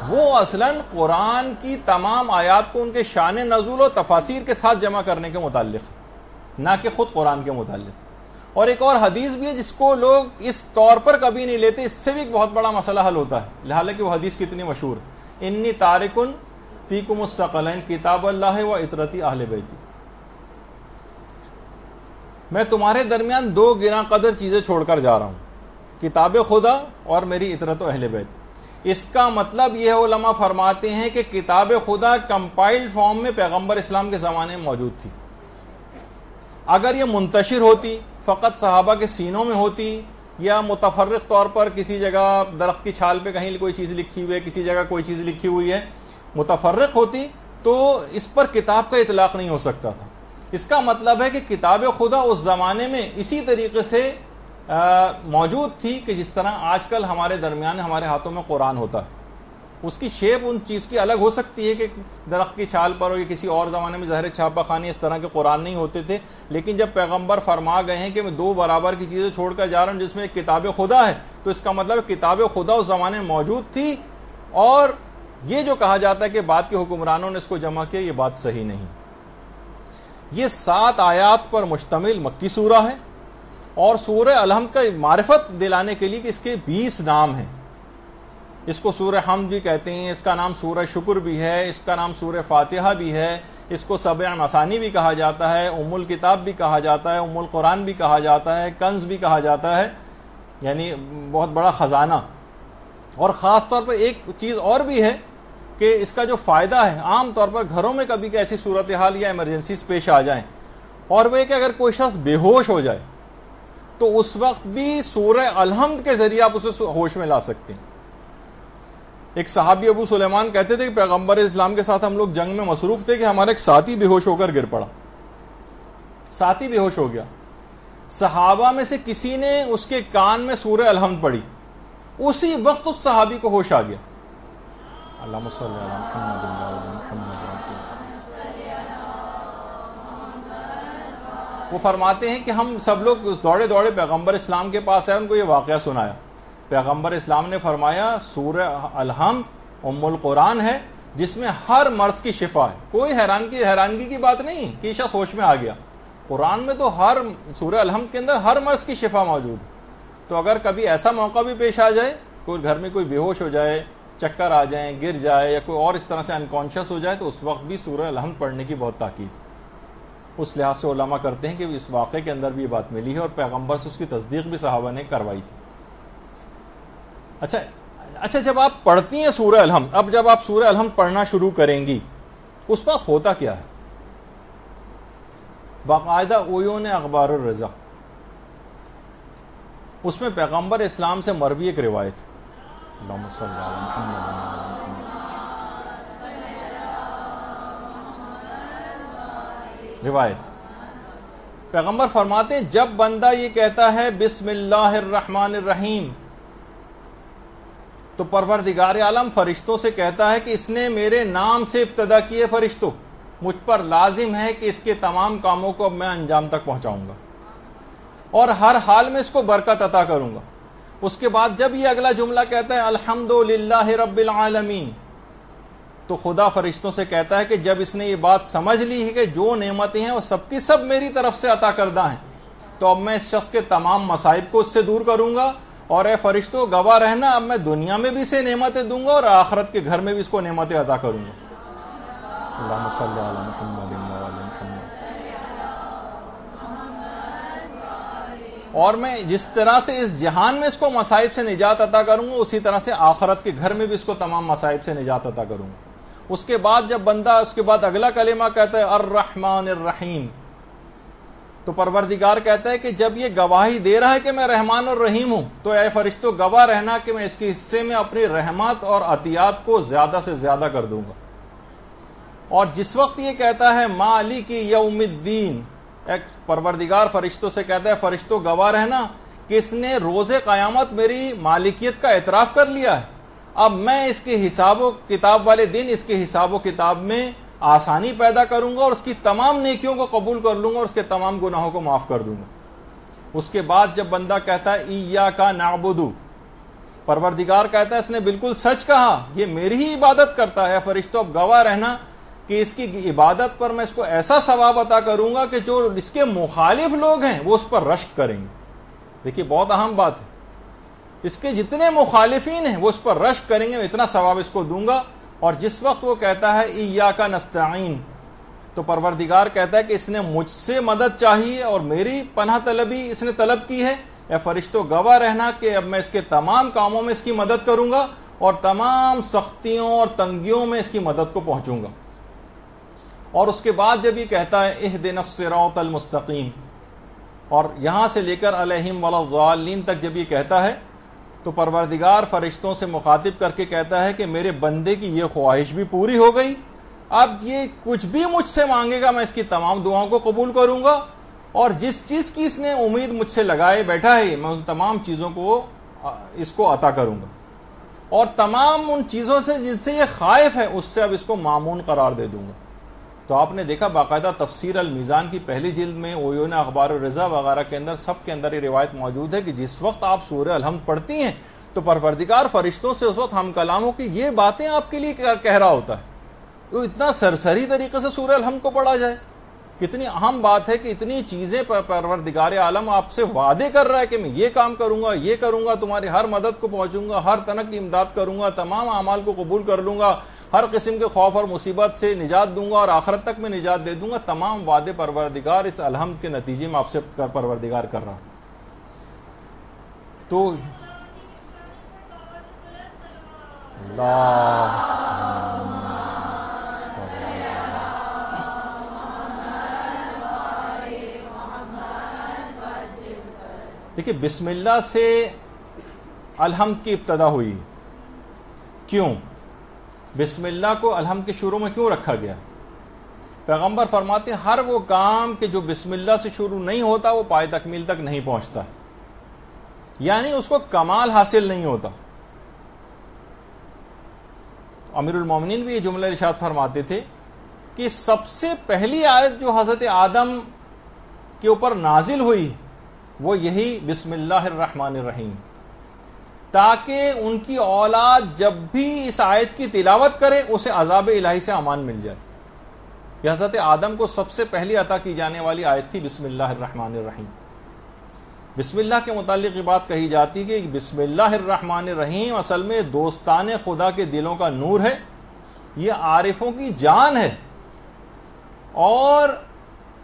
وہ اصلاً قرآن کی تمام آیات کو ان کے شان نزول و تفاسیر کے ساتھ جمع کرنے کے متعلق، نہ کہ خود قرآن کے متعلق۔ اور ایک اور حدیث بھی ہے جس کو لوگ اس طور پر کبھی نہیں لیتے، اس سے بھی ایک بہت بڑا مسئلہ حل ہوتا ہے، حالانکہ وہ حدیث کتنی مشہور ہے، انی تارکن فیکم الثقلین کتاب اللہ و اطرتی اہل بیتی، میں تمہارے درمیان دو گراں قدر چیزیں چھوڑ کر جا رہا ہوں، کتاب خدا اور میری اطرت و اہل بیت۔ اس کا مطلب یہ ہے، علماء فرماتے ہیں کہ کتاب خدا کمپائلڈ فارم میں پیغمبر اسلام کے زمانے میں موجود تھی، اگر یہ منتشر ہوتی، فقط صحابہ کے سینوں میں ہوتی، یا متفرق طور پر کسی جگہ درخت کی چھال پہ کہیں کوئی چیز لکھی ہوئی ہے، کسی جگہ کوئی چیز لکھی ہوئی ہے، متفرق ہوتی تو اس پر کتاب کا اطلاق نہیں ہو سکتا تھا۔ اس کا مطلب ہے کہ کتاب خدا اس زمانے میں اسی طریقے سے موجود تھی کہ جس طرح آج کل ہمارے درمیان ہمارے ہاتھوں میں قرآن ہوتا ہے، اس کی شیپ ان چیز کی الگ ہو سکتی ہے کہ درخت کی چھال پر ہو، یا کسی اور زمانے میں ظاہر چھاپا خانے اس طرح کے قرآن نہیں ہوتے تھے، لیکن جب پیغمبر فرما گئے ہیں کہ میں دو برابر کی چیزیں چھوڑ کر جا رہا ہوں جس میں ایک کتاب خدا ہے، تو اس کا مطلب کتاب خدا اس زمانے میں موجود تھی، اور یہ جو کہا جاتا ہے کہ بعد کے حکمرانوں نے اس کو جمع کیا، یہ بات صحیح نہیں۔ یہ 7 آیات پر مشتمل مکی سورہ ہے، اور سورہ الحمد کا معرفت دلانے کے لیے کہ اس کے 20 نام ہیں، اس کو سورہ حمد بھی کہتے ہیں، اس کا نام سورہ شکر بھی ہے، اس کا نام سورہ فاتحہ بھی ہے، اس کو سبع مثانی بھی کہا جاتا ہے، ام الکتاب بھی کہا جاتا ہے، ام القرآن بھی کہا جاتا ہے، کنز بھی کہا جاتا ہے، یعنی بہت بڑا خزانہ۔ اور خاص طور پر ایک چیز اور بھی ہے کہ اس کا جو فائدہ ہے، عام طور پر گھروں میں کبھی ایسی صورتحال یا ایمرجنسیز پیش آ جائیں، اور وہ کہ اگر کوئی شخص بے ہوش ہو جائے تو اس وقت بھی سورہ الحمد کے ذریعے آپ اسے ہوش میں لا سکتے ہیں۔ ایک صحابی ابو سلیمان کہتے تھے کہ پیغمبر اسلام کے ساتھ ہم لوگ جنگ میں مصروف تھے کہ ہمارا ایک ساتھی بے ہوش ہو کر گر پڑا، ساتھی بے ہوش ہو گیا، صحابہ میں سے کسی نے اس کے کان میں سورہ الحمد پڑھی، اسی وقت اس صحابی کو ہوش آ گیا۔ اللہم صلی علی محمد و علی محمد۔ وہ فرماتے ہیں کہ ہم سب لوگ دوڑے دوڑے پیغمبر اسلام کے پاس آئے، ان کو یہ واقعہ سنایا، پیغمبر اسلام نے فرمایا سورہ الحمد ام القرآن ہے جس میں ہر مرض کی شفا ہے، کوئی حیرانگی کی بات نہیں کہ شخص ہوش میں آ گیا، قرآن میں تو ہر سورہ الحمد کے اندر ہر مرض کی شفا موجود ہے۔ تو اگر کبھی ایسا موقع بھی پیش آ جائے، کوئی گھر میں کوئی بے ہوش ہو جائے، چکر آ جائیں، گر جائے، یا کوئی اور اس طرح سے انکانشیس ہو جائے، تو اس وقت بھی سورہ الحمد پڑھنے کی بہت تاکید ہے۔ اس لحاظ سے علماء کرتے ہیں کہ اس واقعے کے اندر بھی یہ بات ملی ہے، اور پیغمبر سے اس کی تصدیق بھی صحابہ نے کروائی تھی۔ اچھا، جب آپ پڑھتی ہیں سورہ الحمد، اب جب آپ سورہ الحمد پڑھنا شروع کریں گی، اس وقت ہوتا کیا ہے؟ باقاعدہ عیون اخبار الرضا، اس میں پیغمبر اسلام سے مروی ایک روایت، اللہم صلی علی محمد۔ روایت پیغمبر فرماتے ہیں جب بندہ یہ کہتا ہے بسم اللہ الرحمن الرحیم، تو پروردگار عالم فرشتوں سے کہتا ہے کہ اس نے میرے نام سے ابتدا کیے، فرشتوں مجھ پر لازم ہے کہ اس کے تمام کاموں کو اب میں انجام تک پہنچاؤں گا، اور ہر حال میں اس کو برکت عطا کروں گا۔ اس کے بعد جب یہ اگلا جملہ کہتا ہے الحمدللہ رب العالمین، تو خدا فرشتوں سے کہتا ہے کہ جب اس نے یہ بات سمجھ لی ہے کہ جو نعمتیں ہیں وہ سب کی سب میری طرف سے عطا کردہ ہیں، تو اب میں اس شخص کے تمام مصائب کو اس سے دور کروں گا، اور اے فرشتوں گواہ رہنا اب میں دنیا میں بھی اسے نعمتیں دوں گا اور آخرت کے گھر میں بھی اس کو نعمتیں عطا کروں گا۔ اللہم صلی علی محمد و علی محمد۔ اور میں جس طرح سے اس جہان میں اس کو مصائب سے نجات عطا کروں گا، اسی طرح سے آخرت کے گھر میں بھی اس کو تمام مصائب سے نجات عطا کروں گا۔ اس کے بعد جب بندہ اس کے بعد اگلا کلمہ کہتا ہے الرحمن الرحیم، تو پروردگار کہتا ہے کہ جب یہ گواہی دے رہا ہے کہ میں رحمان اور رحیم ہوں، تو اے فرشتوں گواہ رہنا کہ میں اس کے حصے میں اپنی رحمت اور عطیات کو زیادہ سے زیادہ کر دوں گا۔ اور جس وقت یہ کہتا ہے مالک یوم الدین، ایک پروردگار فرشتوں سے کہتا ہے فرشتوں گواہ رہنا کہ اس نے روز قیامت میری مالکیت کا اعتراف کر لیا ہے، اب میں اس کے حساب و کتاب والے دن اس کے حساب و کتاب میں آسانی پیدا کروں گا، اور اس کی تمام نیکیوں کو قبول کر لوں گا، اور اس کے تمام گناہوں کو معاف کر دوں گا۔ اس کے بعد جب بندہ کہتا ہے ایاک نعبد، پروردگار کہتا ہے اس نے بالکل سچ کہا، یہ میری ہی عبادت کرتا ہے، فرشتوں اب گواہ رہنا کہ اس کی عبادت پر میں اس کو ایسا ثواب عطا کروں گا کہ جو اس کے مخالف لوگ ہیں وہ اس پر رشک کریں گے. دیکھیے بہت اہم بات ہے, اس کے جتنے مخالفین ہیں وہ اس پر رشک کریں گے, میں اتنا ثواب اس کو دوں گا. اور جس وقت وہ کہتا ہے ایاک نستعین, تو پروردگار کہتا ہے کہ اس نے مجھ سے مدد چاہیے اور میری پناہ طلبی اس نے طلب کی ہے. اے فرشتوں گواہ رہنا کہ اب میں اس کے تمام کاموں میں اس کی مدد کروں گا اور تمام سختیوں اور تنگیوں میں اس کی مدد کو پہنچوں گا. اور اس کے بعد جب یہ کہتا ہے اہدنا الصراط المستقیم, اور یہاں سے لے کر علیہم ولا الضالین تک جب یہ کہتا ہے, تو پروردگار فرشتوں سے مخاطب کر کے کہتا ہے کہ میرے بندے کی یہ خواہش بھی پوری ہو گئی, اب یہ کچھ بھی مجھ سے مانگے گا میں اس کی تمام دعاؤں کو قبول کروں گا, اور جس چیز کی اس نے امید مجھ سے لگائے بیٹھا ہے میں ان تمام چیزوں کو اس کو عطا کروں گا, اور تمام ان چیزوں سے جن سے یہ خائف ہے اس سے اب اس کو مامون قرار دے دوں گا. تو آپ نے دیکھا باقاعدہ تفسیر المیزان کی پہلی جلد میں عیون اخبار الرضا وغیرہ کے اندر سب کے اندر یہ روایت موجود ہے کہ جس وقت آپ سورہ الحمد پڑھتی ہیں تو پروردگار فرشتوں سے اس وقت ہم کلام ہو کہ یہ باتیں آپ کے لیے کہہ رہا ہوتا ہے. تو اتنا سرسری طریقے سے سورہ الحمد کو پڑھا جائے, کتنی اہم بات ہے کہ اتنی چیزیں پروردگار عالم آپ سے وعدے کر رہا ہے کہ میں یہ کام کروں گا, یہ کروں گا, تمہاری ہر مدد کو پہنچوں گا, ہر طرح کی امداد کروں گا, تمام اعمال کو قبول کر لوں گا, ہر قسم کے خوف اور مصیبت سے نجات دوں گا اور آخرت تک میں نجات دے دوں گا. تمام وعدے پروردگار اس الحمد کے نتیجے میں آپ سے پروردگار کر رہا. تو دیکھیے بسم اللہ سے الحمد کی ابتدا ہوئی, کیوں بسم اللہ کو الحمد کے شروع میں کیوں رکھا گیا؟ پیغمبر فرماتے ہیں ہر وہ کام کہ جو بسم اللہ سے شروع نہیں ہوتا وہ پائے تکمیل تک نہیں پہنچتا, یعنی اس کو کمال حاصل نہیں ہوتا. امیر المومنین بھی یہ جملہ ارشاد فرماتے تھے کہ سب سے پہلی آیت جو حضرت آدم کے اوپر نازل ہوئی وہ یہی بسم اللہ الرحمن الرحیم, تاکہ ان کی اولاد جب بھی اس آیت کی تلاوت کرے اسے عذاب الہی سے امان مل جائے. یہ حضرت آدم کو سب سے پہلی عطا کی جانے والی آیت تھی بسم اللہ الرحمن الرحیم. بسم اللہ کے متعلق یہ بات کہی جاتی کہ بسم اللہ الرحمن الرحیم اصل میں دوستان خدا کے دلوں کا نور ہے, یہ عارفوں کی جان ہے, اور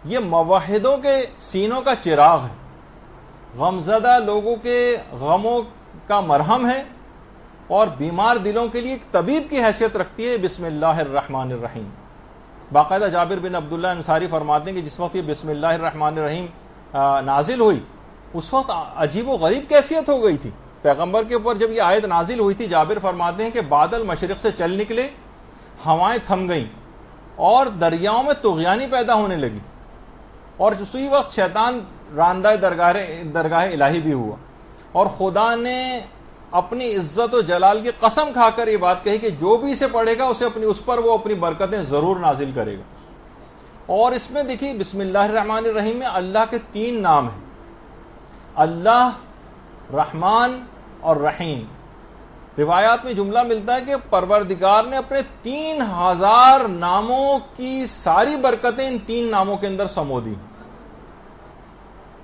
یہ موحدوں کے سینوں کا چراغ ہے, غمزدہ لوگوں کے غموں کا مرہم ہے, اور بیمار دلوں کے لیے ایک طبیب کی حیثیت رکھتی ہے بسم اللہ الرحمن الرحیم. باقاعدہ جابر بن عبداللہ انصاری فرماتے ہیں کہ جس وقت یہ بسم اللہ الرحمن الرحیم نازل ہوئی اس وقت عجیب و غریب کیفیت ہو گئی تھی پیغمبر کے اوپر. جب یہ آیت نازل ہوئی تھی جابر فرماتے ہیں کہ بادل مشرق سے چل نکلے, ہوائیں تھم گئیں اور دریاؤں میں طغیانی پیدا ہونے لگی, اور اسی وقت شیطان راندہ درگاہ الہی بھی ہوا, اور خدا نے اپنی عزت و جلال کی قسم کھا کر یہ بات کہی کہ جو بھی اسے پڑھے گا اسے اس پر وہ اپنی برکتیں ضرور نازل کرے گا. اور اس میں دیکھیے بسم اللہ الرحمن الرحیم میں اللہ کے 3 نام ہیں, اللہ, رحمان اور رحیم. روایات میں جملہ ملتا ہے کہ پروردگار نے اپنے 3000 ناموں کی ساری برکتیں ان 3 ناموں کے اندر سمو دی,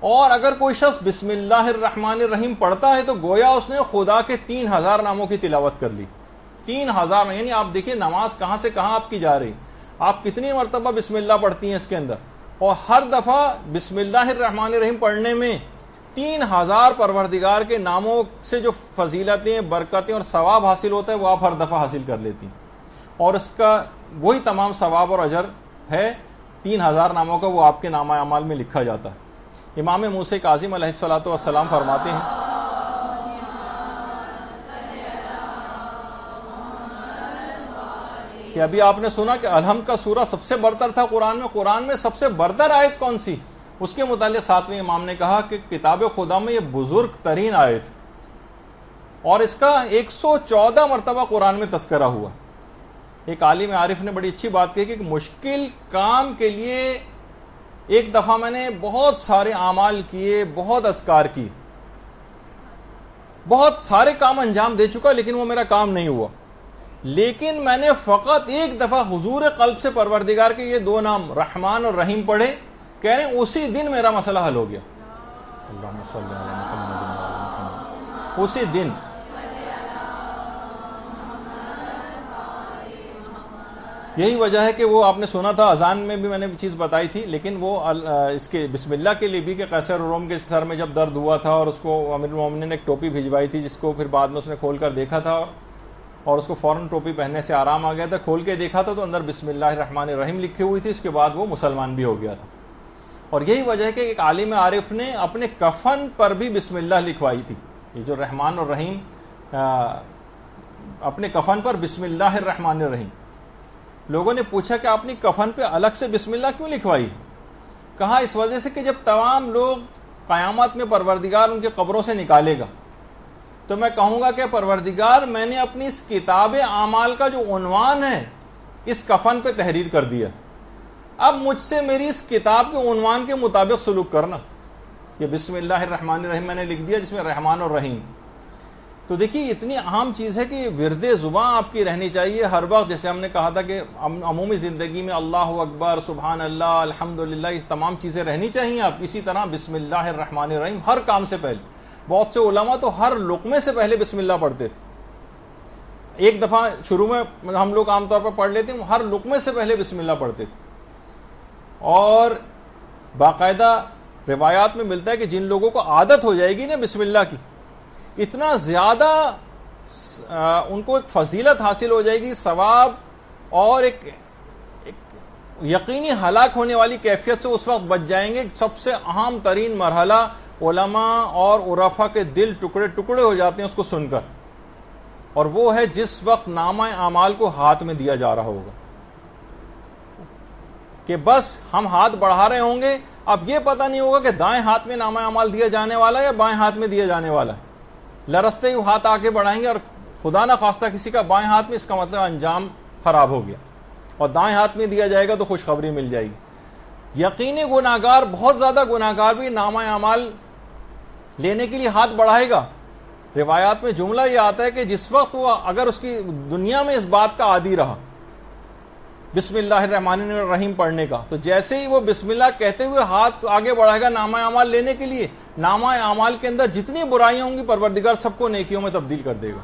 اور اگر کوئی شخص بسم اللہ الرحمن الرحیم پڑھتا ہے تو گویا اس نے خدا کے 3000 ناموں کی تلاوت کر لی. 3000, یعنی آپ دیکھیں نماز کہاں سے کہاں آپ کی جا رہی, آپ کتنی مرتبہ بسم اللہ پڑھتی ہیں اس کے اندر, اور ہر دفعہ بسم اللہ الرحمن الرحیم پڑھنے میں 3000 پروردگار کے ناموں سے جو فضیلتیں, برکتیں اور ثواب حاصل ہوتا ہے وہ آپ ہر دفعہ حاصل کر لیتی ہیں, اور اس کا وہی تمام ثواب اور اجر ہے 3000 ناموں کا, وہ آپ کے نامہ اعمال میں لکھا جاتا ہے. امام موسیٰ کاظم علیہ الصلوۃ والسلام فرماتے ہیں کہ ابھی آپ نے سنا کہ الحمد کا سورہ سب سے برتر تھا قرآن میں سب سے برتر آیت کون سی؟ اس کے متعلق 7ویں امام نے کہا کہ کتاب خدا میں یہ بزرگ ترین آیت, اور اس کا 114 مرتبہ قرآن میں تذکرہ ہوا. ایک عالم عارف نے بڑی اچھی بات کہی کہ مشکل کام کے لیے ایک دفعہ میں نے بہت سارے اعمال کیے, بہت اذکار کی, بہت سارے کام انجام دے چکا, لیکن وہ میرا کام نہیں ہوا. لیکن میں نے فقط ایک دفعہ حضور قلب سے پروردگار کے یہ دو نام رحمان اور رحیم پڑھے، کہہ رہے ہیں اسی دن میرا مسئلہ حل ہو گیا. اللہم صلی علی محمد و علی محمد. اسی دن. یہی وجہ ہے کہ وہ آپ نے سنا تھا اذان میں بھی میں نے چیز بتائی تھی، لیکن وہ اس کے بسم اللہ کے لیے بھی کہ قیصر روم کے سر میں جب درد ہوا تھا اور اس کو امیر المومنین نے ایک ٹوپی بھجوائی تھی جس کو پھر بعد میں اس نے کھول کر دیکھا تھا اور اس کو فوراً ٹوپی پہننے سے آرام آ گیا تھا. کھول کے دیکھا تھا تو اندر بسم اللہ الرحمن الرحیم لکھی ہوئی تھی. اس کے بعد وہ مسلمان بھی ہو گیا تھا. اور یہی وجہ ہے کہ ایک عالم عارف نے اپنے کفن پر بھی بسم اللہ لکھوائی تھی. یہ جو رحمان اور رحیم اپنے کفن پر بسم اللہ الرحمن الرحیم. لوگوں نے پوچھا کہ آپ نے کفن پہ الگ سے بسم اللہ کیوں لکھوائی؟ کہا اس وجہ سے کہ جب تمام لوگ قیامت میں پروردگار ان کے قبروں سے نکالے گا تو میں کہوں گا کہ پروردگار میں نے اپنی اس کتاب اعمال کا جو عنوان ہے اس کفن پہ تحریر کر دیا، اب مجھ سے میری اس کتاب کے عنوان کے مطابق سلوک کرنا. یہ بسم اللہ الرحمن الرحیم میں نے لکھ دیا جس میں رحمان اور رحیم. تو دیکھیے اتنی اہم چیز ہے کہ ورد زبان آپ کی رہنی چاہیے ہر وقت. جیسے ہم نے کہا تھا کہ عمومی زندگی میں اللہ اکبر، سبحان اللہ، الحمدللہ، یہ تمام چیزیں رہنی چاہیے آپ. اسی طرح بسم اللہ الرحمن الرحیم ہر کام سے پہلے. بہت سے علماء تو ہر لقمے سے پہلے بسم اللہ پڑھتے تھے. ایک دفعہ شروع میں ہم لوگ عام طور پر پڑھ لیتے ہیں، ہر لقمے سے پہلے بسم اللہ پڑھتے تھے. اور باقاعدہ روایات میں ملتا ہے کہ جن لوگوں کو عادت ہو جائے گی نا بسم اللہ کی، اتنا زیادہ ان کو ایک فضیلت حاصل ہو جائے گی، ثواب، اور ایک یقینی ہلاک ہونے والی کیفیت سے اس وقت بچ جائیں گے. سب سے اہم ترین مرحلہ علماء اور عرفا کے دل ٹکڑے ٹکڑے ہو جاتے ہیں اس کو سن کر، اور وہ ہے جس وقت نامہ اعمال کو ہاتھ میں دیا جا رہا ہوگا کہ بس ہم ہاتھ بڑھا رہے ہوں گے. اب یہ پتہ نہیں ہوگا کہ دائیں ہاتھ میں نامہ اعمال دیا جانے والا ہے یا بائیں ہاتھ میں دیا جانے والا ہے. لرستے ہی ہاتھ آگے بڑھائیں گے اور خدا نہ خواستہ کسی کا بائیں ہاتھ میں، اس کا مطلب انجام خراب ہو گیا. اور دائیں ہاتھ میں دیا جائے گا تو خوشخبری مل جائے گی. یقینی گناہگار، بہت زیادہ گناہگار بھی نامہ اعمال لینے کے لیے ہاتھ بڑھائے گا. روایات میں جملہ یہ آتا ہے کہ جس وقت وہ اگر اس کی دنیا میں اس بات کا عادی رہا بسم اللہ الرحمن الرحیم پڑھنے کا، تو جیسے ہی وہ بسم اللہ کہتے ہوئے ہاتھ آگے بڑھائے گا نامہ اعمال لینے کے لیے، نامہ اعمال کے اندر جتنی برائیاں ہوں گی پروردگار سب کو نیکیوں میں تبدیل کر دے گا.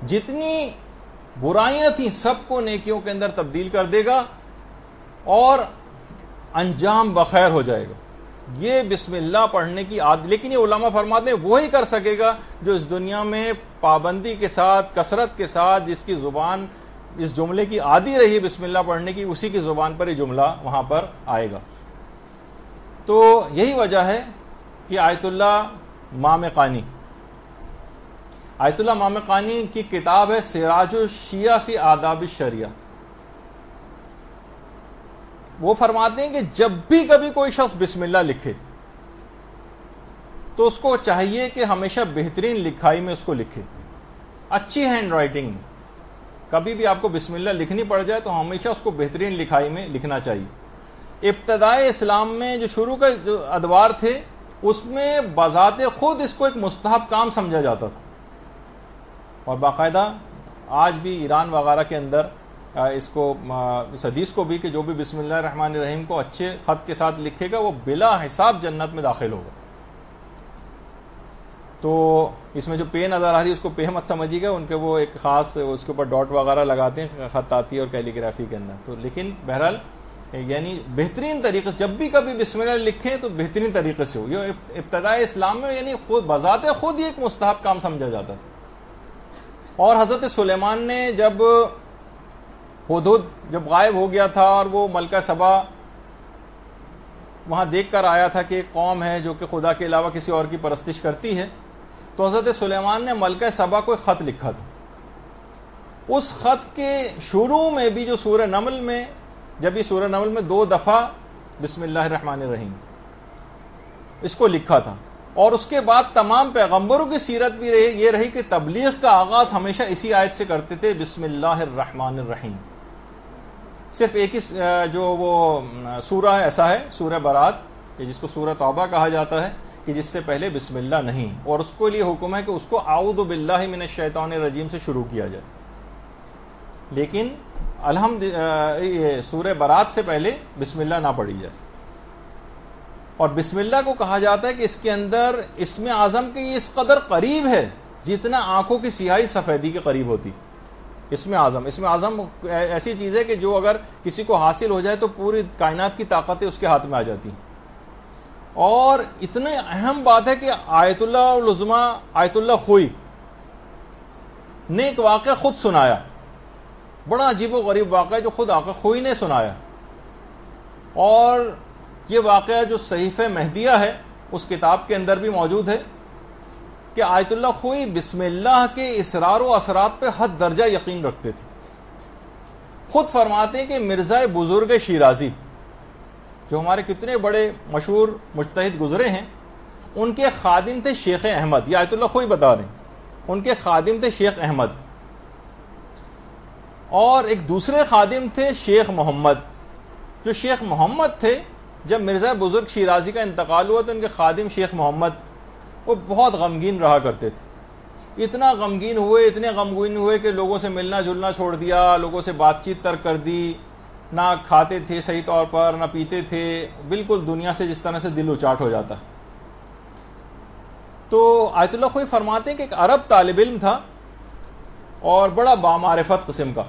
جتنی برائیاں تھیں سب کو نیکیوں کے اندر تبدیل کر دے گا اور انجام بخیر ہو جائے گا. یہ بسم اللہ پڑھنے کی عادت، لیکن یہ علماء فرماتے ہیں وہی کر سکے گا جو اس دنیا میں پابندی کے ساتھ، کثرت کے ساتھ، جس کی زبان اس جملے کی عادی رہی بسم اللہ پڑھنے کی، اسی کی زبان پر یہ جملہ وہاں پر آئے گا. تو یہی وجہ ہے کہ آیت اللہ مامقانی کی کتاب ہے سراج الشیعہ فی آداب الشریعہ. وہ فرماتے ہیں کہ جب بھی کبھی کوئی شخص بسم اللہ لکھے تو اس کو چاہیے کہ ہمیشہ بہترین لکھائی میں اس کو لکھے، اچھی ہینڈ رائٹنگ میں. کبھی بھی آپ کو بسم اللہ لکھنی پڑ جائے تو ہمیشہ اس کو بہترین لکھائی میں لکھنا چاہیے. ابتدائے اسلام میں جو شروع کے جو ادوار تھے اس میں بذات خود اس کو ایک مستحب کام سمجھا جاتا تھا، اور باقاعدہ آج بھی ایران وغیرہ کے اندر اس کو، اس حدیث کو بھی کہ جو بھی بسم اللہ الرحمن الرحیم کو اچھے خط کے ساتھ لکھے گا وہ بلا حساب جنت میں داخل ہوگا. تو اس میں جو پے نظر آ رہی ہے اس کو پے مت سمجھیے گا، ان کے وہ ایک خاص اس کے اوپر ڈاٹ وغیرہ لگاتے ہیں، خط آتی ہے اور کیلیگرافی کے اندر. تو لیکن بہرحال یعنی بہترین طریقے سے جب بھی کبھی بسم اللہ لکھیں تو بہترین طریقے سے ہو. یہ ابتدائی اسلام میں یعنی خود بذات خود یہ ایک مستحب کام سمجھا جاتا تھا. اور حضرت سلیمان نے جب ہدہد جب غائب ہو گیا تھا اور وہ ملکہ سبا وہاں دیکھ کر آیا تھا کہ ایک قوم ہے جو کہ خدا کے علاوہ کسی اور کی پرستش کرتی ہے، تو حضرت سلیمان نے ملکہ سبا کو ایک خط لکھا تھا. اس خط کے شروع میں بھی جو سورہ نمل میں، جب یہ سورہ نمل میں 2 دفعہ بسم اللہ الرحمن الرحیم اس کو لکھا تھا، اور اس کے بعد تمام پیغمبروں کی سیرت بھی یہ رہی کہ تبلیغ کا آغاز ہمیشہ اسی آیت سے کرتے تھے، بسم اللہ الرحمن الرحیم. صرف ایک ہی جو وہ سورہ ہے ایسا ہے، سورہ برات، جس کو سورہ توبہ کہا جاتا ہے، کہ جس سے پہلے بسم اللہ نہیں، اور اس کو لیے حکم ہے کہ اس کو اعوذ باللہ من الشیطان الرجیم سے شروع کیا جائے، لیکن سورہ برات سے پہلے بسم اللہ نہ پڑھی جائے۔ اور بسم اللہ کو کہا جاتا ہے کہ اس کے اندر اسم اعظم کے یہ اس قدر قریب ہے جتنا آنکھوں کی سیاہی سفیدی کے قریب ہوتی۔ اسم اعظم ایسی چیز ہے کہ جو اگر کسی کو حاصل ہو جائے تو پوری کائنات کی طاقتیں اس کے ہاتھ میں آ جاتی ہیں۔ اور اتنے اہم بات ہے کہ آیت اللہ العظمی آیت اللہ خوئی نے ایک واقعہ خود سنایا، بڑا عجیب و غریب واقعہ جو خود آقا خوئی نے سنایا، اور یہ واقعہ جو صحیفہ مہدیہ ہے اس کتاب کے اندر بھی موجود ہے کہ آیت اللہ خوئی بسم اللہ کے اسرار و اثرات پہ حد درجہ یقین رکھتے تھے۔ خود فرماتے ہیں کہ مرزا بزرگ شیرازی جو ہمارے کتنے بڑے مشہور مجتہد گزرے ہیں، ان کے خادم تھے شیخ احمد، یہ آیت اللہ خوئی بتا رہے ہیں، ان کے خادم تھے شیخ احمد، اور ایک دوسرے خادم تھے شیخ محمد۔ جو شیخ محمد تھے، جب مرزا بزرگ شیرازی کا انتقال ہوا تو ان کے خادم شیخ محمد وہ بہت غمگین رہا کرتے تھے، اتنا غمگین ہوئے کہ لوگوں سے ملنا جلنا چھوڑ دیا، لوگوں سے بات چیت ترک کر دی، نہ کھاتے تھے صحیح طور پر، نہ پیتے تھے، بالکل دنیا سے جس طرح سے دل اچاٹ ہو جاتا۔ تو آیت اللہ خوئی فرماتے ہیں کہ ایک عرب طالب علم تھا اور بڑا بامعرفت قسم کا،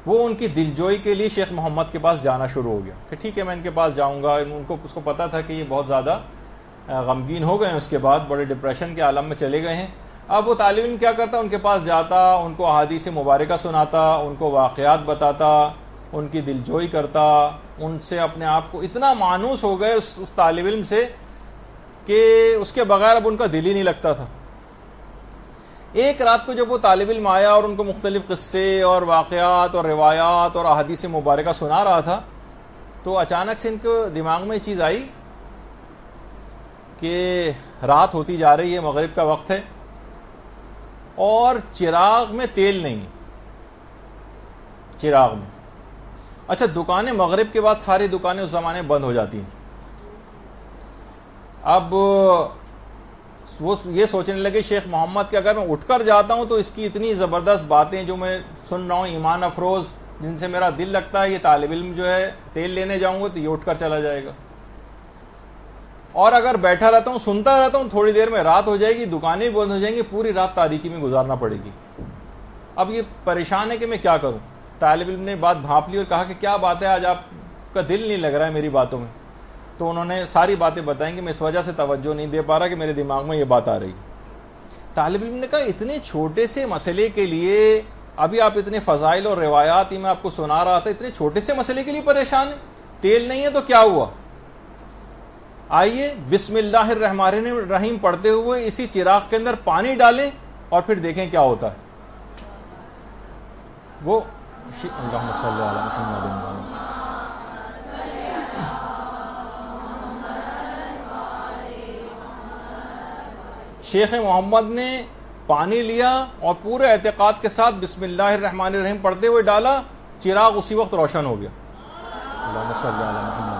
وہ ان کی دلجوئی کے لیے شیخ محمد کے پاس جانا شروع ہو گیا کہ ٹھیک ہے میں ان کے پاس جاؤں گا۔ اس کو پتا تھا کہ یہ بہت زیادہ غمگین ہو گئے ہیں، اس کے بعد بڑے ڈپریشن کے عالم میں چلے گئے ہیں۔ اب وہ طالب علم کیا کرتا، ان کے پاس جاتا، ان کو احادیث مبارکہ سناتا، ان کو واقعات بتاتا، ان کی دلجوئی کرتا، ان سے اپنے آپ کو اتنا مانوس ہو گئے اس طالب علم سے کہ اس کے بغیر اب ان کا دل ہی نہیں لگتا تھا۔ ایک رات کو جب وہ طالب علم آیا اور ان کو مختلف قصے اور واقعات اور روایات اور احادیث مبارکہ سنا رہا تھا، تو اچانک سے ان کے دماغ میں یہ چیز آئی کہ رات ہوتی جا رہی ہے، مغرب کا وقت ہے، اور چراغ میں تیل نہیں، چراغ میں۔ اچھا، دکانیں مغرب کے بعد ساری دکانیں اس زمانے میں بند ہو جاتی تھیں۔ اب وہ یہ سوچنے لگے شیخ محمد کہ اگر میں اٹھ کر جاتا ہوں تو اس کی اتنی زبردست باتیں جو میں سن رہا ہوں، ایمان افروز، جن سے میرا دل لگتا ہے، یہ طالب علم جو ہے تیل لینے جاؤں گا تو یہ اٹھ کر چلا جائے گا، اور اگر بیٹھا رہتا ہوں سنتا رہتا ہوں تھوڑی دیر میں رات ہو جائے گی، دکانیں بند ہو جائیں گی، پوری رات تاریکی میں گزارنا پڑے گی۔ اب یہ پریشان ہے کہ میں کیا کروں۔ طالب علم نے بات بھانپ لی اور کہا کہ کیا بات ہے، آج آپ کا دل نہیں لگ رہا ہے میری باتوں میں؟ تو انہوں نے ساری باتیں بتائیں کہ میں اس وجہ سے توجہ نہیں دے پا رہا کہ میرے دماغ میں یہ بات آ رہی۔ طالب علم نے کہا اتنے چھوٹے سے مسئلے کے لیے، ابھی آپ اتنے فضائل اور روایات ہی میں آپ کو سنا رہا تھا، اتنے چھوٹے سے مسئلے کے لیے پریشان ہیں؟ تیل نہیں ہے تو کیا ہوا؟ آئیے بسم اللہ الرحمن الرحیم پڑھتے ہوئے اسی چراغ کے اندر پانی ڈالیں اور پھر دیکھیں کیا ہوتا ہے۔ وہ اللہم صلی علی محمد۔ شیخ محمد نے پانی لیا اور پورے اعتقاد کے ساتھ بسم اللہ الرحمن الرحیم پڑھتے ہوئے ڈالا، چراغ اسی وقت روشن ہو گیا۔ اللہم صلی علی محمد۔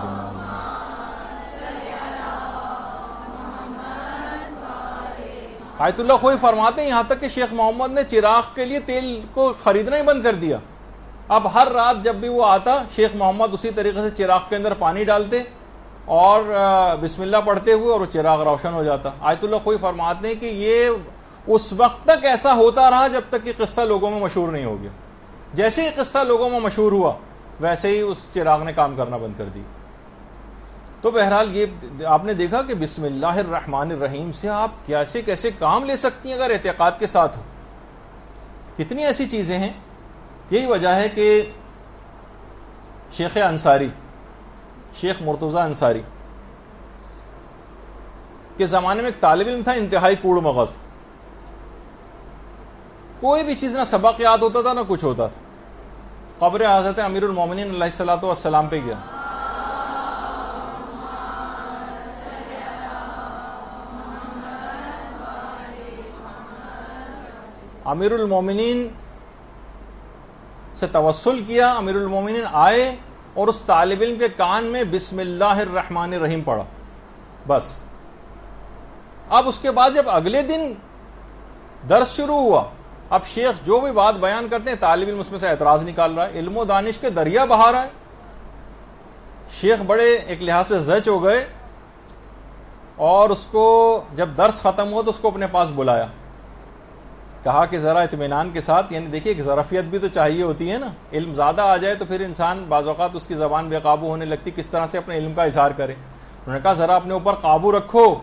آیت اللہ خوئی فرماتے ہیں یہاں تک کہ شیخ محمد نے چراغ کے لیے تیل کو خریدنا ہی بند کر دیا۔ اب ہر رات جب بھی وہ آتا، شیخ محمد اسی طریقے سے چراغ کے اندر پانی ڈالتے اور بسم اللہ پڑھتے ہوئے اور وہ چراغ روشن ہو جاتا۔ آیت اللہ خوئی فرماتے ہیں کہ یہ اس وقت تک ایسا ہوتا رہا جب تک یہ قصہ لوگوں میں مشہور نہیں ہو گیا۔ جیسے ہی قصہ لوگوں میں مشہور ہوا ویسے ہی اس چراغ نے کام کرنا بند کر دی۔ تو بہرحال یہ آپ نے دیکھا کہ بسم اللہ الرحمن الرحیم سے آپ کیسے کیسے کام لے سکتی ہیں اگر اعتقاد کے ساتھ ہو۔ کتنی ایسی چیزیں ہیں۔ یہی وجہ ہے کہ شیخ انصاری، شیخ مرتضی انصاری کے زمانے میں ایک طالب علم تھا انتہائی کوڑ مغز، کوئی بھی چیز نہ سبق یاد ہوتا تھا نہ کچھ ہوتا تھا۔ قبر حضرت امیر المومنین علیہ الصلوۃ والسلام پہ گیا، امیر المومنین سے توسل کیا، امیر المومنین آئے اور اس طالب علم کے کان میں بسم اللہ الرحمن الرحیم پڑھا، بس۔ اب اس کے بعد جب اگلے دن درس شروع ہوا، اب شیخ جو بھی بات بیان کرتے ہیں طالب علم اس میں سے اعتراض نکال رہا ہے، علم و دانش کے دریا بہا رہا ہے۔ شیخ بڑے ایک لحاظ سے زچ ہو گئے اور اس کو جب درس ختم ہوا تو اس کو اپنے پاس بلایا، کہا کہ ذرا اطمینان کے ساتھ، یعنی دیکھیے ایک ظرفیت بھی تو چاہیے ہوتی ہے نا، علم زیادہ آ جائے تو پھر انسان بعض اوقات اس کی زبان بے قابو ہونے لگتی، کس طرح سے اپنے علم کا اظہار کرے۔ انہوں نے کہا ذرا اپنے اوپر قابو رکھو،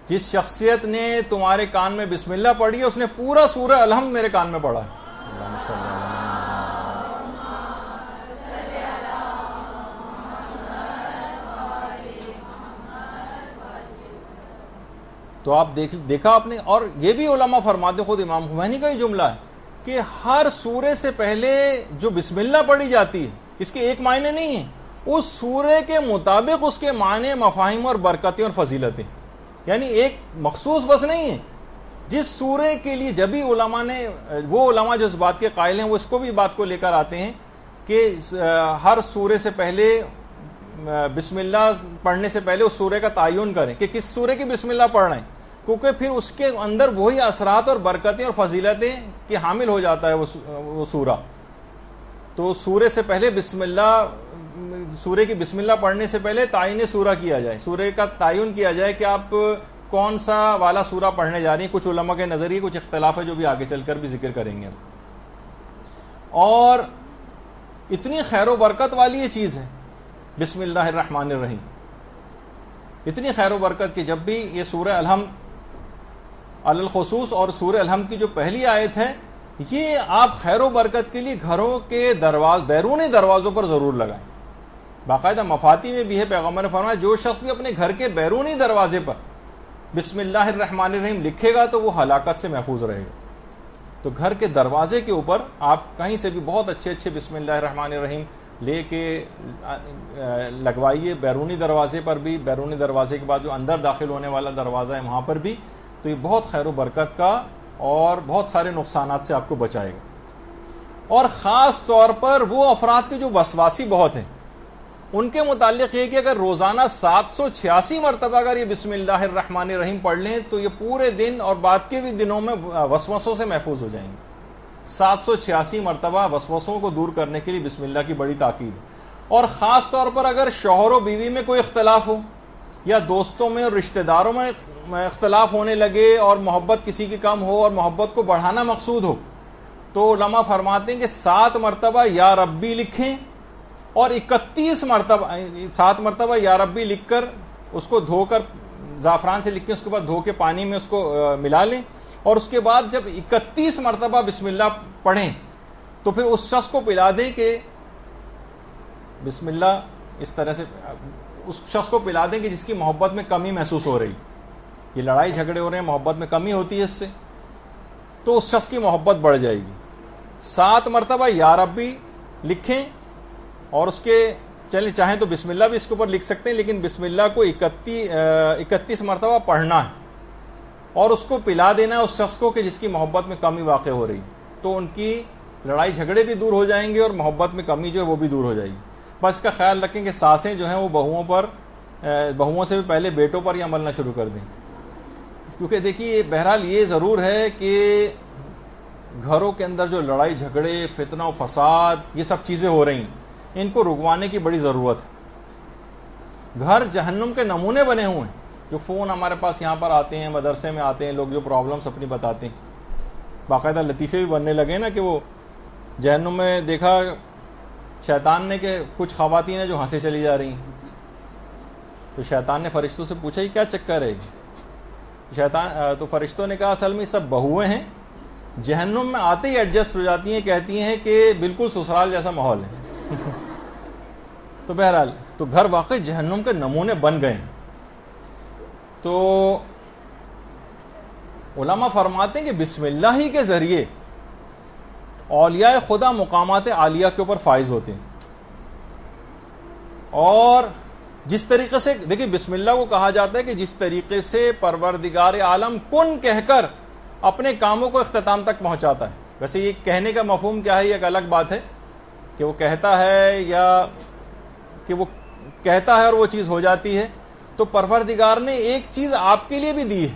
جس شخصیت نے تمہارے کان میں بسم اللہ پڑھی ہے اس نے پورا سورہ الحمد میرے کان میں پڑھا ہے۔ تو آپ دیکھا آپ نے، اور یہ بھی علماء فرماتے، خود امام خمینی کا ہی جملہ ہے کہ ہر سورے سے پہلے جو بسم اللہ پڑھی جاتی ہے اس کے ایک معنی نہیں ہیں، اس سورے کے مطابق اس کے معنی، مفاہیم اور برکتیں اور فضیلتیں، یعنی ایک مخصوص بس نہیں ہے۔ جس سورے کے لیے جب بھی علماء نے، وہ علماء جو اس بات کے قائل ہیں وہ اس کو بھی بات کو لے کر آتے ہیں کہ ہر سورے سے پہلے بسم اللہ پڑھنے سے پہلے اس سورے کا تعین کریں کہ کس سورے کی بسم اللہ پڑھ رہے ہیں، کیونکہ پھر اس کے اندر وہی اثرات اور برکتیں اور فضیلتیں کی حامل ہو جاتا ہے وہ سورہ۔ تو سورے سے پہلے بسم اللہ، سورے کی بسم اللہ پڑھنے سے پہلے تعین سورہ کیا جائے، سورے کا تعین کیا جائے کہ آپ کون سا والا سورہ پڑھنے جا رہی ہیں۔ کچھ علماء کے نظریے کچھ اختلاف ہے جو بھی آگے چل کر بھی ذکر کریں گے۔ اور اتنی خیر و برکت والی یہ چیز ہے بسم اللہ الرحمن الرحیم، اتنی خیر و برکت کہ جب بھی یہ سورہ الحمد علی الخصوص، اور سورہ الحمد کی جو پہلی آیت ہے یہ آپ خیر و برکت کے لیے گھروں کے بیرونی دروازوں پر ضرور لگائیں۔ باقاعدہ مفاتی میں بھی ہے، پیغمبر نے فرمایا جو شخص بھی اپنے گھر کے بیرونی دروازے پر بسم اللہ الرحمن الرحیم لکھے گا تو وہ ہلاکت سے محفوظ رہے گا۔ تو گھر کے دروازے کے اوپر آپ کہیں سے بھی بہت اچھے اچھے بسم اللہ الرحمن الرحیم لے کے لگوائیے، بیرونی دروازے پر بھی، بیرونی دروازے کے بعد جو اندر داخل ہونے والا دروازہ ہے وہاں پر بھی، تو یہ بہت خیر و برکت کا اور بہت سارے نقصانات سے آپ کو بچائے گا۔ اور خاص طور پر وہ افراد کے جو وسواسی بہت ہیں ان کے متعلق یہ کہ اگر روزانہ 786 مرتبہ اگر یہ بسم اللہ الرحمن الرحیم پڑھ لیں تو یہ پورے دن اور بعد کے بھی دنوں میں وسوسوں سے محفوظ ہو جائیں گے۔ 786 مرتبہ وسوسوں کو دور کرنے کے لیے بسم اللہ کی بڑی تاکید ہے۔ اور خاص طور پر اگر شوہر و بیوی میں کوئی اختلاف ہو یا دوستوں میں اور رشتہ داروں میں اختلاف ہونے لگے اور محبت کسی کی کم ہو اور محبت کو بڑھانا مقصود ہو، تو علماء فرماتے ہیں کہ 7 مرتبہ یا ربی لکھیں اور 31 مرتبہ 7 مرتبہ یا ربی لکھ کر اس کو دھو کر زعفران سے لکھیں، اس کے بعد دھو کے پانی میں اس کو ملا لیں، اور اس کے بعد جب 31 مرتبہ بسم اللہ پڑھیں تو پھر اس شخص کو پلا دیں کہ بسم اللہ، اس طرح سے اس شخص کو پلا دیں کہ جس کی محبت میں کمی محسوس ہو رہی، یہ لڑائی جھگڑے ہو رہے ہیں، محبت میں کمی ہوتی ہے اس سے، تو اس شخص کی محبت بڑھ جائے گی۔ 7 مرتبہ یا ربی لکھیں اور اس کے چلیں چاہیں تو بسم اللہ بھی اس کے اوپر لکھ سکتے ہیں، لیکن بسم اللہ کو 31 مرتبہ پڑھنا ہے اور اس کو پلا دینا ہے اس شخص کو کہ جس کی محبت میں کمی واقع ہو رہی، تو ان کی لڑائی جھگڑے بھی دور ہو جائیں گے اور محبت میں کمی جو ہے وہ بھی دور ہو جائے گی۔ بس اس کا خیال رکھیں کہ ساسیں جو ہیں وہ بہوؤں سے بھی پہلے بیٹوں پر ہی عمل نہ شروع کر دیں، کیونکہ دیکھیے بہرحال یہ ضرور ہے کہ گھروں کے اندر جو لڑائی جھگڑے، فتنہ و فساد، یہ سب چیزیں ہو رہی ہیں، ان کو رکوانے کی بڑی ضرورت ہے۔ گھر جہنم کے نمونے بنے ہوئے ہیں، جو فون ہمارے پاس یہاں پر آتے ہیں، مدرسے میں آتے ہیں لوگ، جو پرابلمس اپنی بتاتے ہیں، باقاعدہ لطیفے بھی بننے لگے نا کہ وہ جہنم میں دیکھا شیطان نے کہ کچھ خواتین ہیں جو ہنسے چلی جا رہی ہیں، تو شیطان نے فرشتوں سے پوچھا یہ کیا چکر ہے؟ تو فرشتوں نے کہا اصل میں سب بہویں ہیں، جہنم میں آتے ہی ایڈجسٹ ہو جاتی ہیں، کہتی ہیں کہ بالکل سسرال جیسا ماحول ہے۔ تو بہرحال تو گھر واقعی جہنم کے نمونے بن گئے ہیں۔ تو علماء فرماتے ہیں کہ بسم اللہ ہی کے ذریعے اولیاء خدا مقامات عالیہ کے اوپر فائز ہوتے ہیں، اور جس طریقے سے دیکھیں بسم اللہ کو کہا جاتا ہے کہ جس طریقے سے پروردگار عالم کن کہہ کر اپنے کاموں کو اختتام تک پہنچاتا ہے، ویسے یہ کہنے کا مفہوم کیا ہے یہ ایک الگ بات ہے کہ وہ کہتا ہے یا کہ وہ کہتا ہے اور وہ چیز ہو جاتی ہے. تو پروردگار نے ایک چیز آپ کے لیے بھی دی ہے,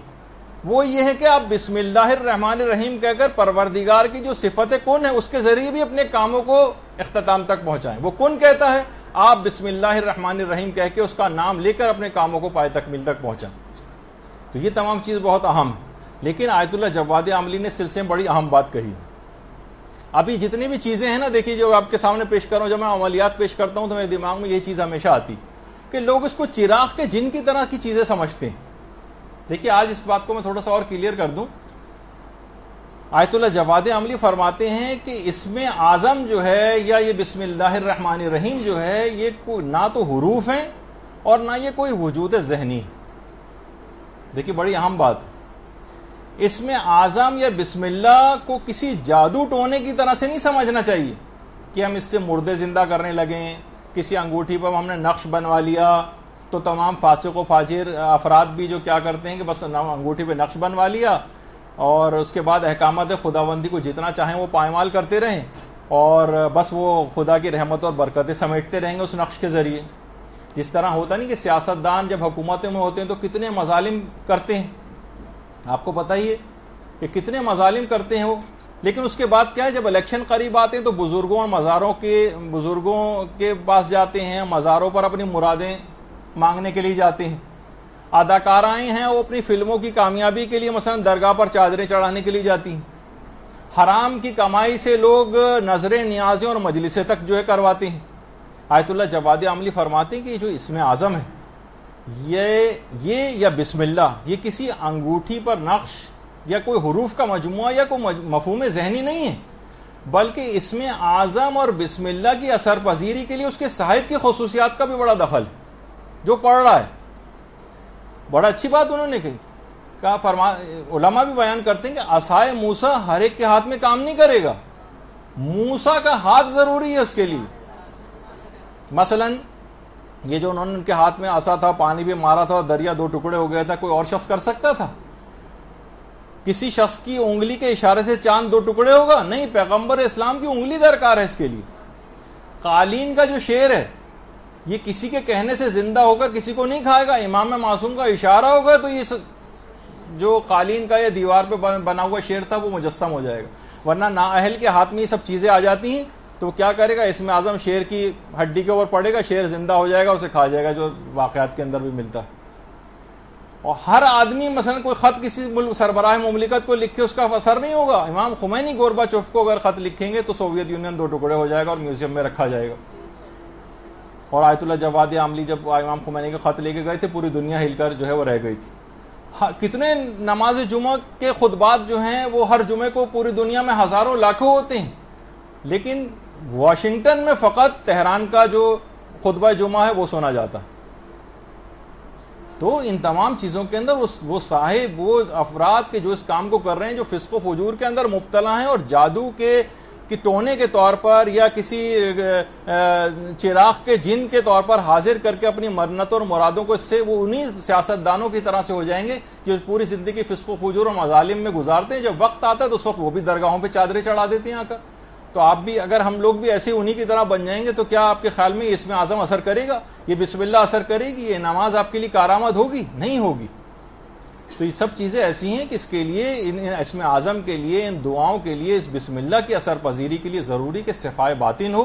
وہ یہ ہے کہ آپ بسم اللہ الرحمن الرحیم کہہ کر پروردگار کی جو صفت کن ہے اس کے ذریعے بھی اپنے کاموں کو اختتام تک پہنچائیں. وہ کن کہتا ہے, آپ بسم اللہ الرحمن الرحیم کہہ کے اس کا نام لے کر اپنے کاموں کو پائے تکمیل تک پہنچائیں. تو یہ تمام چیز بہت اہم ہے. لیکن آیت اللہ جواد عاملی نے سلسلے میں بڑی اہم بات کہی. ابھی جتنی بھی چیزیں ہیں نا, دیکھیے جو آپ کے سامنے پیش کر رہا ہوں, جب میں عملیات پیش کرتا ہوں تو میرے دماغ میں یہ چیز ہمیشہ آتی کہ لوگ اس کو چراغ کے جن کی طرح کی چیزیں سمجھتے ہیں. دیکھیے آج اس بات کو میں تھوڑا سا اور کلیئر کر دوں. آیت اللہ جواد عاملی فرماتے ہیں کہ اسم اعظم جو ہے یا یہ بسم اللہ الرحمن الرحیم جو ہے یہ نہ تو حروف ہیں اور نہ یہ کوئی وجود ذہنی ہے. دیکھیے بڑی اہم بات, اسم اعظم یا بسم اللہ کو کسی جادو ٹونے کی طرح سے نہیں سمجھنا چاہیے کہ ہم اس سے مردے زندہ کرنے لگیں, کسی انگوٹھی پر ہم نے نقش بنوا لیا. تو تمام فاسق و فاجر افراد بھی جو کیا کرتے ہیں کہ بس انگوٹھی پہ نقش بنوا لیا اور اس کے بعد احکامات خداوندی کو جتنا چاہیں وہ پائمال کرتے رہیں اور بس وہ خدا کی رحمت اور برکتیں سمیٹتے رہیں گے اس نقش کے ذریعے. جس طرح ہوتا نہیں کہ سیاستدان جب حکومتوں میں ہوتے ہیں تو کتنے مظالم کرتے ہیں, آپ کو پتہ ہی ہے کہ کتنے مظالم کرتے ہیں وہ. لیکن اس کے بعد کیا ہے, جب الیکشن قریب آتے ہیں تو بزرگوں کے پاس جاتے ہیں, مزاروں پر اپنی مرادیں مانگنے کے لیے جاتے ہیں. اداکارائیں ہیں وہ اپنی فلموں کی کامیابی کے لیے مثلا درگاہ پر چادریں چڑھانے کے لیے جاتی ہیں. حرام کی کمائی سے لوگ نظریں, نیازیں اور مجلسیں تک جو ہے کرواتے ہیں. آیت اللہ جواد عاملی فرماتے ہیں کہ جو اسم اعظم ہے یہ یا بسم اللہ یہ کسی انگوٹھی پر نقش یا کوئی حروف کا مجموعہ یا کوئی مفہوم ذہنی نہیں ہے, بلکہ اسم اعظم اور بسم اللہ کی اثر پذیری کے لیے اس کے صاحب کی خصوصیات کا بھی بڑا دخل ہے جو پڑھ رہا ہے. بڑا اچھی بات انہوں نے کہا. علماء بھی بیان کرتے ہیں کہ عصائے موسیٰ ہر ایک کے ہاتھ میں کام نہیں کرے گا, موسیٰ کا ہاتھ ضروری ہے اس کے لیے. مثلا یہ جو انہوں نے ان کے ہاتھ میں عصا تھا, پانی بھی مارا تھا اور دریا دو ٹکڑے ہو گیا تھا, کوئی اور شخص کر سکتا تھا؟ کسی شخص کی انگلی کے اشارے سے چاند دو ٹکڑے ہوگا؟ نہیں, پیغمبر اسلام کی انگلی درکار ہے اس کے لیے. قالین کا جو شعر ہے یہ کسی کے کہنے سے زندہ ہو کر کسی کو نہیں کھائے گا, امام معصوم کا اشارہ ہوگا تو یہ جو قالین کا یا دیوار پہ بنا ہوا شعر تھا وہ مجسم ہو جائے گا. ورنہ نااہل کے ہاتھ میں یہ سب چیزیں آ جاتی ہیں تو وہ کیا کرے گا, اسم اعظم شیر کی ہڈی کے اوپر پڑے گا, شیر زندہ ہو جائے گا, اسے کھا جائے گا, جو واقعات کے اندر بھی ملتا ہے. اور ہر آدمی مثلا کوئی خط کسی سربراہ مملکت کو لکھے اس کا اثر نہیں ہوگا. امام خمینی گورباچوف کو اگر خط لکھیں گے تو سوویت یونین دو ٹکڑے ہو جائے گا اور میوزیم میں رکھا جائے گا. اور آیت اللہ جواد عاملی جب امام خمینی کے خط لے کے گئے تھے پوری دنیا ہل کر جو ہے وہ رہ گئی تھی. کتنے نماز جمعہ کے خطبات جو ہیں وہ ہر جمعے کو پوری دنیا میں ہزاروں لاکھوں ہوتے ہیں, لیکن واشنگٹن میں فقط تہران کا جو خطبہ جمعہ ہے وہ سنا جاتا. تو ان تمام چیزوں کے اندر وہ صاحب وہ افراد کے جو اس کام کو کر رہے ہیں جو فسق و فجور کے اندر مبتلا ہیں اور جادو کے ٹونے کے طور پر یا کسی چراغ کے جن کے طور پر حاضر کر کے اپنی منتوں اور مرادوں کو اس سے وہ انہی سیاستدانوں کی طرح سے ہو جائیں گے جو پوری زندگی فسق و فجور اور مظالم میں گزارتے ہیں. جب وقت آتا ہے تو اس وقت وہ بھی درگاہوں پہ چادریں چڑھا دیتے ہیں آ کر. تو آپ بھی اگر ہم لوگ بھی ایسے انہی کی طرح بن جائیں گے تو کیا آپ کے خیال میں اس میں اعظم اثر کرے گا, یہ بسم اللہ اثر کرے گی, یہ نماز آپ کے لیے کارآمد ہوگی؟ نہیں ہوگی. تو یہ سب چیزیں ایسی ہیں کہ اس کے لیے ان اسم اعظم کے لیے ان دعاؤں کے لیے اس بسم اللہ کی اثر پذیری کے لیے ضروری کہ صفائے باطن ہو,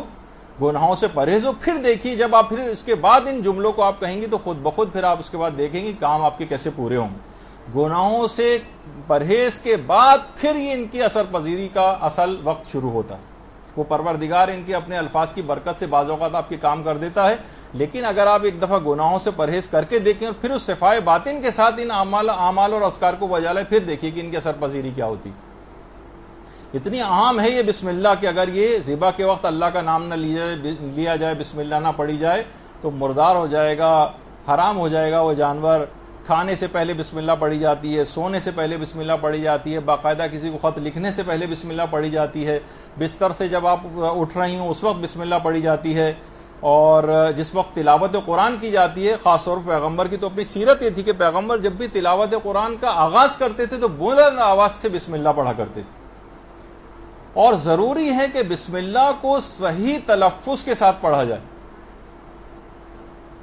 گناہوں سے پرہیز ہو. پھر دیکھیے جب آپ پھر اس کے بعد ان جملوں کو آپ کہیں گے تو خود بخود پھر آپ اس کے بعد دیکھیں گے کام آپ کے کیسے پورے ہوں. گناہوں سے پرہیز کے بعد پھر یہ ان کی اثر پذیری کا اصل وقت شروع ہوتا ہے. وہ پروردگار ان کے اپنے الفاظ کی برکت سے بعض اوقات آپ کے کام کر دیتا ہے, لیکن اگر آپ ایک دفعہ گناہوں سے پرہیز کر کے دیکھیں اور پھر اس صفائے باطن کے ساتھ ان اعمال اور اذکار کو بجا لیں, پھر دیکھیے کہ ان کی اثر پذیری کیا ہوتی. اتنی اہم ہے یہ بسم اللہ کہ اگر یہ ذبح کے وقت اللہ کا نام نہ لیا جائے, بسم اللہ نہ پڑھی جائے تو مردار ہو جائے گا, حرام ہو جائے گا وہ جانور. کھانے سے پہلے بسم اللہ پڑھی جاتی ہے, سونے سے پہلے بسم اللہ پڑھی جاتی ہے, باقاعدہ کسی کو خط لکھنے سے پہلے بسم اللہ پڑھی جاتی ہے, بستر سے جب آپ اٹھ رہی ہوں اس وقت بسم اللہ پڑھی جاتی ہے, اور جس وقت تلاوت قرآن کی جاتی ہے, خاص طور پر پیغمبر کی تو اپنی سیرت یہ تھی کہ پیغمبر جب بھی تلاوت قرآن کا آغاز کرتے تھے تو بلند آواز سے بسم اللہ پڑھا کرتے تھے. اور ضروری ہے کہ بسم اللہ کو صحیح تلفظ کے ساتھ پڑھا جائے.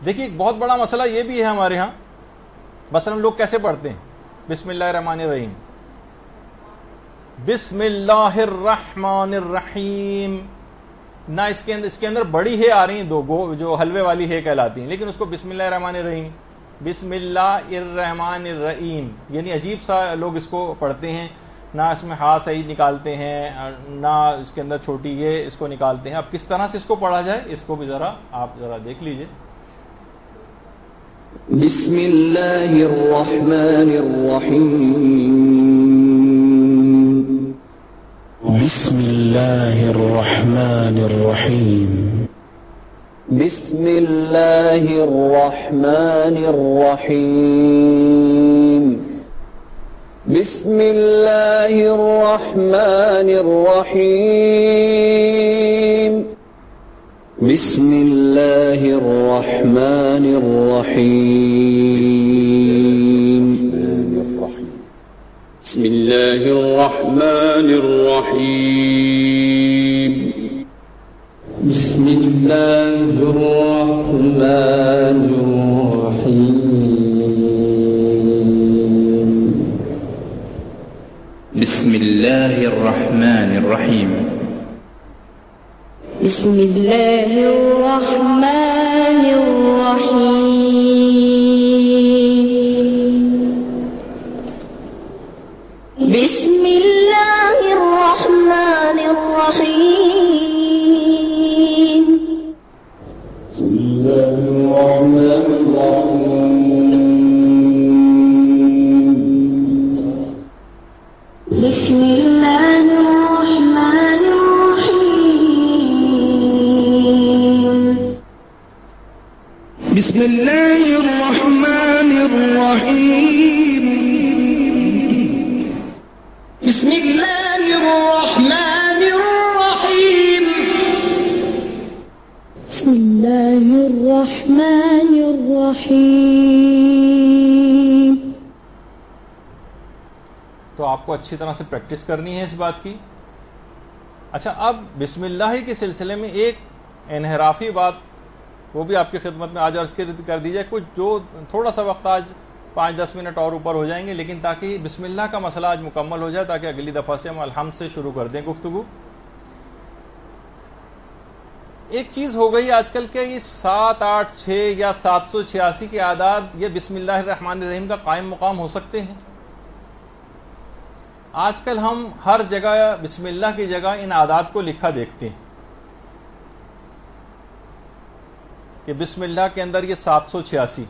دیکھیے ایک بہت بڑا مسئلہ یہ بھی ہے ہمارے ہاں. مثلا لوگ کیسے پڑھتے ہیں بسم اللہ الرحمن الرحیم، بسم اللہ الرحمن الرحیم، نہ اس کے اندر بڑی ہے آ رہی ہیں دو گو جو حلوے والی ہے کہلاتی ہیں، لیکن اس کو بسم اللہ الرحمن الرحیم، بسم اللہ الرحمن الرحیم، یعنی عجیب سا لوگ اس کو پڑھتے ہیں. نہ اس میں ہا صحیح نکالتے ہیں، نہ اس کے اندر چھوٹی یہ اس کو نکالتے ہیں. اب کس طرح سے اس کو پڑھا جائے اس کو بھی آپ ذرا دیکھ لیجئے. بسم اللہ الرحمن الرحیم. بسم اللہ الرحمن الرحیم. بسم اللہ الرحمن الرحیم. بسم اللہ الرحمن الرحیم. بسم اللہ الرحمن الرحیم. بسم اللہ الرحمن الرحیم. بسم اللہ الرحمن الرحیم. بسم اللہ الرحمن الرحیم. بسم اللہ الرحمن الرحیم. بسم اللہ الرحمن الرحیم. بسم اللہ الرحمن الرحیم. بسم اللہ الرحمن الرحیم. بسم اللہ الرحمن الرحیم. بسم اللہ الرحمن الرحیم. بسم اللہ الرحمن الرحیم. تو آپ کو اچھی طرح سے پریکٹس کرنی ہے اس بات کی. اچھا اب بسم اللہ کے سلسلے میں ایک انحرافی بات وہ بھی آپ کی خدمت میں آج عرض کر دی جائے. کچھ جو تھوڑا سا وقت آج 5-10 منٹ اور اوپر ہو جائیں گے، لیکن تاکہ بسم اللہ کا مسئلہ آج مکمل ہو جائے تاکہ اگلی دفعہ سے ہم الحمد سے شروع کر دیں گفتگو. ایک چیز ہو گئی آج کل کہ یہ 786 یا 786 کے اعداد یہ بسم اللہ الرحمن الرحیم کا قائم مقام ہو سکتے ہیں. آج کل ہم ہر جگہ بسم اللہ کی جگہ ان اعداد کو لکھا دیکھتے ہیں کہ بسم اللہ کے اندر یہ 786.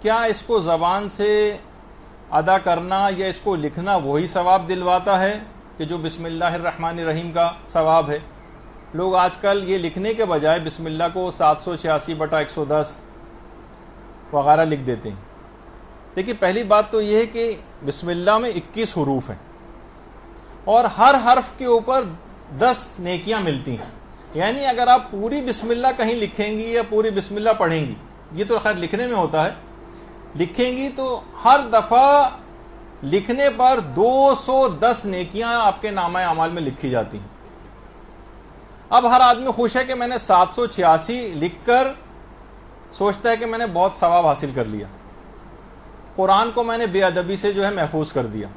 کیا اس کو زبان سے ادا کرنا یا اس کو لکھنا وہی ثواب دلواتا ہے کہ جو بسم اللہ الرحمن الرحیم کا ثواب ہے؟ لوگ آج کل یہ لکھنے کے بجائے بسم اللہ کو 786/110 وغیرہ لکھ دیتے ہیں. دیکھیے پہلی بات تو یہ ہے کہ بسم اللہ میں 21 حروف ہیں اور ہر حرف کے اوپر 10 نیکیاں ملتی ہیں. یعنی اگر آپ پوری بسم اللہ کہیں لکھیں گی یا پوری بسم اللہ پڑھیں گی، یہ تو خیر لکھنے میں ہوتا ہے، لکھیں گی تو ہر دفعہ لکھنے پر 210 نیکیاں آپ کے نامہ اعمال میں لکھی جاتی ہیں. اب ہر آدمی خوش ہے کہ میں نے 786 لکھ کر سوچتا ہے کہ میں نے بہت ثواب حاصل کر لیا، قرآن کو میں نے بے ادبی سے جو ہے محفوظ کر دیا.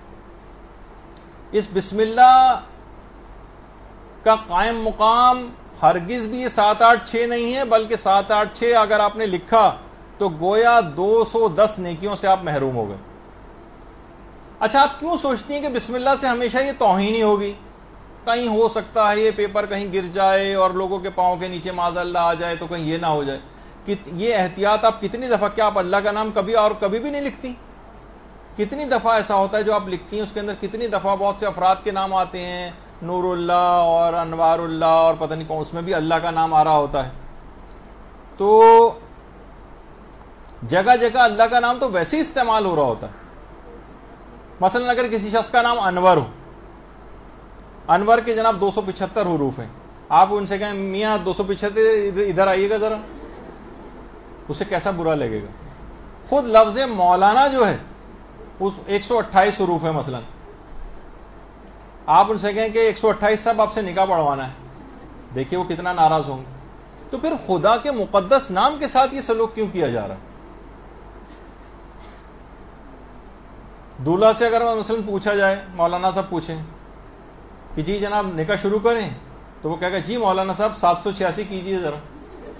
اس بسم اللہ کا قائم مقام ہرگز بھی یہ 786 نہیں ہے، بلکہ 786 اگر آپ نے لکھا تو گویا 210 نیکیوں سے آپ محروم ہو گئے. اچھا آپ کیوں سوچتی ہیں کہ بسم اللہ سے ہمیشہ یہ توہین ہی ہوگی؟ کہیں ہو سکتا ہے یہ پیپر کہیں گر جائے اور لوگوں کے پاؤں کے نیچے معاذ اللہ آ جائے تو کہیں یہ نہ ہو جائے. یہ احتیاط آپ کتنی دفعہ، کیا آپ اللہ کا نام کبھی اور کبھی بھی نہیں لکھتی؟ کتنی دفعہ ایسا ہوتا ہے جو آپ لکھتی ہیں اس کے اندر کتنی دفعہ بہت سے افراد کے نام آتے ہیں، نور اللہ اور انوار اللہ اور پتہ نہیں کون، اس میں بھی اللہ کا نام آ رہا ہوتا ہے. تو جگہ جگہ اللہ کا نام تو ویسے ہی استعمال ہو رہا ہوتا ہے. مثلا اگر کسی شخص کا نام انور ہو، انور کے جناب 275 حروف ہیں، آپ ان سے کہیں میاں 275 ادھر آئیے گا ذرا، اسے کیسا برا لگے گا. خود لفظ مولانا جو ہے اس 128 حروف ہے مثلا. آپ ان سے کہیں کہ 128 صاحب آپ سے نکاح پڑھوانا ہے، دیکھیے وہ کتنا ناراض ہوں گے. تو پھر خدا کے مقدس نام کے ساتھ یہ سلوک کیوں کیا جا رہا ہے؟ دولہا سے اگر مثلا پوچھا جائے، مولانا صاحب پوچھیں کہ جی جناب نکاح شروع کریں، تو وہ کہے گا جی مولانا صاحب 786 کیجئے ذرا،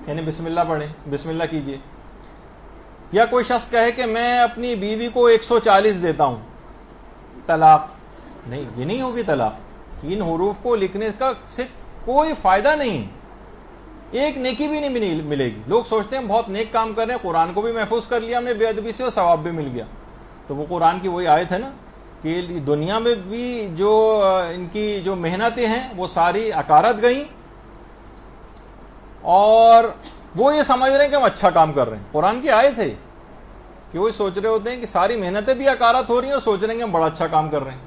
یعنی بسم اللہ پڑھیں، بسم اللہ کیجئے. یا کوئی شخص کہے کہ میں اپنی بیوی کو 140 دیتا ہوں، طلاق نہیں، یہ نہیں ہوگی طلاق. ان حروف کو لکھنے کا سے کوئی فائدہ نہیں، ایک نیکی بھی نہیں ملے گی. لوگ سوچتے ہیں بہت نیک کام کر رہے ہیں، قرآن کو بھی محفوظ کر لیا ہم نے بے ادبی سے اور ثواب بھی مل گیا. تو وہ قرآن کی وہی آیت ہے نا کہ دنیا میں بھی جو ان کی جو محنتیں ہیں وہ ساری اکارت گئیں، اور وہ یہ سمجھ رہے ہیں کہ ہم اچھا کام کر رہے ہیں. قرآن کی آیت ہے کہ وہ سوچ رہے ہوتے ہیں کہ ساری محنتیں بھی اکارت ہو رہی ہیں اور سوچ رہے ہیں کہ ہم بڑا اچھا کام کر رہے ہیں.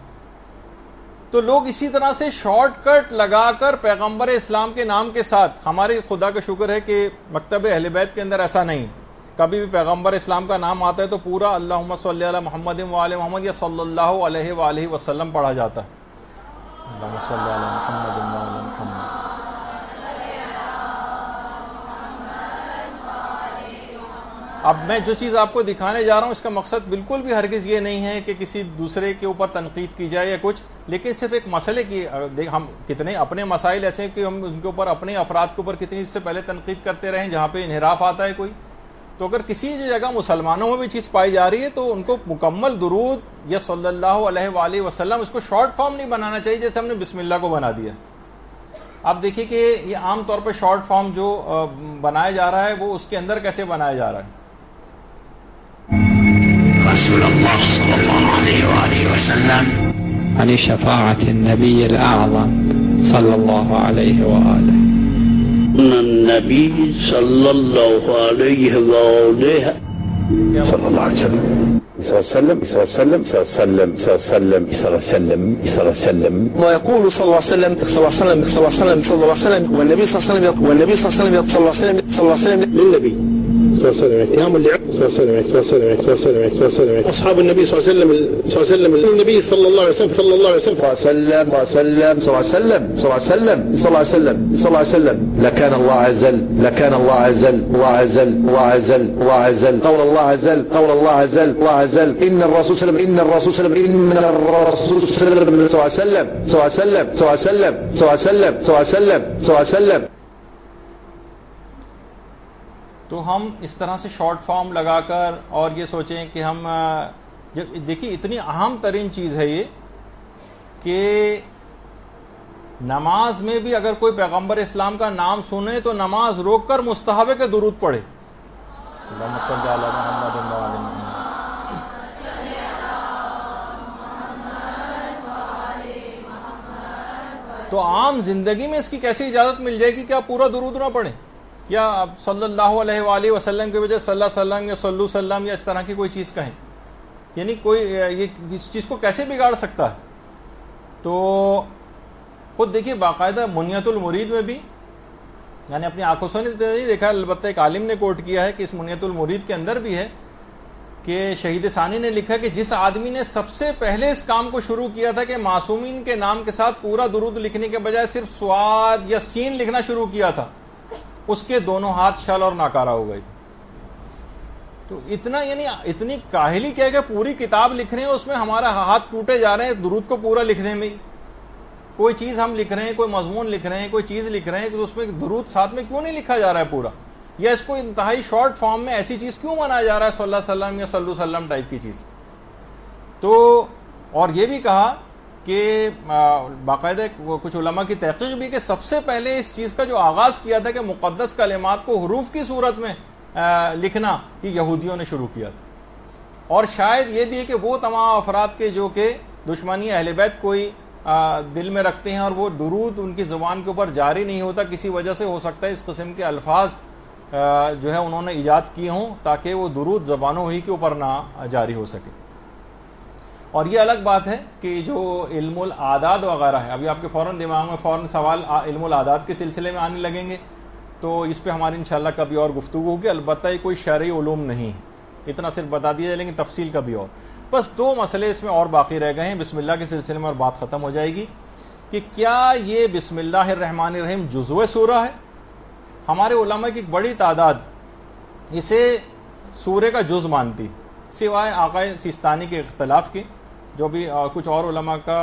تو لوگ اسی طرح سے شارٹ کٹ لگا کر پیغمبر اسلام کے نام کے ساتھ، ہمارے خدا کا شکر ہے کہ مکتب اہل بیت کے اندر ایسا نہیں، کبھی بھی پیغمبر اسلام کا نام آتا ہے تو پورا اللہم صلی علی محمد وعلی محمد یا صلی اللہ علیہ وآلہ وسلم پڑھا جاتا ہے. اللہم صلی علی محمد وعلی محمد. اب میں جو چیز آپ کو دکھانے جا رہا ہوں اس کا مقصد بالکل بھی ہرگز یہ نہیں ہے کہ کسی دوسرے کے اوپر تنقید کی جائے یا کچھ، لیکن صرف ایک مسئلے کی ہم کتنے اپنے مسائل ایسے کہ ہم ان کے اوپر اپنے افراد کے اوپر کتنی سے پہلے تنقید کرتے رہے جہاں پہ انحراف آتا ہے کوئی. تو اگر کسی جگہ مسلمانوں میں بھی چیز پائی جا رہی ہے تو ان کو مکمل درود یا صلی اللہ علیہ وآلہ وسلم، اس کو شارٹ فارم نہیں بنانا چاہیے جیسے ہم نے بسم اللہ کو بنا دیا. آپ دیکھیے کہ یہ عام طور پہ شارٹ فارم جو بنایا جا رہا ہے وہ اس کے اندر کیسے بنایا جا رہا ہے. رسول الله صلى الله عليه وآله وسلم عن شفاعة النبي الأعظم صلى الله عليه وآله النبي صلى الله عليه وآله صلى الله عليه وسلم وسلم وسلم وسلم وسلم وسلم ويقول صلى الله عليه وسلم صلى الله عليه وسلم صلى الله عليه وسلم صلى الله عليه وسلم والنبي صلى الله عليه وسلم والنبي صلى الله عليه وسلم صلى الله عليه وسلم صلى الله عليه وسلم للنبي صلى الله عليه وسلم اتهام لعب اصحاب النبي صلى الله عليه وسلم النبي صلى الله عليه وسلم صلى الله عليه وسلم وسلم وسلم صلى الله عليه وسلم صلى الله عليه وسلم صلى الله عليه وسلم صلى الله عليه وسلم لكان الله عزل لكان الله عزل الله عزل الله عزل الله عزل قول الله عزل قول الله عزل الله عزل ان الرسول صلى الله عليه وسلم ان الرسول صلى الله عليه وسلم ان الرسول صلى الله عليه وسلم صلى الله عليه وسلم صلى الله عليه وسلم صلى الله عليه وسلم صلى الله عليه وسلم صلى الله عليه وسلم. تو ہم اس طرح سے شارٹ فارم لگا کر اور یہ سوچیں کہ ہم دیکھیے اتنی اہم ترین چیز ہے یہ کہ نماز میں بھی اگر کوئی پیغمبر اسلام کا نام سنے تو نماز روک کر مستحب کے درود پڑھے. اللہم صلی علی محمد وعلی محمد. تو عام زندگی میں اس کی کیسی اجازت مل جائے گی کہ آپ پورا درود نہ پڑھیں یا آپ صلی اللہ علیہ وآلہ وسلم کے بجائے صلی اللہ علیہ وسلم یا صلی وسلم یا اس طرح کی کوئی چیز کہیں؟ یعنی کوئی یہ اس چیز کو کیسے بگاڑ سکتا ہے؟ تو خود دیکھیے باقاعدہ منیت المرید میں بھی، یعنی اپنی آنکھوں سے نہیں دیکھا، البتہ ایک عالم نے کوٹ کیا ہے کہ اس منیت المرید کے اندر بھی ہے کہ شہید ثانی نے لکھا کہ جس آدمی نے سب سے پہلے اس کام کو شروع کیا تھا کہ معصومین کے نام کے ساتھ پورا درود لکھنے کے بجائے صرف سواد یا سین لکھنا شروع کیا تھا، اس کے دونوں ہاتھ شل اور ناکارہ ہو گئے تھے. تو اتنا یعنی اتنی کاہلی کیا کہ پوری کتاب لکھ رہے ہیں، اس میں ہمارا ہاتھ ٹوٹے جا رہے ہیں درود کو پورا لکھنے میں. کوئی چیز ہم لکھ رہے ہیں، کوئی مضمون لکھ رہے ہیں، کوئی چیز لکھ رہے ہیں، تو اس میں درود ساتھ میں کیوں نہیں لکھا جا رہا ہے پورا؟ یا اس کو انتہائی شارٹ فارم میں ایسی چیز کیوں بنایا جا رہا ہے صلی اللہ علیہ وسلم یا صلی اللہ علیہ وسلم ٹائپ کی چیز؟ تو اور یہ بھی کہا کہ باقاعدہ کچھ علماء کی تحقیق بھی کہ سب سے پہلے اس چیز کا جو آغاز کیا تھا کہ مقدس کلمات کو حروف کی صورت میں لکھنا، یہ یہودیوں نے شروع کیا تھا. اور شاید یہ بھی ہے کہ وہ تمام افراد کے جو کہ دشمنی اہل بیت کوئی دل میں رکھتے ہیں اور وہ درود ان کی زبان کے اوپر جاری نہیں ہوتا، کسی وجہ سے ہو سکتا ہے اس قسم کے الفاظ جو ہے انہوں نے ایجاد کیے ہوں تاکہ وہ درود زبانوں ہی کے اوپر نہ جاری ہو سکے. اور یہ الگ بات ہے کہ جو علم العادات وغیرہ ہے، ابھی آپ کے فوراً دماغ میں فوراً سوال علم العادات کے سلسلے میں آنے لگیں گے، تو اس پہ ہماری انشاءاللہ کبھی اور گفتگو ہوگی. البتہ یہ کوئی شرعی علوم نہیں ہے، اتنا صرف بتا دیا جائے، لیکن تفصیل کبھی اور. بس دو مسئلے اس میں اور باقی رہ گئے ہیں، بسم اللہ کے سلسلے میں اور بات ختم ہو جائے گی. کہ کیا یہ بسم اللہ الرحمن الرحیم جزو سورہ ہے؟ ہمارے علماء کی ایک بڑی تعداد اسے سورے کا جز مانتی، سوائے آقا سیستانی کے اختلاف کے، جو بھی کچھ اور علماء کا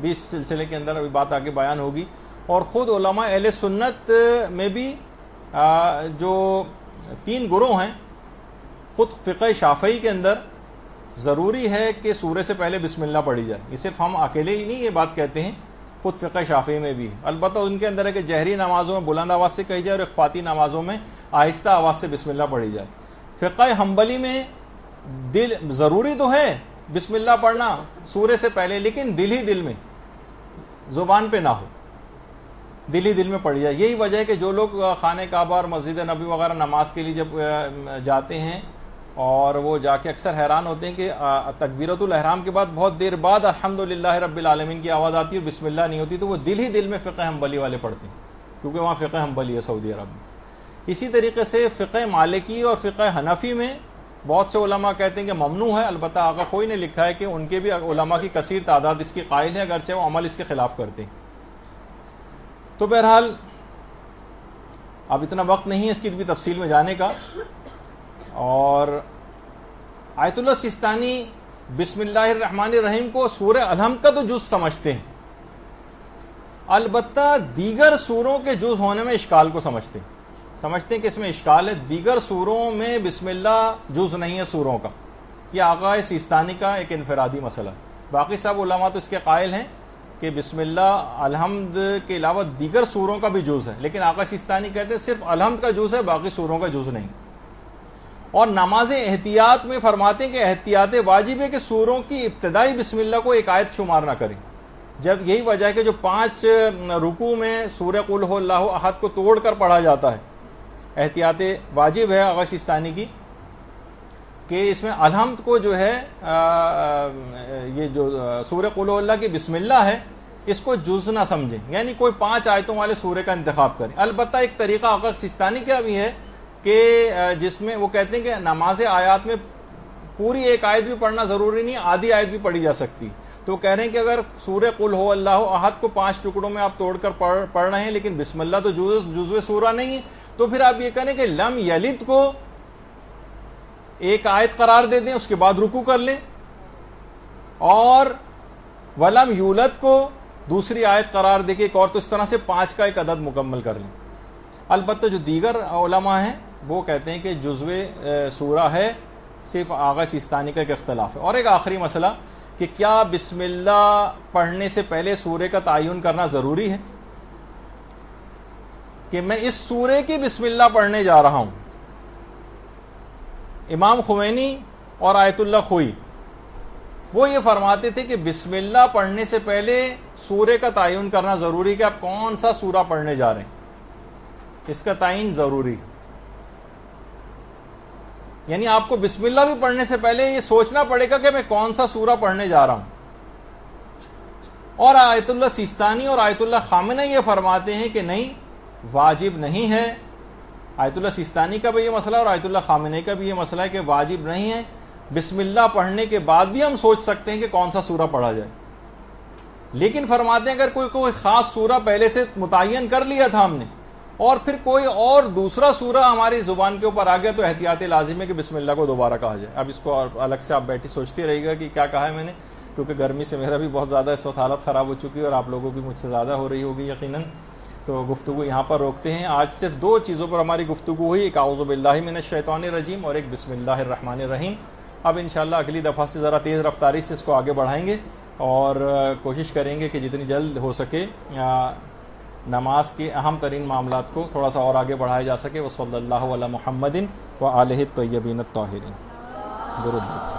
بھی اس سلسلے کے اندر ابھی بات آگے بیان ہوگی. اور خود علماء اہل سنت میں بھی جو 3 گروہ ہیں، خود فقہ شافعی کے اندر ضروری ہے کہ سورے سے پہلے بسم اللہ پڑھی جائے. یہ صرف ہم اکیلے ہی نہیں یہ بات کہتے ہیں، خود فقہ شافعی میں بھی. البتہ ان کے اندر ہے کہ جہری نمازوں میں بلند آواز سے کہی جائے اور اخفاتی نمازوں میں آہستہ آواز سے بسم اللہ پڑھی جائے. فقہ حنبلی میں ضروری تو ہے بسم اللہ پڑھنا سورے سے پہلے، لیکن دل ہی دل میں، زبان پہ نہ ہو، دل ہی دل میں پڑھی جائے. یہی وجہ ہے کہ جو لوگ خانہ کعبہ اور مسجد نبی وغیرہ نماز کے لیے جب جاتے ہیں اور وہ جا کے اکثر حیران ہوتے ہیں کہ تکبیرۃ الاحرام کے بعد بہت دیر بعد الحمدللہ رب العالمین کی آواز آتی ہے اور بسم اللہ نہیں ہوتی، تو وہ دل ہی دل میں فقہ حنبلی والے پڑھتے ہیں، کیونکہ وہاں فقہ حنبلی ہے سعودی عرب میں. اسی طریقے سے فقہ مالکی اور فقہ حنفی میں بہت سے علماء کہتے ہیں کہ ممنوع ہے. البتہ آقا خوئی نے لکھا ہے کہ ان کے بھی علماء کی کثیر تعداد اس کی قائل ہے، اگرچہ وہ عمل اس کے خلاف کرتے ہیں. تو بہرحال اب اتنا وقت نہیں ہے اس کی بھی تفصیل میں جانے کا. اور آیت اللہ سیستانی بسم اللہ الرحمن الرحیم کو سورہ الحمد کا تو جز سمجھتے ہیں، البتہ دیگر سوروں کے جز ہونے میں اشکال کو سمجھتے ہیں کہ اس میں اشکال ہے. دیگر سوروں میں بسم اللہ جز نہیں ہے سوروں کا. یہ آقا سیستانی کا ایک انفرادی مسئلہ. باقی سب علماء تو اس کے قائل ہیں کہ بسم اللہ الحمد کے علاوہ دیگر سوروں کا بھی جز ہے، لیکن آقا سیستانی کہتے ہیں صرف الحمد کا جز ہے، باقی سوروں کا جز نہیں. اور نماز احتیاط میں فرماتے ہیں کہ احتیاط واجب ہے کہ سوروں کی ابتدائی بسم اللہ کو ایک آیت شمار نہ کریں. جب یہی وجہ ہے کہ جو 5 رکوع میں سورہ قل ہو اللہ احد کو توڑ کر پڑھا جاتا ہے، احتیاط واجب ہے آقا سیستانی کی کہ اس میں الحمد کو جو ہے یہ جو سورہ قل ہو اللہ کی بسم اللہ ہے اس کو جز نہ سمجھیں، یعنی کوئی 5 آیتوں والے سورے کا انتخاب کریں. البتہ ایک طریقہ آقا سیستانی کا بھی ہے کہ جس میں وہ کہتے ہیں کہ نماز آیات میں پوری ایک آیت بھی پڑھنا ضروری نہیں، آدھی آیت بھی پڑھی جا سکتی. تو وہ کہہ رہے ہیں کہ اگر سورہ قل ہو اللہ احد کو 5 ٹکڑوں میں آپ توڑ کر پڑھ رہے ہیں لیکن بسم اللہ تو جزو سورہ نہیں ہے، تو پھر آپ یہ کہیں کہ لم یلد کو ایک آیت قرار دے دیں، اس کے بعد رکوع کر لیں، اور ولم یولد کو دوسری آیت قرار دے کے ایک اور، تو اس طرح سے 5 کا ایک عدد مکمل کر لیں. البتہ جو دیگر علماء ہیں وہ کہتے ہیں کہ جزو سورہ ہے، صرف آقا سیستانی کا ایک اختلاف ہے. اور ایک آخری مسئلہ کہ کیا بسم اللہ پڑھنے سے پہلے سورے کا تعین کرنا ضروری ہے؟ کہ میں اس سورے کی بسم اللہ پڑھنے جا رہا ہوں. امام خمینی اور آیت اللہ خوئی وہ یہ فرماتے تھے کہ بسم اللہ پڑھنے سے پہلے سورے کا تعین کرنا ضروری ہے کہ آپ کون سا سورہ پڑھنے جا رہے ہیں، اس کا تعین ضروری. یعنی آپ کو بسم اللہ بھی پڑھنے سے پہلے یہ سوچنا پڑے گا کہ میں کون سا سورہ پڑھنے جا رہا ہوں. اور آیت اللہ سیستانی اور آیت اللہ خامنہ یہ فرماتے ہیں کہ نہیں، واجب نہیں ہے. آیت اللہ سیستانی کا بھی یہ مسئلہ اور آیت اللہ خامنہ کا بھی یہ مسئلہ ہے کہ واجب نہیں ہے. بسم اللہ پڑھنے کے بعد بھی ہم سوچ سکتے ہیں کہ کون سا سورہ پڑھا جائے، لیکن فرماتے ہیں اگر کوئی خاص سورہ پہلے سے متعین کر لیا تھا ہم نے اور پھر کوئی اور دوسرا سورہ ہماری زبان کے اوپر آ گیا تو احتیاط لازم ہے کہ بسم اللہ کو دوبارہ کہا جائے. اب اس کو اور الگ سے آپ بیٹھی سوچتے رہیے گا کہ کیا کہا ہے میں نے، کیونکہ گرمی سے میرا بھی بہت زیادہ اس وقت حالت خراب ہو چکی ہے اور آپ لوگوں کی مجھ سے زیادہ ہو رہی ہوگی یقیناً. تو گفتگو یہاں پر روکتے ہیں. آج صرف 2 چیزوں پر ہماری گفتگو ہوئی، ایک اعوذ باللہ من الشیطان الرجیم اور ایک بسم اللہ الرحمن الرحیم. اب انشاءاللہ اگلی دفعہ سے ذرا تیز رفتاری سے اس کو آگے بڑھائیں گے اور کوشش کریں گے کہ جتنی جلد ہو سکے نماز کے اہم ترین معاملات کو تھوڑا سا اور آگے بڑھایا جا سکے. وصلی اللہ علی محمد و آلہ الطیبین الطاہرین. درود.